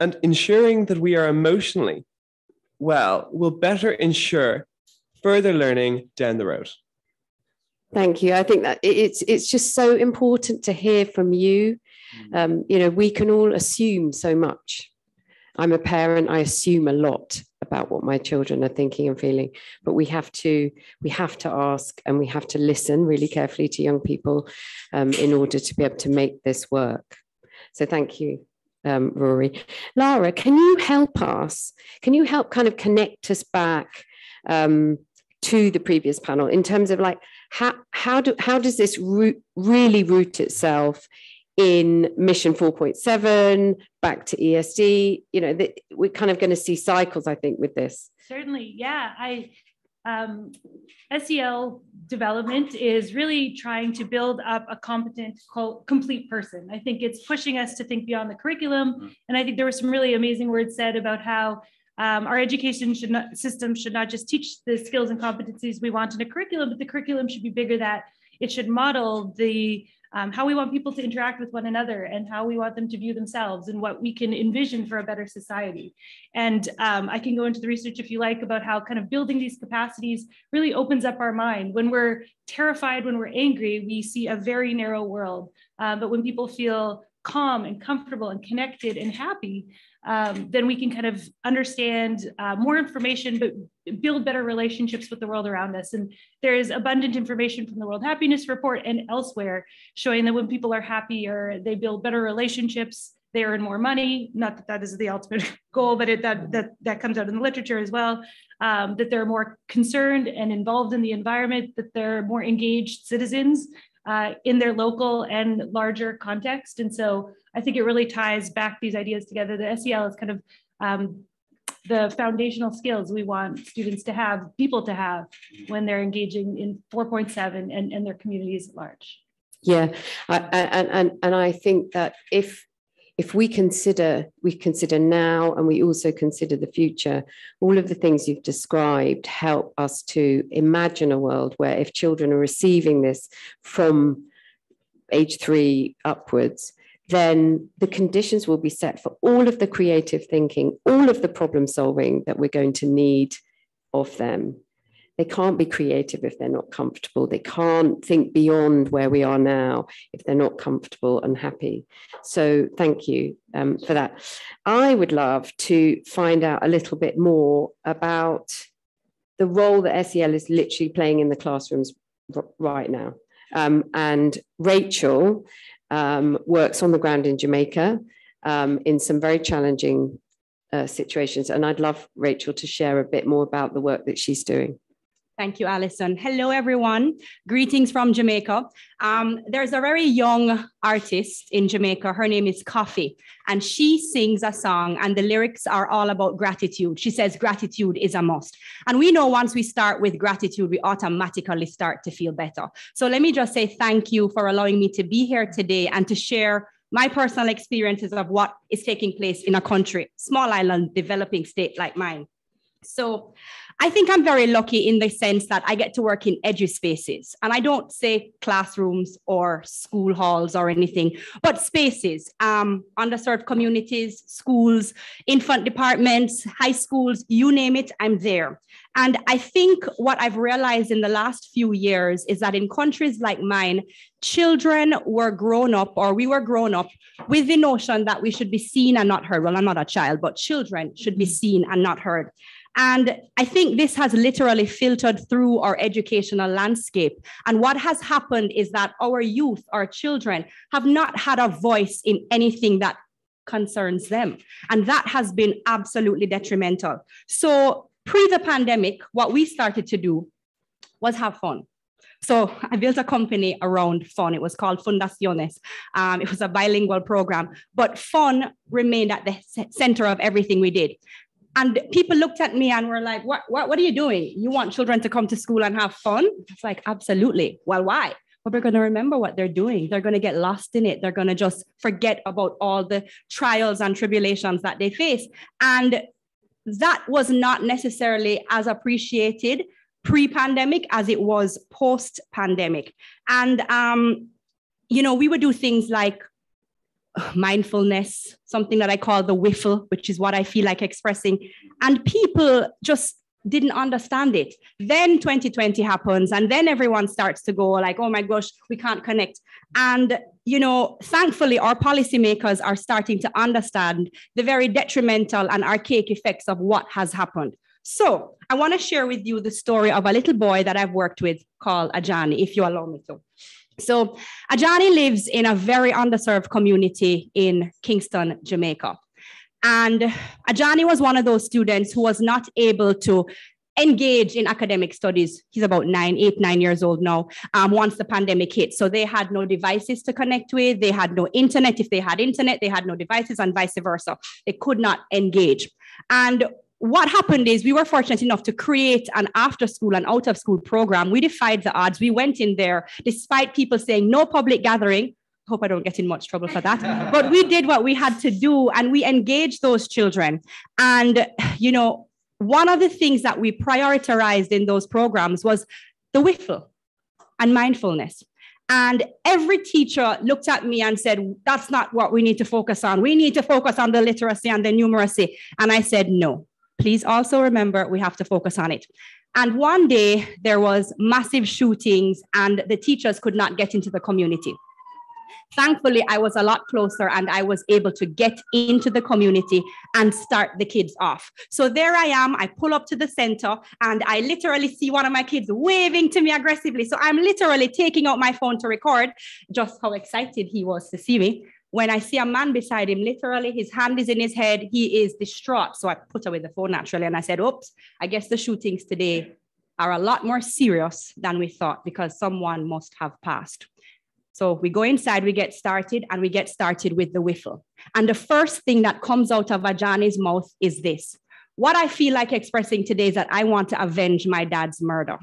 [SPEAKER 14] And ensuring that we are emotionally well will better ensure further learning down the road.
[SPEAKER 12] Thank you. I think that it's just so important to hear from you. We can all assume so much. I'm a parent, I assume a lot about what my children are thinking and feeling, but we have to ask, and we have to listen really carefully to young people in order to be able to make this work. So thank you, Rory. Lara, can you help us? Can you help kind of connect us back to the previous panel in terms of like, how does this really root itself in mission 4.7 back to ESD? We're kind of going to see cycles, I think, with this.
[SPEAKER 15] Certainly, yeah. SEL development is really trying to build up a competent, complete person. I think it's pushing us to think beyond the curriculum. And I think there were some really amazing words said about how our education system should not just teach the skills and competencies we want in a curriculum, but the curriculum should be bigger, that it should model the how we want people to interact with one another and how we want them to view themselves and what we can envision for a better society. And I can go into the research if you like about how kind of building these capacities really opens up our mind. When we're terrified, when we're angry, we see a very narrow world. But when people feel calm and comfortable and connected and happy, then we can kind of understand more information, but build better relationships with the world around us. And there is abundant information from the World Happiness Report and elsewhere showing that when people are happier, they build better relationships, they earn more money. Not that that is the ultimate goal, but that comes out in the literature as well, that they're more concerned and involved in the environment, that they're more engaged citizens in their local and larger context. And so I think it really ties back these ideas together. The SEL is kind of the foundational skills we want students to have, people to have when they're engaging in 4.7 and their communities at large.
[SPEAKER 12] Yeah, and I think that if we consider now and we also consider the future, all of the things you've described help us to imagine a world where if children are receiving this from age 3 upwards, then the conditions will be set for all of the creative thinking, all of the problem solving that we're going to need of them. They can't be creative if they're not comfortable. They can't think beyond where we are now if they're not comfortable and happy. So thank you for that. I would love to find out a little bit more about the role that SEL is literally playing in the classrooms right now. And Rachel works on the ground in Jamaica in some very challenging situations. And I'd love Rachel to share a bit more about the work that she's doing.
[SPEAKER 16] Thank you, Alison. Hello, everyone. Greetings from Jamaica. There's a very young artist in Jamaica. Her name is Coffee, and she sings a song, and the lyrics are all about gratitude. She says gratitude is a must. And we know once we start with gratitude, we automatically start to feel better. So let me just say thank you for allowing me to be here today and to share my personal experiences of what is taking place in a country, small island, developing state like mine. So I think I'm very lucky in the sense that I get to work in edu spaces. And I don't say classrooms or school halls or anything, but spaces, underserved communities, schools, infant departments, high schools, you name it, I'm there. And I think what I've realized in the last few years is that in countries like mine, children were grown up, or we were grown up with the notion that we should be seen and not heard. Well, I'm not a child, but children should be seen and not heard. And I think this has literally filtered through our educational landscape. And what has happened is that our youth, our children, have not had a voice in anything that concerns them. And that has been absolutely detrimental. So pre the pandemic, what we started to do was have fun. So I built a company around fun. It was called Fundaciones. It was a bilingual program, but fun remained at the center of everything we did. And people looked at me and were like, what are you doing? You want children to come to school and have fun? It's like, absolutely. Well, why? Well, they're going to remember what they're doing. They're going to get lost in it. They're going to just forget about all the trials and tribulations that they face. And that was not necessarily as appreciated pre-pandemic as it was post-pandemic. And, we would do things like mindfulness, something that I call the whiffle, which is what I feel like expressing. And people just didn't understand it. Then 2020 happens, and then everyone starts to go like, oh my gosh, we can't connect. And, thankfully, our policymakers are starting to understand the very detrimental and archaic effects of what has happened. So I want to share with you the story of a little boy that I've worked with called Ajani, if you allow me to. So Ajani lives in a very underserved community in Kingston, Jamaica. And Ajani was one of those students who was not able to engage in academic studies. He's about 9 years old now, once the pandemic hit. So they had no devices to connect with. They had no internet. If they had internet, they had no devices, and vice versa. They could not engage. And what happened is we were fortunate enough to create an after-school and out-of-school program. We defied the odds. We went in there despite people saying no public gathering. Hope I don't get in much trouble for that. But we did what we had to do, and we engaged those children. And, one of the things that we prioritized in those programs was the whiffle and mindfulness. And every teacher looked at me and said, that's not what we need to focus on. We need to focus on the literacy and the numeracy. And I said, no. Please also remember we have to focus on it. And one day there was massive shootings and the teachers could not get into the community. Thankfully, I was a lot closer and I was able to get into the community and start the kids off. So there I am, I pull up to the center and I literally see one of my kids waving to me aggressively. So I'm literally taking out my phone to record just how excited he was to see me. When I see a man beside him, literally his hand is in his head, he is distraught. So I put away the phone naturally and I said, oops, I guess the shootings today are a lot more serious than we thought because someone must have passed. So we go inside, we get started, and we get started with the whiffle. And the first thing that comes out of Ajani's mouth is this. What I feel like expressing today is that I want to avenge my dad's murder.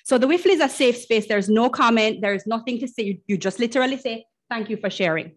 [SPEAKER 16] So the whiffle is a safe space. There's no comment. There's nothing to say. You just literally say, thank you for sharing.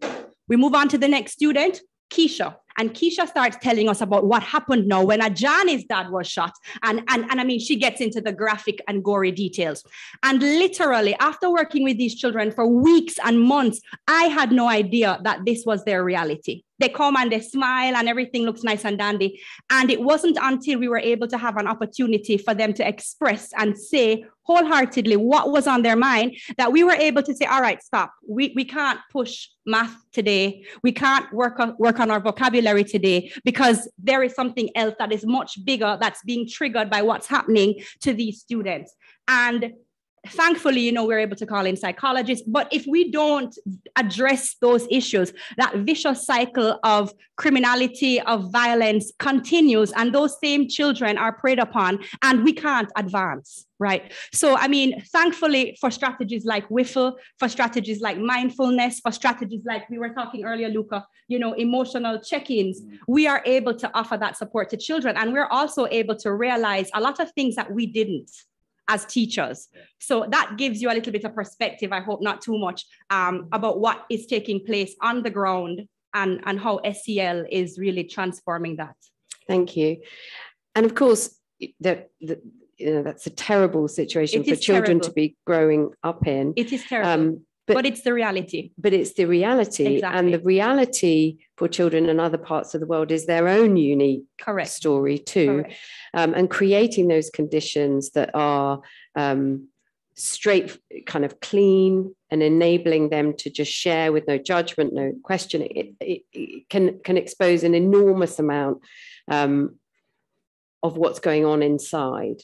[SPEAKER 16] We move on to the next student, Keisha. And Keisha starts telling us about what happened now when Ajani's dad was shot. And I mean, she gets into the graphic and gory details. And literally, after working with these children for weeks and months, I had no idea that this was their reality. They come and they smile and everything looks nice and dandy. And it wasn't until we were able to have an opportunity for them to express and say wholeheartedly what was on their mind that we were able to say, all right, stop. We can't push math today. We can't work on our vocabulary today because there is something else that is much bigger that's being triggered by what's happening to these students. And thankfully, you know, we're able to call in psychologists, but if we don't address those issues, that vicious cycle of criminality, of violence continues, and those same children are preyed upon, and we can't advance, right? So, I mean, thankfully for strategies like WIFL, for strategies like mindfulness, for strategies like we were talking earlier, Luca, you know, emotional check-ins, we are able to offer that support to children, and we're also able to realize a lot of things that we didn't as teachers. So that gives you a little bit of perspective, I hope not too much, about what is taking place on the ground and how SEL is really transforming that.
[SPEAKER 12] Thank you. And of course, you know, that's a terrible situation for children to be growing up in.
[SPEAKER 16] It is terrible. But it's the reality.
[SPEAKER 12] But it's the reality.
[SPEAKER 16] Exactly.
[SPEAKER 12] And the reality for children in other parts of the world is their own unique story too. And creating those conditions that are straight, kind of clean, and enabling them to just share with no judgment, no questioning, it can expose an enormous amount of what's going on inside.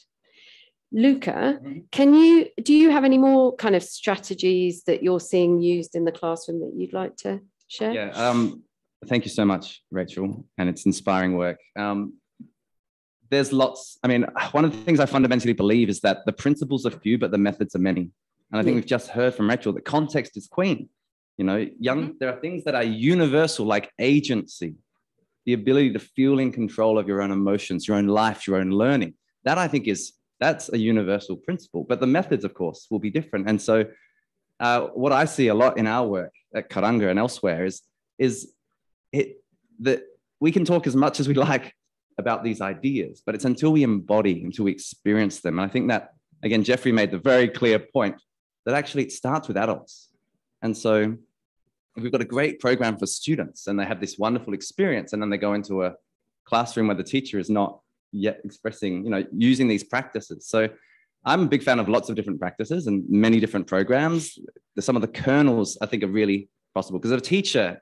[SPEAKER 12] Luca, do you have any more kind of strategies that you're seeing used in the classroom that you'd like to share?
[SPEAKER 13] Yeah, thank you so much, Rachel, and it's inspiring work. There's lots, I mean, one of the things I fundamentally believe is that the principles are few, but the methods are many. And I think we've just heard from Rachel that context is queen. You know, there are things that are universal, like agency, the ability to feel in control of your own emotions, your own life, your own learning. That I think that's a universal principle, but the methods, of course, will be different. And so what I see a lot in our work at Karanga and elsewhere is that we can talk as much as we like about these ideas, but it's until we embody, until we experience them. And I think that, again, Jeffrey made the very clear point that actually it starts with adults. And so we've got a great program for students and they have this wonderful experience, and then they go into a classroom where the teacher is not yet expressing, you know, using these practices. So I'm a big fan of lots of different practices and many different programs. Some of the kernels I think are really possible, because a teacher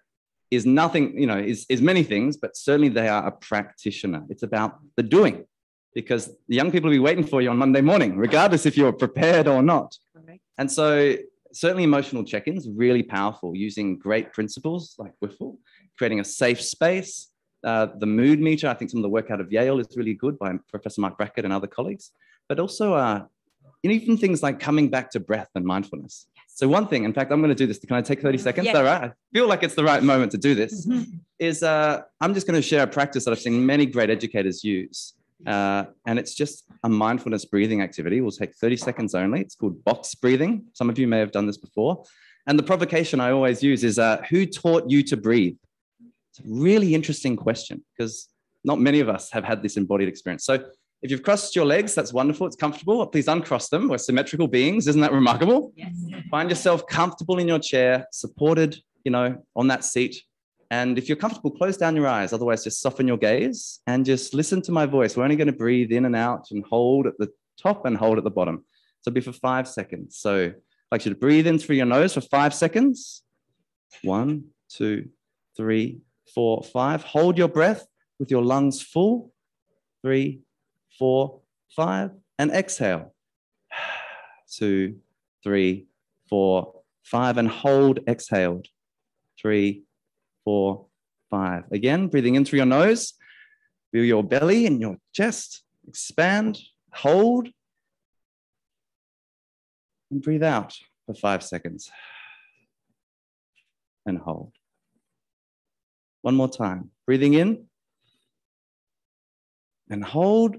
[SPEAKER 13] is nothing, you know, is many things, but certainly they are a practitioner. It's about the doing, because the young people will be waiting for you on Monday morning, regardless if you're prepared or not.
[SPEAKER 16] Correct.
[SPEAKER 13] And so certainly emotional check-ins, really powerful, using great principles like WIFL, creating a safe space. The mood meter, I think some of the work out of Yale is really good by Professor Mark Brackett and other colleagues, but also even things like coming back to breath and mindfulness. So one thing, in fact, I'm going to do this. Can I take 30 seconds?
[SPEAKER 16] Yes.
[SPEAKER 13] All right. I feel like it's the right moment to do this. Is I'm just going to share a practice that I've seen many great educators use. And it's just a mindfulness breathing activity. We'll take 30 seconds only. It's called box breathing. Some of you may have done this before. And the provocation I always use is, who taught you to breathe? It's a really interesting question, because not many of us have had this embodied experience. So if you've crossed your legs, that's wonderful. It's comfortable. Please uncross them. We're symmetrical beings. Isn't that remarkable?
[SPEAKER 16] Yes.
[SPEAKER 13] Find yourself comfortable in your chair, supported, you know, on that seat. And if you're comfortable, close down your eyes. Otherwise, just soften your gaze and just listen to my voice. We're only going to breathe in and out and hold at the top and hold at the bottom. So it'll be for 5 seconds. So I'd like you to breathe in through your nose for 5 seconds. 1, 2, 3, 4, 5. Hold your breath with your lungs full. 3, 4, 5, and exhale. 2, 3, 4, 5, and hold, exhaled. 3, 4, 5. Again, breathing in through your nose. Feel your belly and your chest expand, hold, and breathe out for 5 seconds. And hold. One more time. Breathing in and hold.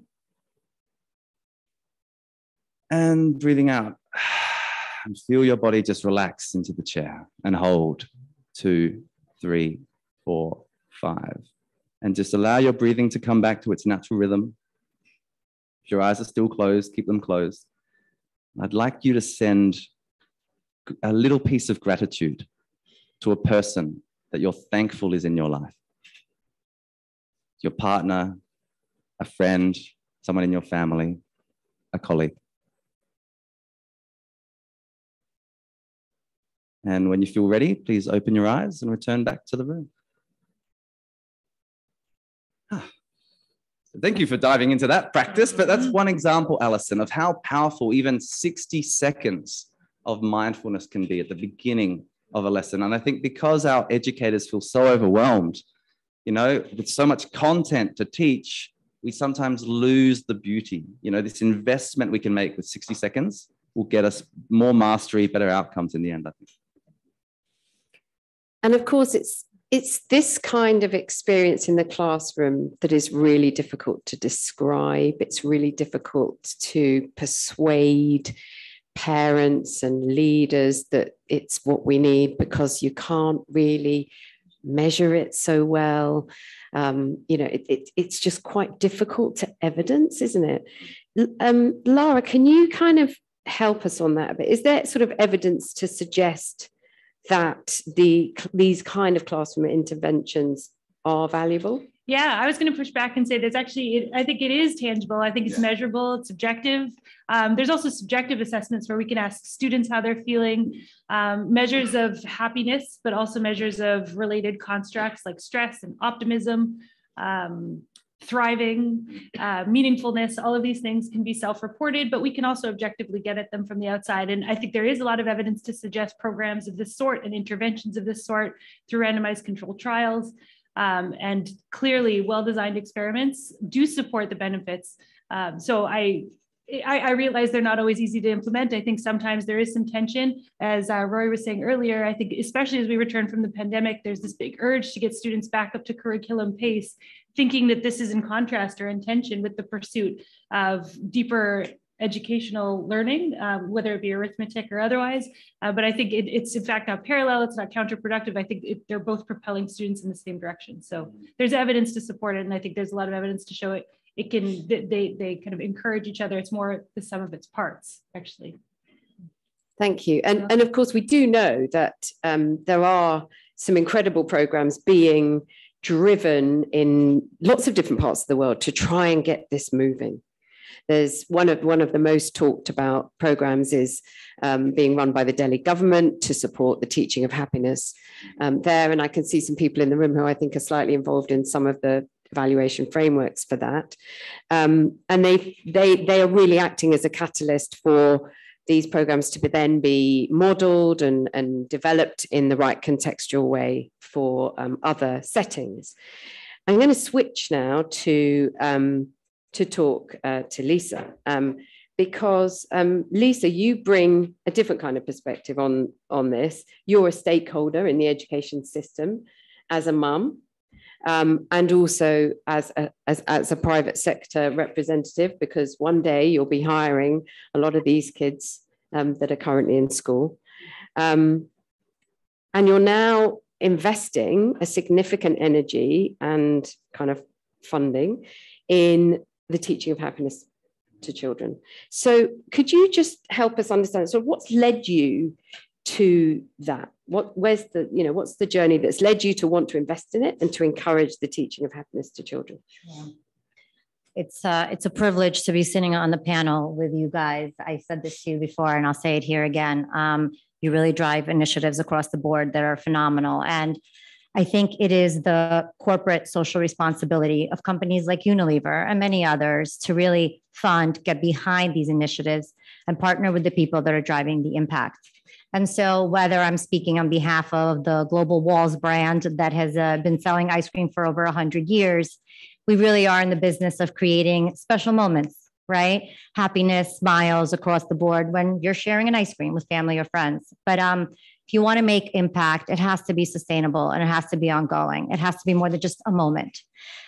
[SPEAKER 13] And breathing out. And feel your body just relax into the chair and hold. 2, 3, 4, 5. and just allow your breathing to come back to its natural rhythm. If your eyes are still closed, keep them closed. I'd like you to send a little piece of gratitude to a person that you're thankful is in your life. Your partner, a friend, someone in your family, a colleague. And when you feel ready, please open your eyes and return back to the room. Thank you for diving into that practice, but that's one example, Alison, of how powerful even 60 seconds of mindfulness can be at the beginning of a lesson. And I think because our educators feel so overwhelmed, you know, with so much content to teach, we sometimes lose the beauty. You know, this investment we can make with 60 seconds will get us more mastery, better outcomes in the end, I think.
[SPEAKER 12] And of course, it's this kind of experience in the classroom that is really difficult to describe. It's really difficult to persuade parents and leaders that it's what we need, because you can't really measure it so well. You know, it's just quite difficult to evidence, isn't it? Lara, can you kind of help us on that a bit? Is there sort of evidence to suggest that these kind of classroom interventions are valuable?
[SPEAKER 15] Yeah, I was going to push back and say there's actually, I think it is tangible. I think it's measurable, it's objective. There's also subjective assessments where we can ask students how they're feeling, measures of happiness, but also measures of related constructs like stress and optimism, thriving, meaningfulness. All of these things can be self-reported, but we can also objectively get at them from the outside. And I think there is a lot of evidence to suggest programs of this sort and interventions of this sort through randomized controlled trials. And clearly well-designed experiments do support the benefits. So I realize they're not always easy to implement. I think sometimes there is some tension. As Rory was saying earlier, I think especially as we return from the pandemic, there's this big urge to get students back up to curriculum pace, thinking that this is in contrast or in tension with the pursuit of deeper educational learning, whether it be arithmetic or otherwise. But I think it's in fact not parallel, it's not counterproductive. I think they're both propelling students in the same direction. So there's evidence to support it. And I think there's a lot of evidence to show it can, they kind of encourage each other. It's more the sum of its parts, actually.
[SPEAKER 12] Thank you. And of course, we do know that there are some incredible programs being driven in lots of different parts of the world to try and get this moving. There's one of the most talked about programs is being run by the Delhi government to support the teaching of happiness there. And I can see some people in the room who I think are slightly involved in some of the evaluation frameworks for that. And they are really acting as a catalyst for these programs to then be modeled and developed in the right contextual way for other settings. I'm going to switch now to talk to Lisa, because Lisa, you bring a different kind of perspective on this. You're a stakeholder in the education system as a mum, and also as a private sector representative, because one day you'll be hiring a lot of these kids that are currently in school. And you're now investing a significant energy and kind of funding in the teaching of happiness to children. So could you just help us understand, so what's led you to that? What's the journey that's led you to want to invest in it and to encourage the teaching of happiness to children?
[SPEAKER 17] Yeah. It's a privilege to be sitting on the panel with you guys. I said this to you before, and I'll say it here again. You really drive initiatives across the board that are phenomenal. And I think it is the corporate social responsibility of companies like Unilever and many others to really fund, get behind these initiatives and partner with the people that are driving the impact. And so whether I'm speaking on behalf of the Global Walls brand that has been selling ice cream for over 100 years, we really are in the business of creating special moments, right? Happiness, smiles across the board when you're sharing an ice cream with family or friends. But if you want to make impact, it has to be sustainable and it has to be ongoing. It has to be more than just a moment.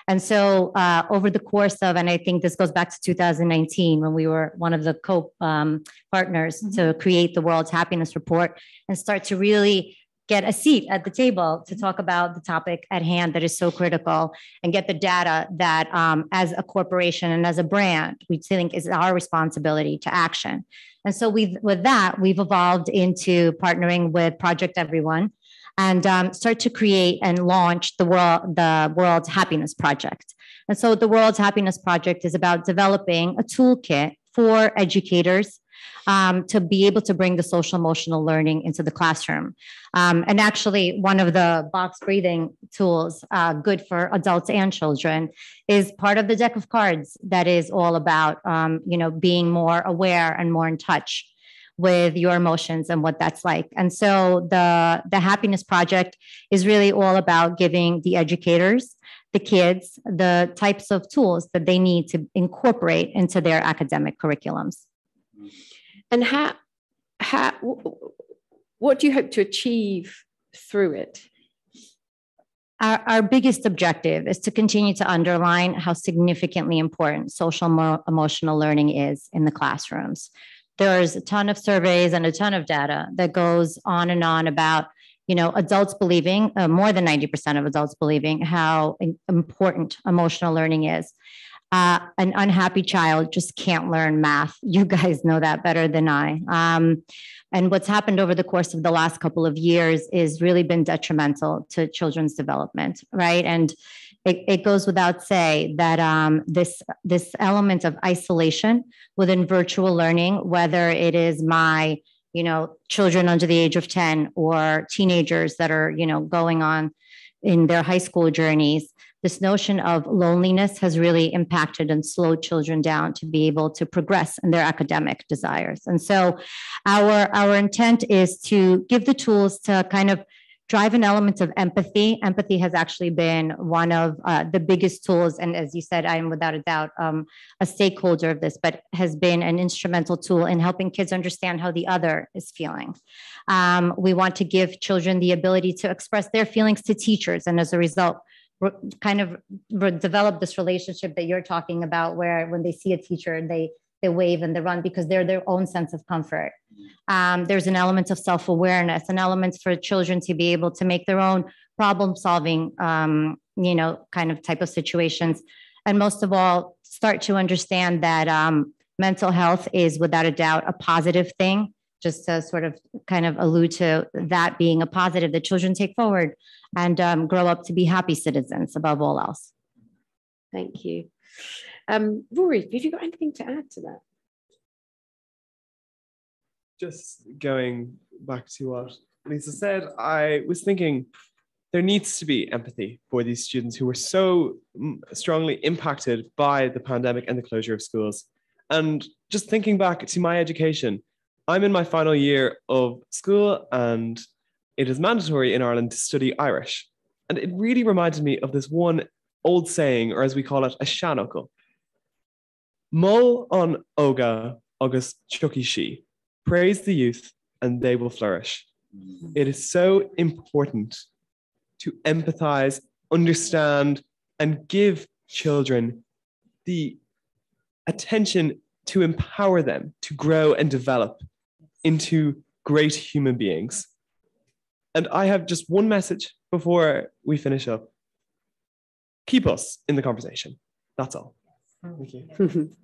[SPEAKER 17] And so over the course of, and I think this goes back to 2019 when we were one of the co-partners to create the World's Happiness Report and start to really get a seat at the table to talk about the topic at hand that is so critical, and get the data that as a corporation and as a brand, we think is our responsibility to action. And so with that, we've evolved into partnering with Project Everyone and start to create and launch the World's Happiness Project. And so the World's Happiness Project is about developing a toolkit for educators to be able to bring the social emotional learning into the classroom. And actually, one of the box breathing tools, good for adults and children, is part of the deck of cards that is all about, being more aware and more in touch with your emotions and what that's like. And so the Happiness Project is really all about giving the educators, the kids, the types of tools that they need to incorporate into their academic curriculums.
[SPEAKER 12] And what do you hope to achieve through it?
[SPEAKER 17] Our biggest objective is to continue to underline how significantly important social emotional learning is in the classrooms. There's a ton of surveys and a ton of data that goes on and on about, adults believing, more than 90% of adults believing how important emotional learning is. An unhappy child just can't learn math. You guys know that better than I. And what's happened over the course of the last couple of years is really been detrimental to children's development, right? And it goes without say that this element of isolation within virtual learning, whether it is my, children under the age of 10 or teenagers that are, going on in their high school journeys, this notion of loneliness has really impacted and slowed children down to be able to progress in their academic desires. And so our intent is to give the tools to kind of drive an element of empathy. Empathy has actually been one of the biggest tools. And as you said, I am without a doubt a stakeholder of this, but has been an instrumental tool in helping kids understand how the other is feeling. We want to give children the ability to express their feelings to teachers. And as a result, kind of develop this relationship that you're talking about, where when they see a teacher, they wave and they run because they're their own sense of comfort. There's an element of self-awareness, an element for children to be able to make their own problem-solving, kind of type of situations. And most of all, start to understand that mental health is without a doubt a positive thing, just to sort of kind of allude to that being a positive that children take forward and grow up to be happy citizens above all else.
[SPEAKER 12] Thank you. Rory, have you got anything to add to that?
[SPEAKER 14] Just going back to what Lisa said, I was thinking there needs to be empathy for these students who were so strongly impacted by the pandemic and the closure of schools. And just thinking back to my education, I'm in my final year of school and it is mandatory in Ireland to study Irish. And it really reminded me of this one old saying, or as we call it, a seanokul. Mull on oga agus chuki she. Praise the youth and they will flourish. It is so important to empathize, understand, and give children the attention to empower them to grow and develop into great human beings. And I have just one message before we finish up. Keep us in the conversation. That's all. Thank you.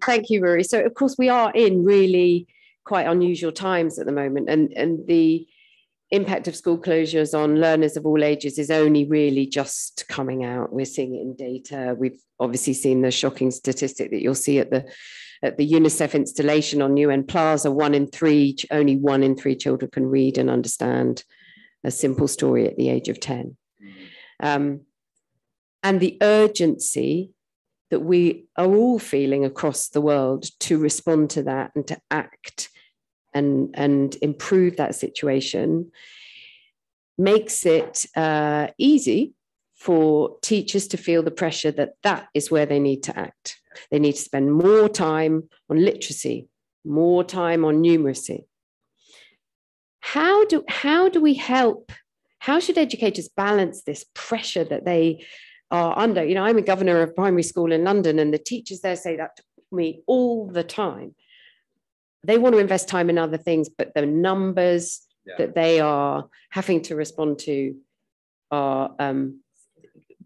[SPEAKER 12] Thank you, Rory. So, of course, we are in really quite unusual times at the moment, and the impact of school closures on learners of all ages is only really just coming out. We're seeing it in data. We've obviously seen the shocking statistic that you'll see at the UNICEF installation on UN Plaza. Only one in three children can read and understand a simple story at the age of 10. And the urgency that we are all feeling across the world to respond to that and to act and improve that situation makes it easy for teachers to feel the pressure that that is where they need to act. They need to spend more time on literacy, more time on numeracy. How do we help? How should educators balance this pressure that they are under? You know, I'm a governor of primary school in London, and the teachers there say that to me all the time. they want to invest time in other things, but the numbers that they are having to respond to are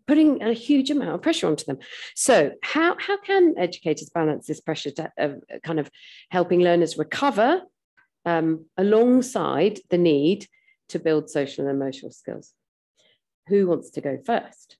[SPEAKER 12] putting a huge amount of pressure onto them. So how can educators balance this pressure to kind of helping learners recover alongside the need to build social and emotional skills? Who wants to go first?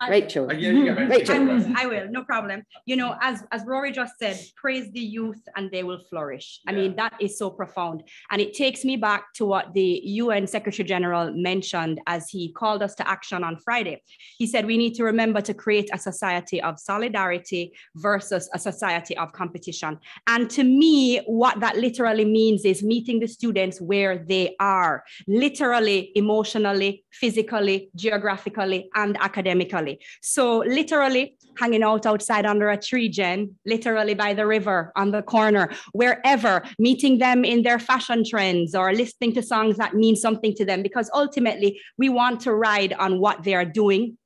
[SPEAKER 12] Rachel. Rachel.
[SPEAKER 16] I will, no problem. You know, as Rory just said, praise the youth and they will flourish. I mean, that is so profound. And it takes me back to what the UN Secretary General mentioned as he called us to action on Friday. He said, we need to remember to create a society of solidarity versus a society of competition. And to me, what that literally means is meeting the students where they are, literally, emotionally, physically, geographically, and academically. So literally hanging out outside under a tree, Jen, literally by the river, on the corner, wherever, meeting them in their fashion trends or listening to songs that mean something to them, because ultimately we want to ride on what they are doing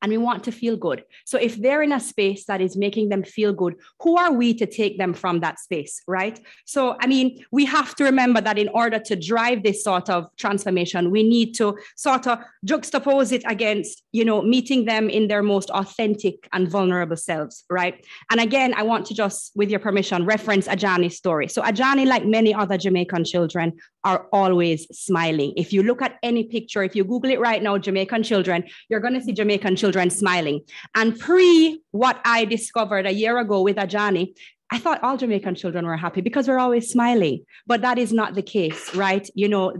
[SPEAKER 16] and we want to feel good. So if they're in a space that is making them feel good, who are we to take them from that space, right? So, I mean, we have to remember that in order to drive this sort of transformation, we need to sort of juxtapose it against, you know, meeting them in their most authentic and vulnerable selves, right? And again, I want to just, with your permission, reference Ajani's story. So Ajani, like many other Jamaican children, are always smiling. If you look at any picture, if you Google it right now, Jamaican children, you're going to see Jamaican children smiling. And what I discovered a year ago with Ajani, I thought all Jamaican children were happy because we're always smiling, but that is not the case, right? You know,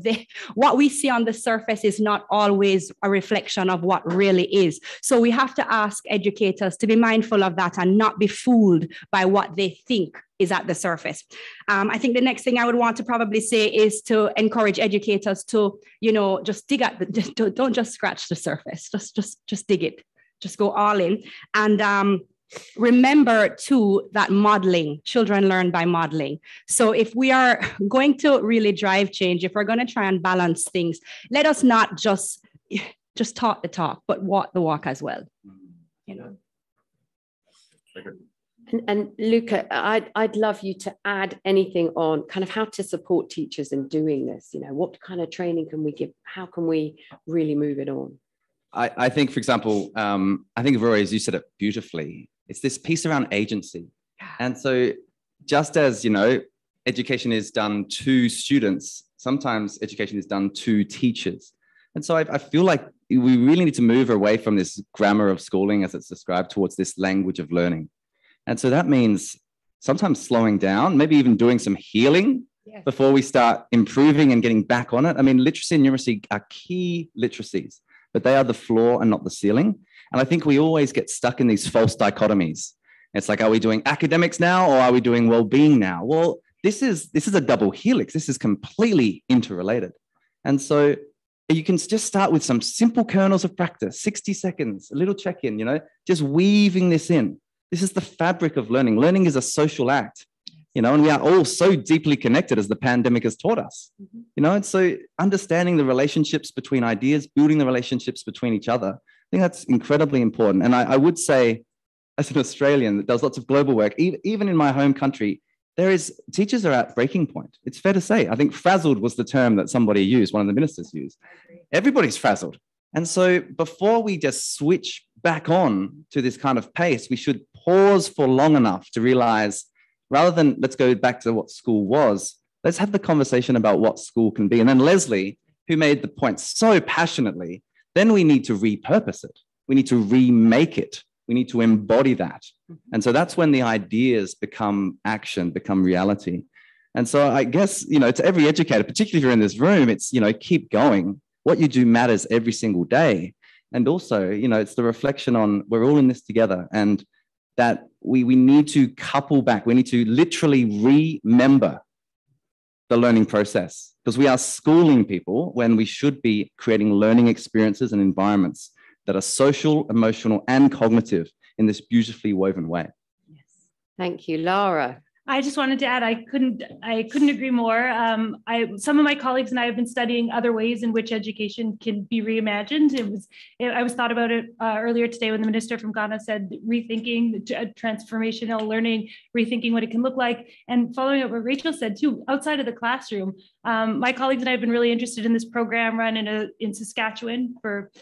[SPEAKER 16] what we see on the surface is not always a reflection of what really is. So we have to ask educators to be mindful of that and not be fooled by what they think is at the surface. I think the next thing I would want to probably say is to encourage educators to, you know, just dig at don't just scratch the surface, just dig it, just go all in. And remember too that modeling, children learn by modeling. So if we are going to really drive change, if we're going to try and balance things, let us not just talk the talk, but walk the walk as well. You know.
[SPEAKER 12] And Luca, I'd love you to add anything on kind of how to support teachers in doing this. You know, what kind of training can we give? How can we really move it on?
[SPEAKER 13] I think, for example, I think, Rory, as you said it beautifully, it's this piece around agency. And so just as, you know, education is done to students, sometimes education is done to teachers. And so I feel like we really need to move away from this grammar of schooling as it's described towards this language of learning. And so that means sometimes slowing down, maybe even doing some healing before we start improving and getting back on it. I mean, literacy and numeracy are key literacies, but they are the floor and not the ceiling. And I think we always get stuck in these false dichotomies. It's like, are we doing academics now or are we doing well-being now? Well, this is a double helix. This is completely interrelated. And so you can just start with some simple kernels of practice, 60 seconds, a little check-in, you know, just weaving this in. This is the fabric of learning. Learning is a social act, you know, and we are all so deeply connected as the pandemic has taught us, you know, and so understanding the relationships between ideas, building the relationships between each other, I think that's incredibly important. And I would say, as an Australian that does lots of global work, even in my home country, teachers are at breaking point. It's fair to say. I think frazzled was the term that somebody used, one of the ministers used. Everybody's frazzled. And so before we just switch back on to this kind of pace, we should pause for long enough to realize, rather than let's go back to what school was, let's have the conversation about what school can be. And then Leslie, who made the point so passionately, then we need to repurpose it. We need to remake it. We need to embody that. And so that's when the ideas become action, become reality. And so I guess, you know, to every educator, particularly if you're in this room, it's, you know, keep going. What you do matters every single day. And also, you know, it's the reflection on we're all in this together and that we need to couple back. We need to literally remember the learning process because we are schooling people when we should be creating learning experiences and environments that are social, emotional, and cognitive in this beautifully woven way.
[SPEAKER 12] Yes. Thank you, Lara.
[SPEAKER 15] I just wanted to add, I couldn't agree more. Some of my colleagues and I have been studying other ways in which education can be reimagined. I was thought about it earlier today when the minister from Ghana said rethinking transformational learning, rethinking what it can look like, and following up what Rachel said too, outside of the classroom. My colleagues and I have been really interested in this program run in Saskatchewan for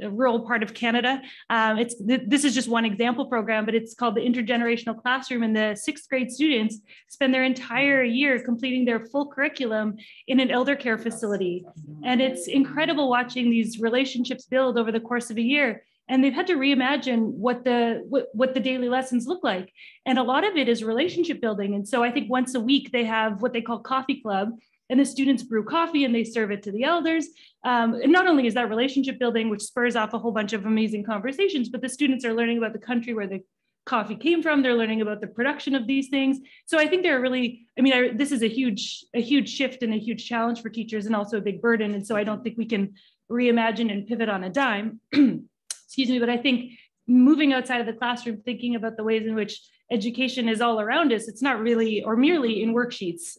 [SPEAKER 15] a rural part of Canada. This is just one example program, but it's called the Intergenerational Classroom, and the 6th grade students spend their entire year completing their full curriculum in an elder care facility. And it's incredible watching these relationships build over the course of a year. And they've had to reimagine what the daily lessons look like. And a lot of it is relationship building. And so I think once a week they have what they call coffee club, and the students brew coffee and they serve it to the elders. And not only is that relationship building, which spurs off a whole bunch of amazing conversations, but the students are learning about the country where the coffee came from. They're learning about the production of these things. So I think they're really, this is a huge shift and a huge challenge for teachers, and also a big burden. And so I don't think we can reimagine and pivot on a dime. Excuse me, but I think moving outside of the classroom, thinking about the ways in which education is all around us, it's not really or merely in worksheets,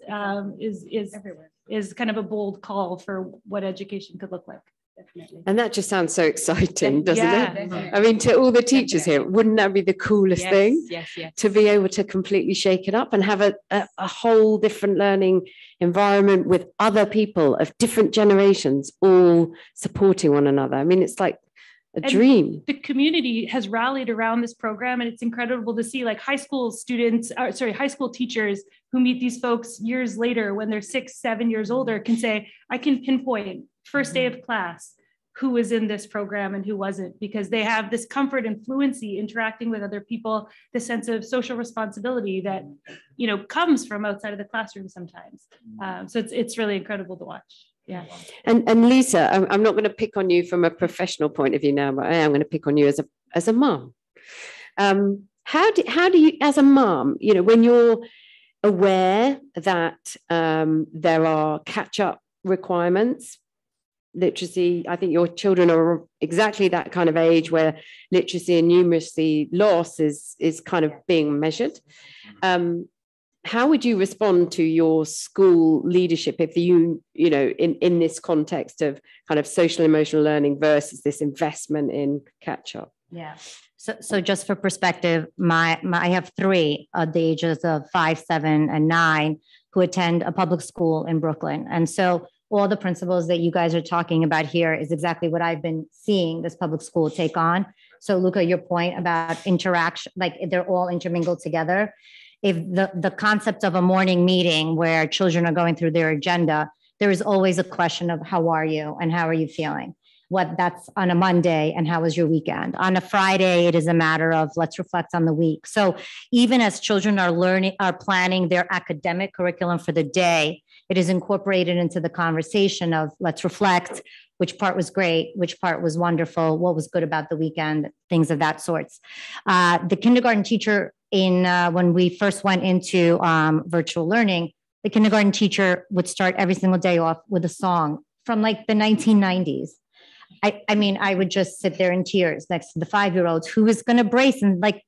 [SPEAKER 15] is kind of a bold call for what education could look like. Definitely.
[SPEAKER 12] And that just sounds so exciting, doesn't it? I mean, to all the teachers here, wouldn't that be the coolest thing?
[SPEAKER 16] Yes.
[SPEAKER 12] To be able to completely shake it up and have a whole different learning environment with other people of different generations all supporting one another. I mean, it's like a dream.
[SPEAKER 15] The community has rallied around this program, and it's incredible to see like high school teachers who meet these folks years later when they're 6, 7 years older can say, I can pinpoint first day of class who was in this program and who wasn't, because they have this comfort and fluency interacting with other people, the sense of social responsibility that, comes from outside of the classroom sometimes. So it's really incredible to watch. Yeah.
[SPEAKER 12] And Lisa, I'm not going to pick on you from a professional point of view now, but I am going to pick on you as a mom. How do you, as a mom, when you're aware that there are catch-up requirements, literacy, I think your children are exactly that kind of age where literacy and numeracy loss is kind of being measured. How would you respond to your school leadership if in this context of kind of social emotional learning versus this investment in catch-up?
[SPEAKER 17] Yeah. So just for perspective, I have 3 at the ages of 5, 7, and 9 who attend a public school in Brooklyn. And so all the principles that you guys are talking about here is exactly what I've been seeing this public school take on. So Luca, your point about interaction, like they're all intermingled together. If the concept of a morning meeting where children are going through their agenda, there is always a question of how are you and how are you feeling? What that's on a Monday and how was your weekend? On a Friday, it is a matter of let's reflect on the week. So even as children are planning their academic curriculum for the day, it is incorporated into the conversation of let's reflect, which part was great, which part was wonderful, what was good about the weekend, things of that sorts. The kindergarten teacher when we first went into virtual learning, the kindergarten teacher would start every single day off with a song from like the 1990s. I mean, I would just sit there in tears next to the 5-year-olds who is going to brace and like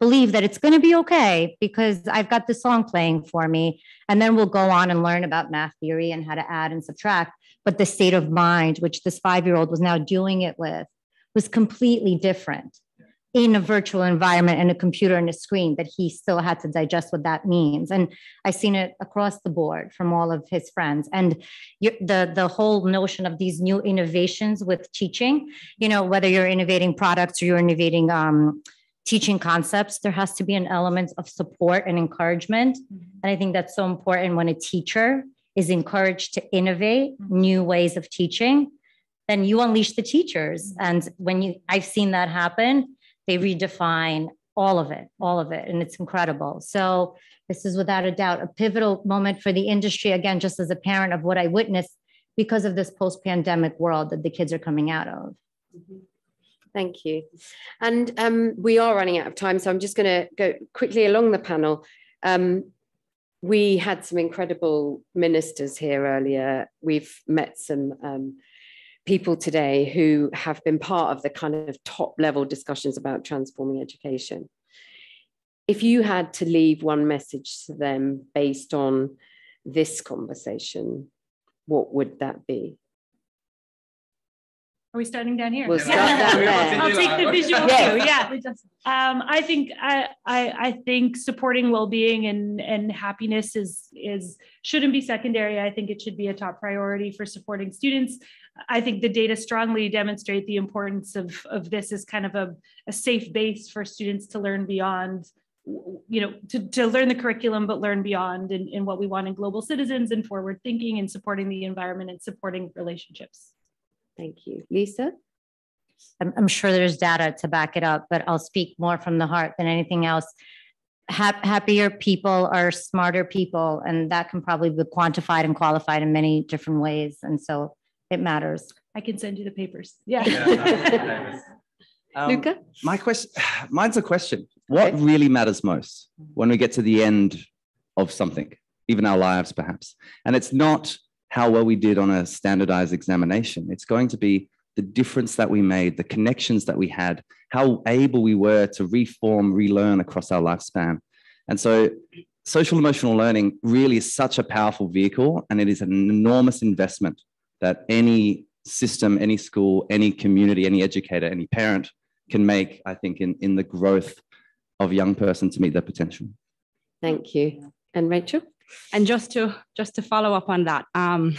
[SPEAKER 17] believe that it's going to be okay because I've got this song playing for me. And then we'll go on and learn about math theory and how to add and subtract. But the state of mind, which this 5-year-old was now doing it with, was completely different in a virtual environment and a computer and a screen, that he still had to digest what that means. And I've seen it across the board from all of his friends. And the whole notion of these new innovations with teaching, whether you're innovating products or you're innovating teaching concepts, there has to be an element of support and encouragement. And I think that's so important when a teacher is encouraged to innovate new ways of teaching, then you unleash the teachers. And I've seen that happen, they redefine all of it, and it's incredible. So this is without a doubt a pivotal moment for the industry, again, just as a parent of what I witnessed because of this post-pandemic world that the kids are coming out of.
[SPEAKER 12] Thank you. And we are running out of time, so I'm just going to go quickly along the panel. We had some incredible ministers here earlier. We've met some people today who have been part of the kind of top level discussions about transforming education. if you had to leave one message to them based on this conversation, what would that be?
[SPEAKER 15] Are we starting down here?
[SPEAKER 12] We'll start down there.
[SPEAKER 15] I'll take the visual
[SPEAKER 12] Yes.
[SPEAKER 15] cue. Yeah. I think supporting well-being and happiness shouldn't be secondary. I think it should be a top priority for supporting students. I think the data strongly demonstrate the importance of this as kind of a safe base for students to learn beyond, to learn the curriculum, but learn beyond in what we want in global citizens and forward thinking and supporting the environment and supporting relationships.
[SPEAKER 12] Thank you. Lisa?
[SPEAKER 17] I'm sure there's data to back it up, but I'll speak more from the heart than anything else. Happier people are smarter people, and that can probably be quantified and qualified in many different ways. And so it matters.
[SPEAKER 15] I can send you the papers. Yeah.
[SPEAKER 12] Luca?
[SPEAKER 13] Mine's a question. What really matters most when we get to the end of something, even our lives perhaps? And it's not how well we did on a standardized examination. It's going to be the difference that we made, the connections that we had, how able we were to reform, relearn across our lifespan. And so social emotional learning really is such a powerful vehicle, and it is an enormous investment that any system, any school, any community, any educator, any parent can make, I think, in the growth of a young person to meet their potential.
[SPEAKER 12] Thank you. And Rachel?
[SPEAKER 16] And just to follow up on that, I'm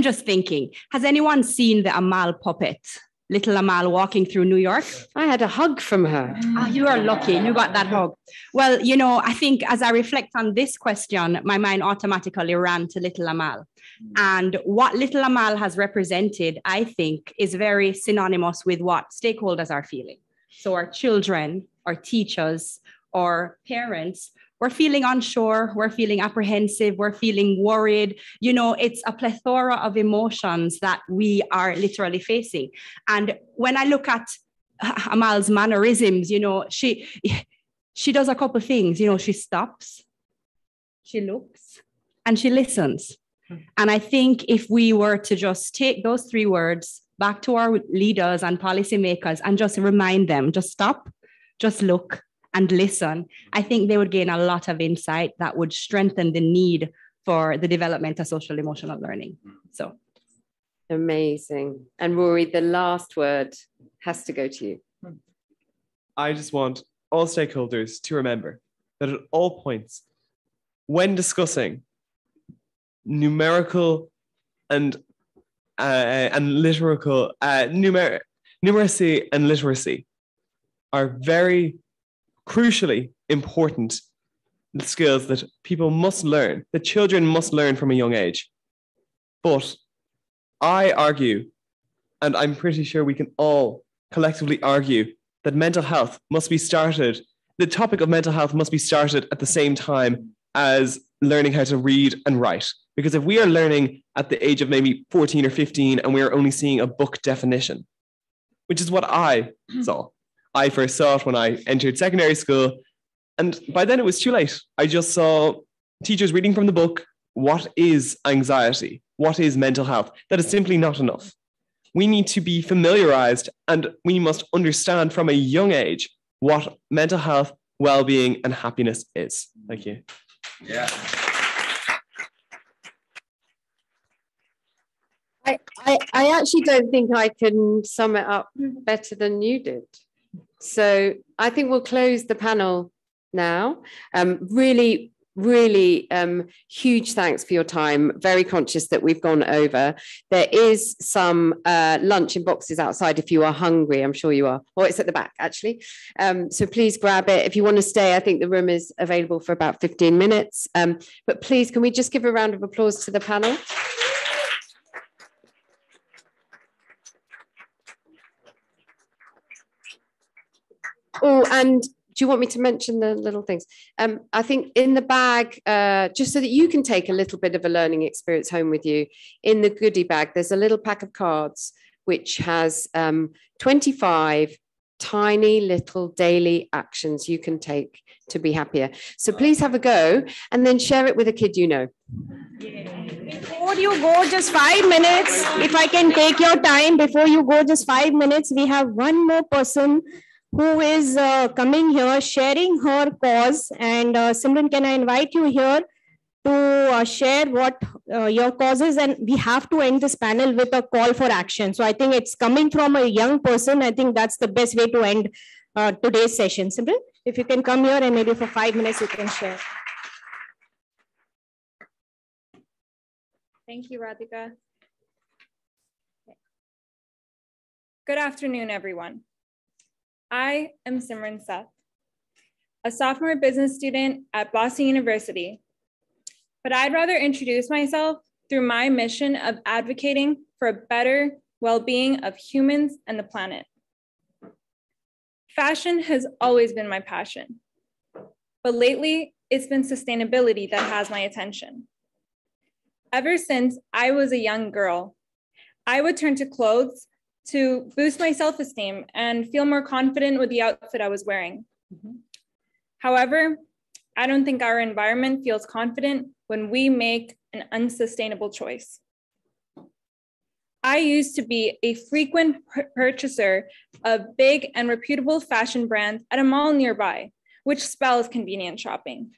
[SPEAKER 16] just thinking, has anyone seen the Amal puppet, little Amal walking through New York?
[SPEAKER 12] I had a hug from her.
[SPEAKER 16] Oh, you are lucky, you got that hug. Well, I think as I reflect on this question, my mind automatically ran to little Amal. And what little Amal has represented, I think, is very synonymous with what stakeholders are feeling. So our children, our teachers, our parents, we're feeling unsure, we're feeling apprehensive, we're feeling worried. It's a plethora of emotions that we are literally facing. And when I look at Amal's mannerisms, she does a couple of things. She stops, she looks, and she listens. And I think if we were to just take those three words back to our leaders and policymakers and just remind them, just stop, just look, and listen, I think they would gain a lot of insight that would strengthen the need for the development of social emotional learning. So
[SPEAKER 12] amazing. And Rory, the last word has to go to you.
[SPEAKER 14] I just want all stakeholders to remember that at all points, when discussing numerical and literacy and literacy are very crucially important skills that people must learn, that children must learn from a young age. But I argue, and I'm pretty sure we can all collectively argue, that mental health must be started, the topic of mental health must be started at the same time as learning how to read and write. Because if we are learning at the age of maybe 14 or 15 and we are only seeing a book definition, which is what I saw. I first saw it when I entered secondary school, and by then it was too late. I just saw teachers reading from the book, what is anxiety? What is mental health? That is simply not enough. We need to be familiarized, and we must understand from a young age what mental health, well-being, and happiness is. Thank you.
[SPEAKER 12] Yeah. I actually don't think I can sum it up better than you did. So I think we'll close the panel now. Really huge thanks for your time. Very conscious that we've gone over. There is some lunch in boxes outside if you are hungry. I'm sure you are. Or it's at the back, actually. So please grab it. If you want to stay, I think the room is available for about 15 minutes. But please, can we just give a round of applause to the panel? Oh, and do you want me to mention the little things? I think in the bag, just so that you can take a little bit of a learning experience home with you, in the goodie bag, there's a little pack of cards which has 25 tiny little daily actions you can take to be happier. So please have a go and then share it with a kid you know.
[SPEAKER 1] Before you go, just 5 minutes. If I can take your time before you go, just 5 minutes. We have one more person who is coming here, sharing her cause. And Simran, can I invite you here to share what your cause is? And we have to end this panel with a call for action. So I think it's coming from a young person. I think that's the best way to end today's session. Simran, if you can come here and maybe for 5 minutes you can share.
[SPEAKER 18] Thank you, Radhika. Good afternoon, everyone. I am Simran Seth, a sophomore business student at Boston University, but I'd rather introduce myself through my mission of advocating for a better well-being of humans and the planet. Fashion has always been my passion, but lately it's been sustainability that has my attention. Ever since I was a young girl, I would turn to clothes to boost my self-esteem and feel more confident with the outfit I was wearing. However, I don't think our environment feels confident when we make an unsustainable choice. I used to be a frequent purchaser of big and reputable fashion brands at a mall nearby, which spells convenient shopping.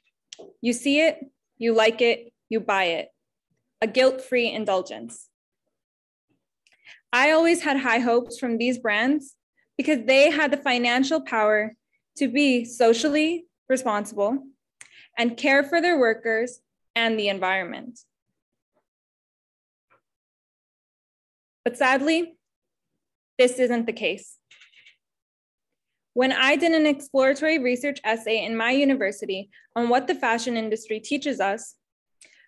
[SPEAKER 18] You see it, you like it, you buy it. A guilt-free indulgence. I always had high hopes from these brands because they had the financial power to be socially responsible and care for their workers and the environment. But sadly, this isn't the case. When I did an exploratory research essay in my university on what the fashion industry teaches us,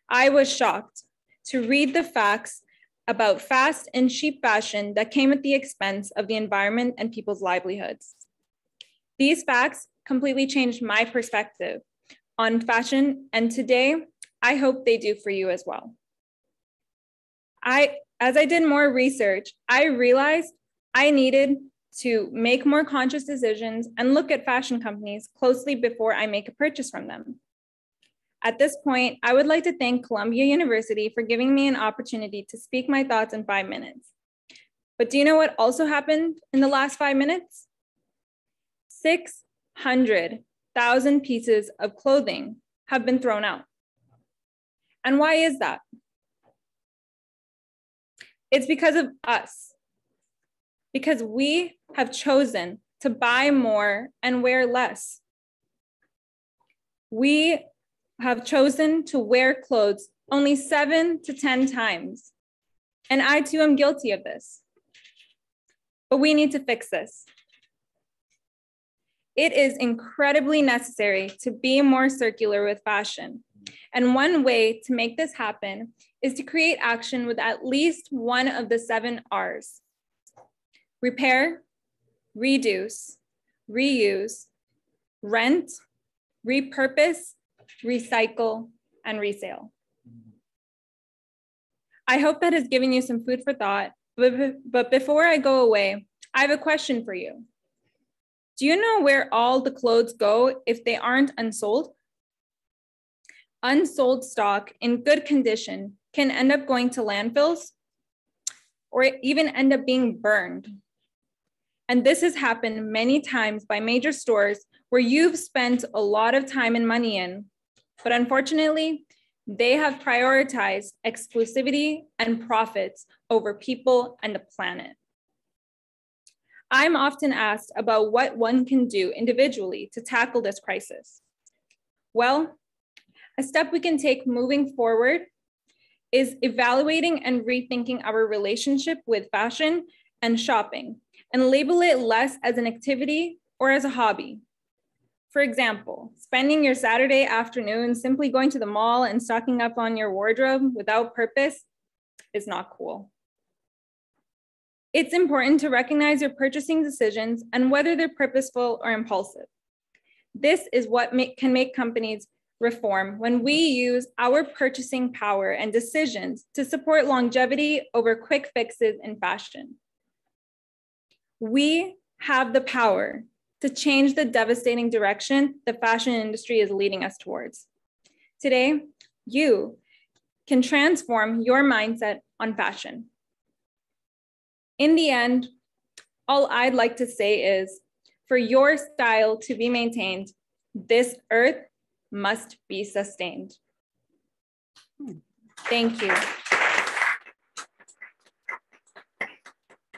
[SPEAKER 18] I was shocked to read the facts about fast and cheap fashion that came at the expense of the environment and people's livelihoods. These facts completely changed my perspective on fashion, and today, I hope they do for you as well. As I did more research, I realized I needed to make more conscious decisions and look at fashion companies closely before I make a purchase from them. At this point, I would like to thank Columbia University for giving me an opportunity to speak my thoughts in 5 minutes. But do you know what also happened in the last 5 minutes? 600,000 pieces of clothing have been thrown out. And why is that? It's because of us. Because we have chosen to buy more and wear less. We have chosen to wear clothes only 7 to 10 times. And I too am guilty of this. But we need to fix this. It is incredibly necessary to be more circular with fashion. And one way to make this happen is to create action with at least one of the 7 R's. Repair, reduce, reuse, rent, repurpose, recycle, and resale. I hope that has given you some food for thought, but before I go away, I have a question for you. Do you know where all the clothes go if they aren't unsold? Unsold stock in good condition can end up going to landfills or even end up being burned. And this has happened many times by major stores where you've spent a lot of time and money in, but unfortunately, they have prioritized exclusivity and profits over people and the planet. I'm often asked about what one can do individually to tackle this crisis. Well, a step we can take moving forward is evaluating and rethinking our relationship with fashion and shopping, and label it less as an activity or as a hobby. For example, spending your Saturday afternoon simply going to the mall and stocking up on your wardrobe without purpose is not cool. It's important to recognize your purchasing decisions and whether they're purposeful or impulsive. This is what can make companies reform when we use our purchasing power and decisions to support longevity over quick fixes in fashion. We have the power to change the devastating direction the fashion industry is leading us towards. Today, you can transform your mindset on fashion. In the end, all I'd like to say is, for your style to be maintained, this earth must be sustained. Thank you.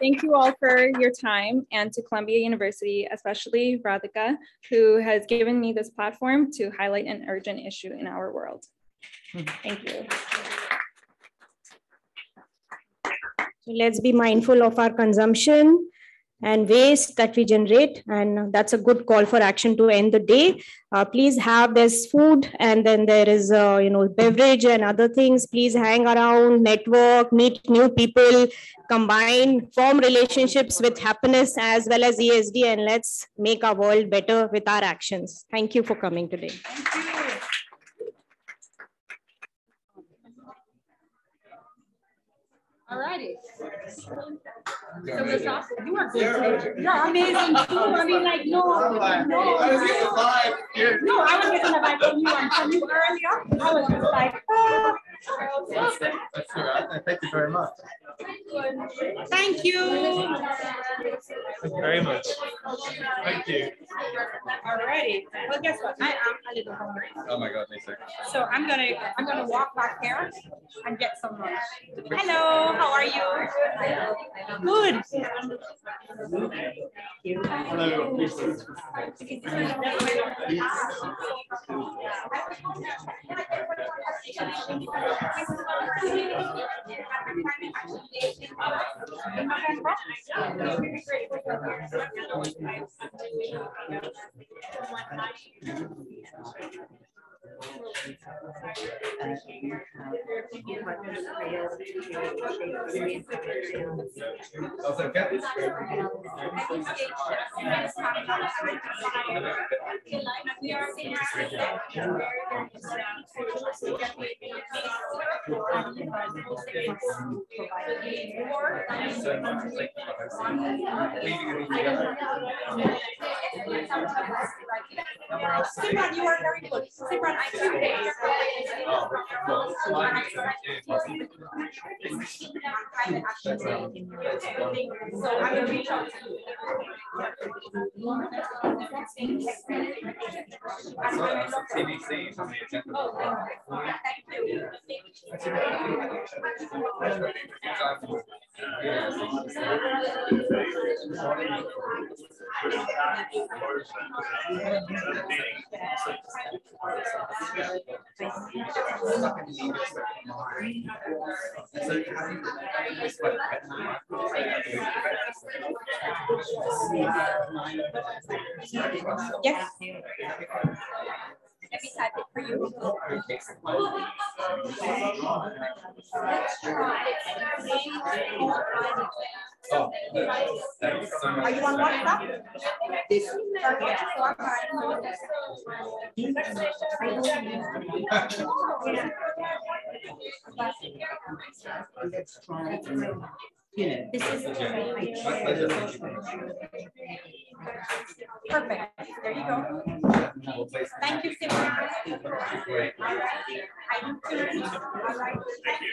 [SPEAKER 18] Thank you all for your time, and to Columbia University, especially Radhika, who has given me this platform to highlight an urgent issue in our world. Thank you.
[SPEAKER 1] So let's be mindful of our consumption and waste that we generate. And that's a good call for action to end the day. Please have this food, and then there is, beverage and other things. Please hang around, network, meet new people, combine, form relationships with happiness as well as ESD, and let's make our world better with our actions. Thank you for coming today.
[SPEAKER 15] Thank you. All righty. So Ms. Austin, you are good. You're amazing too. I mean, like, no. I was getting a vibe. No, I was getting a vibe from you and from you earlier. I was just like, ah.
[SPEAKER 19] That's all right. Thank you very much.
[SPEAKER 15] Thank you.
[SPEAKER 19] Thank you very much. Thank you.
[SPEAKER 15] All righty. Well, guess what? I am a little hungry.
[SPEAKER 19] Oh my God, me too.
[SPEAKER 15] So I'm gonna walk back here and get some lunch. Hello, how are you? Good.
[SPEAKER 19] Hello.
[SPEAKER 15] Simran, you are very good. Simran, I do so I will reach out to you. Yes. Let me type it for you. Are you on WhatsApp? This. Okay.
[SPEAKER 2] Let's try.
[SPEAKER 15] This is perfect. There you go. Thank you, Simran. All right. I do too. All right. Thank you.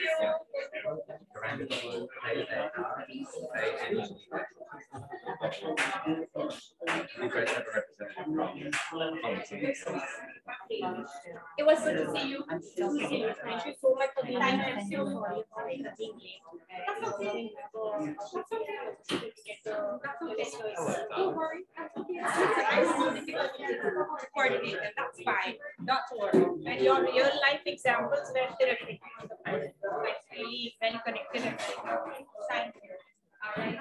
[SPEAKER 15] It was good to see you. Thank you so much for the time. I'm so sorry. That's okay. Don't worry. Coordinate them. That's fine. Not to worry. And your real life examples were terrific. Like really well connected. Thank you. All right.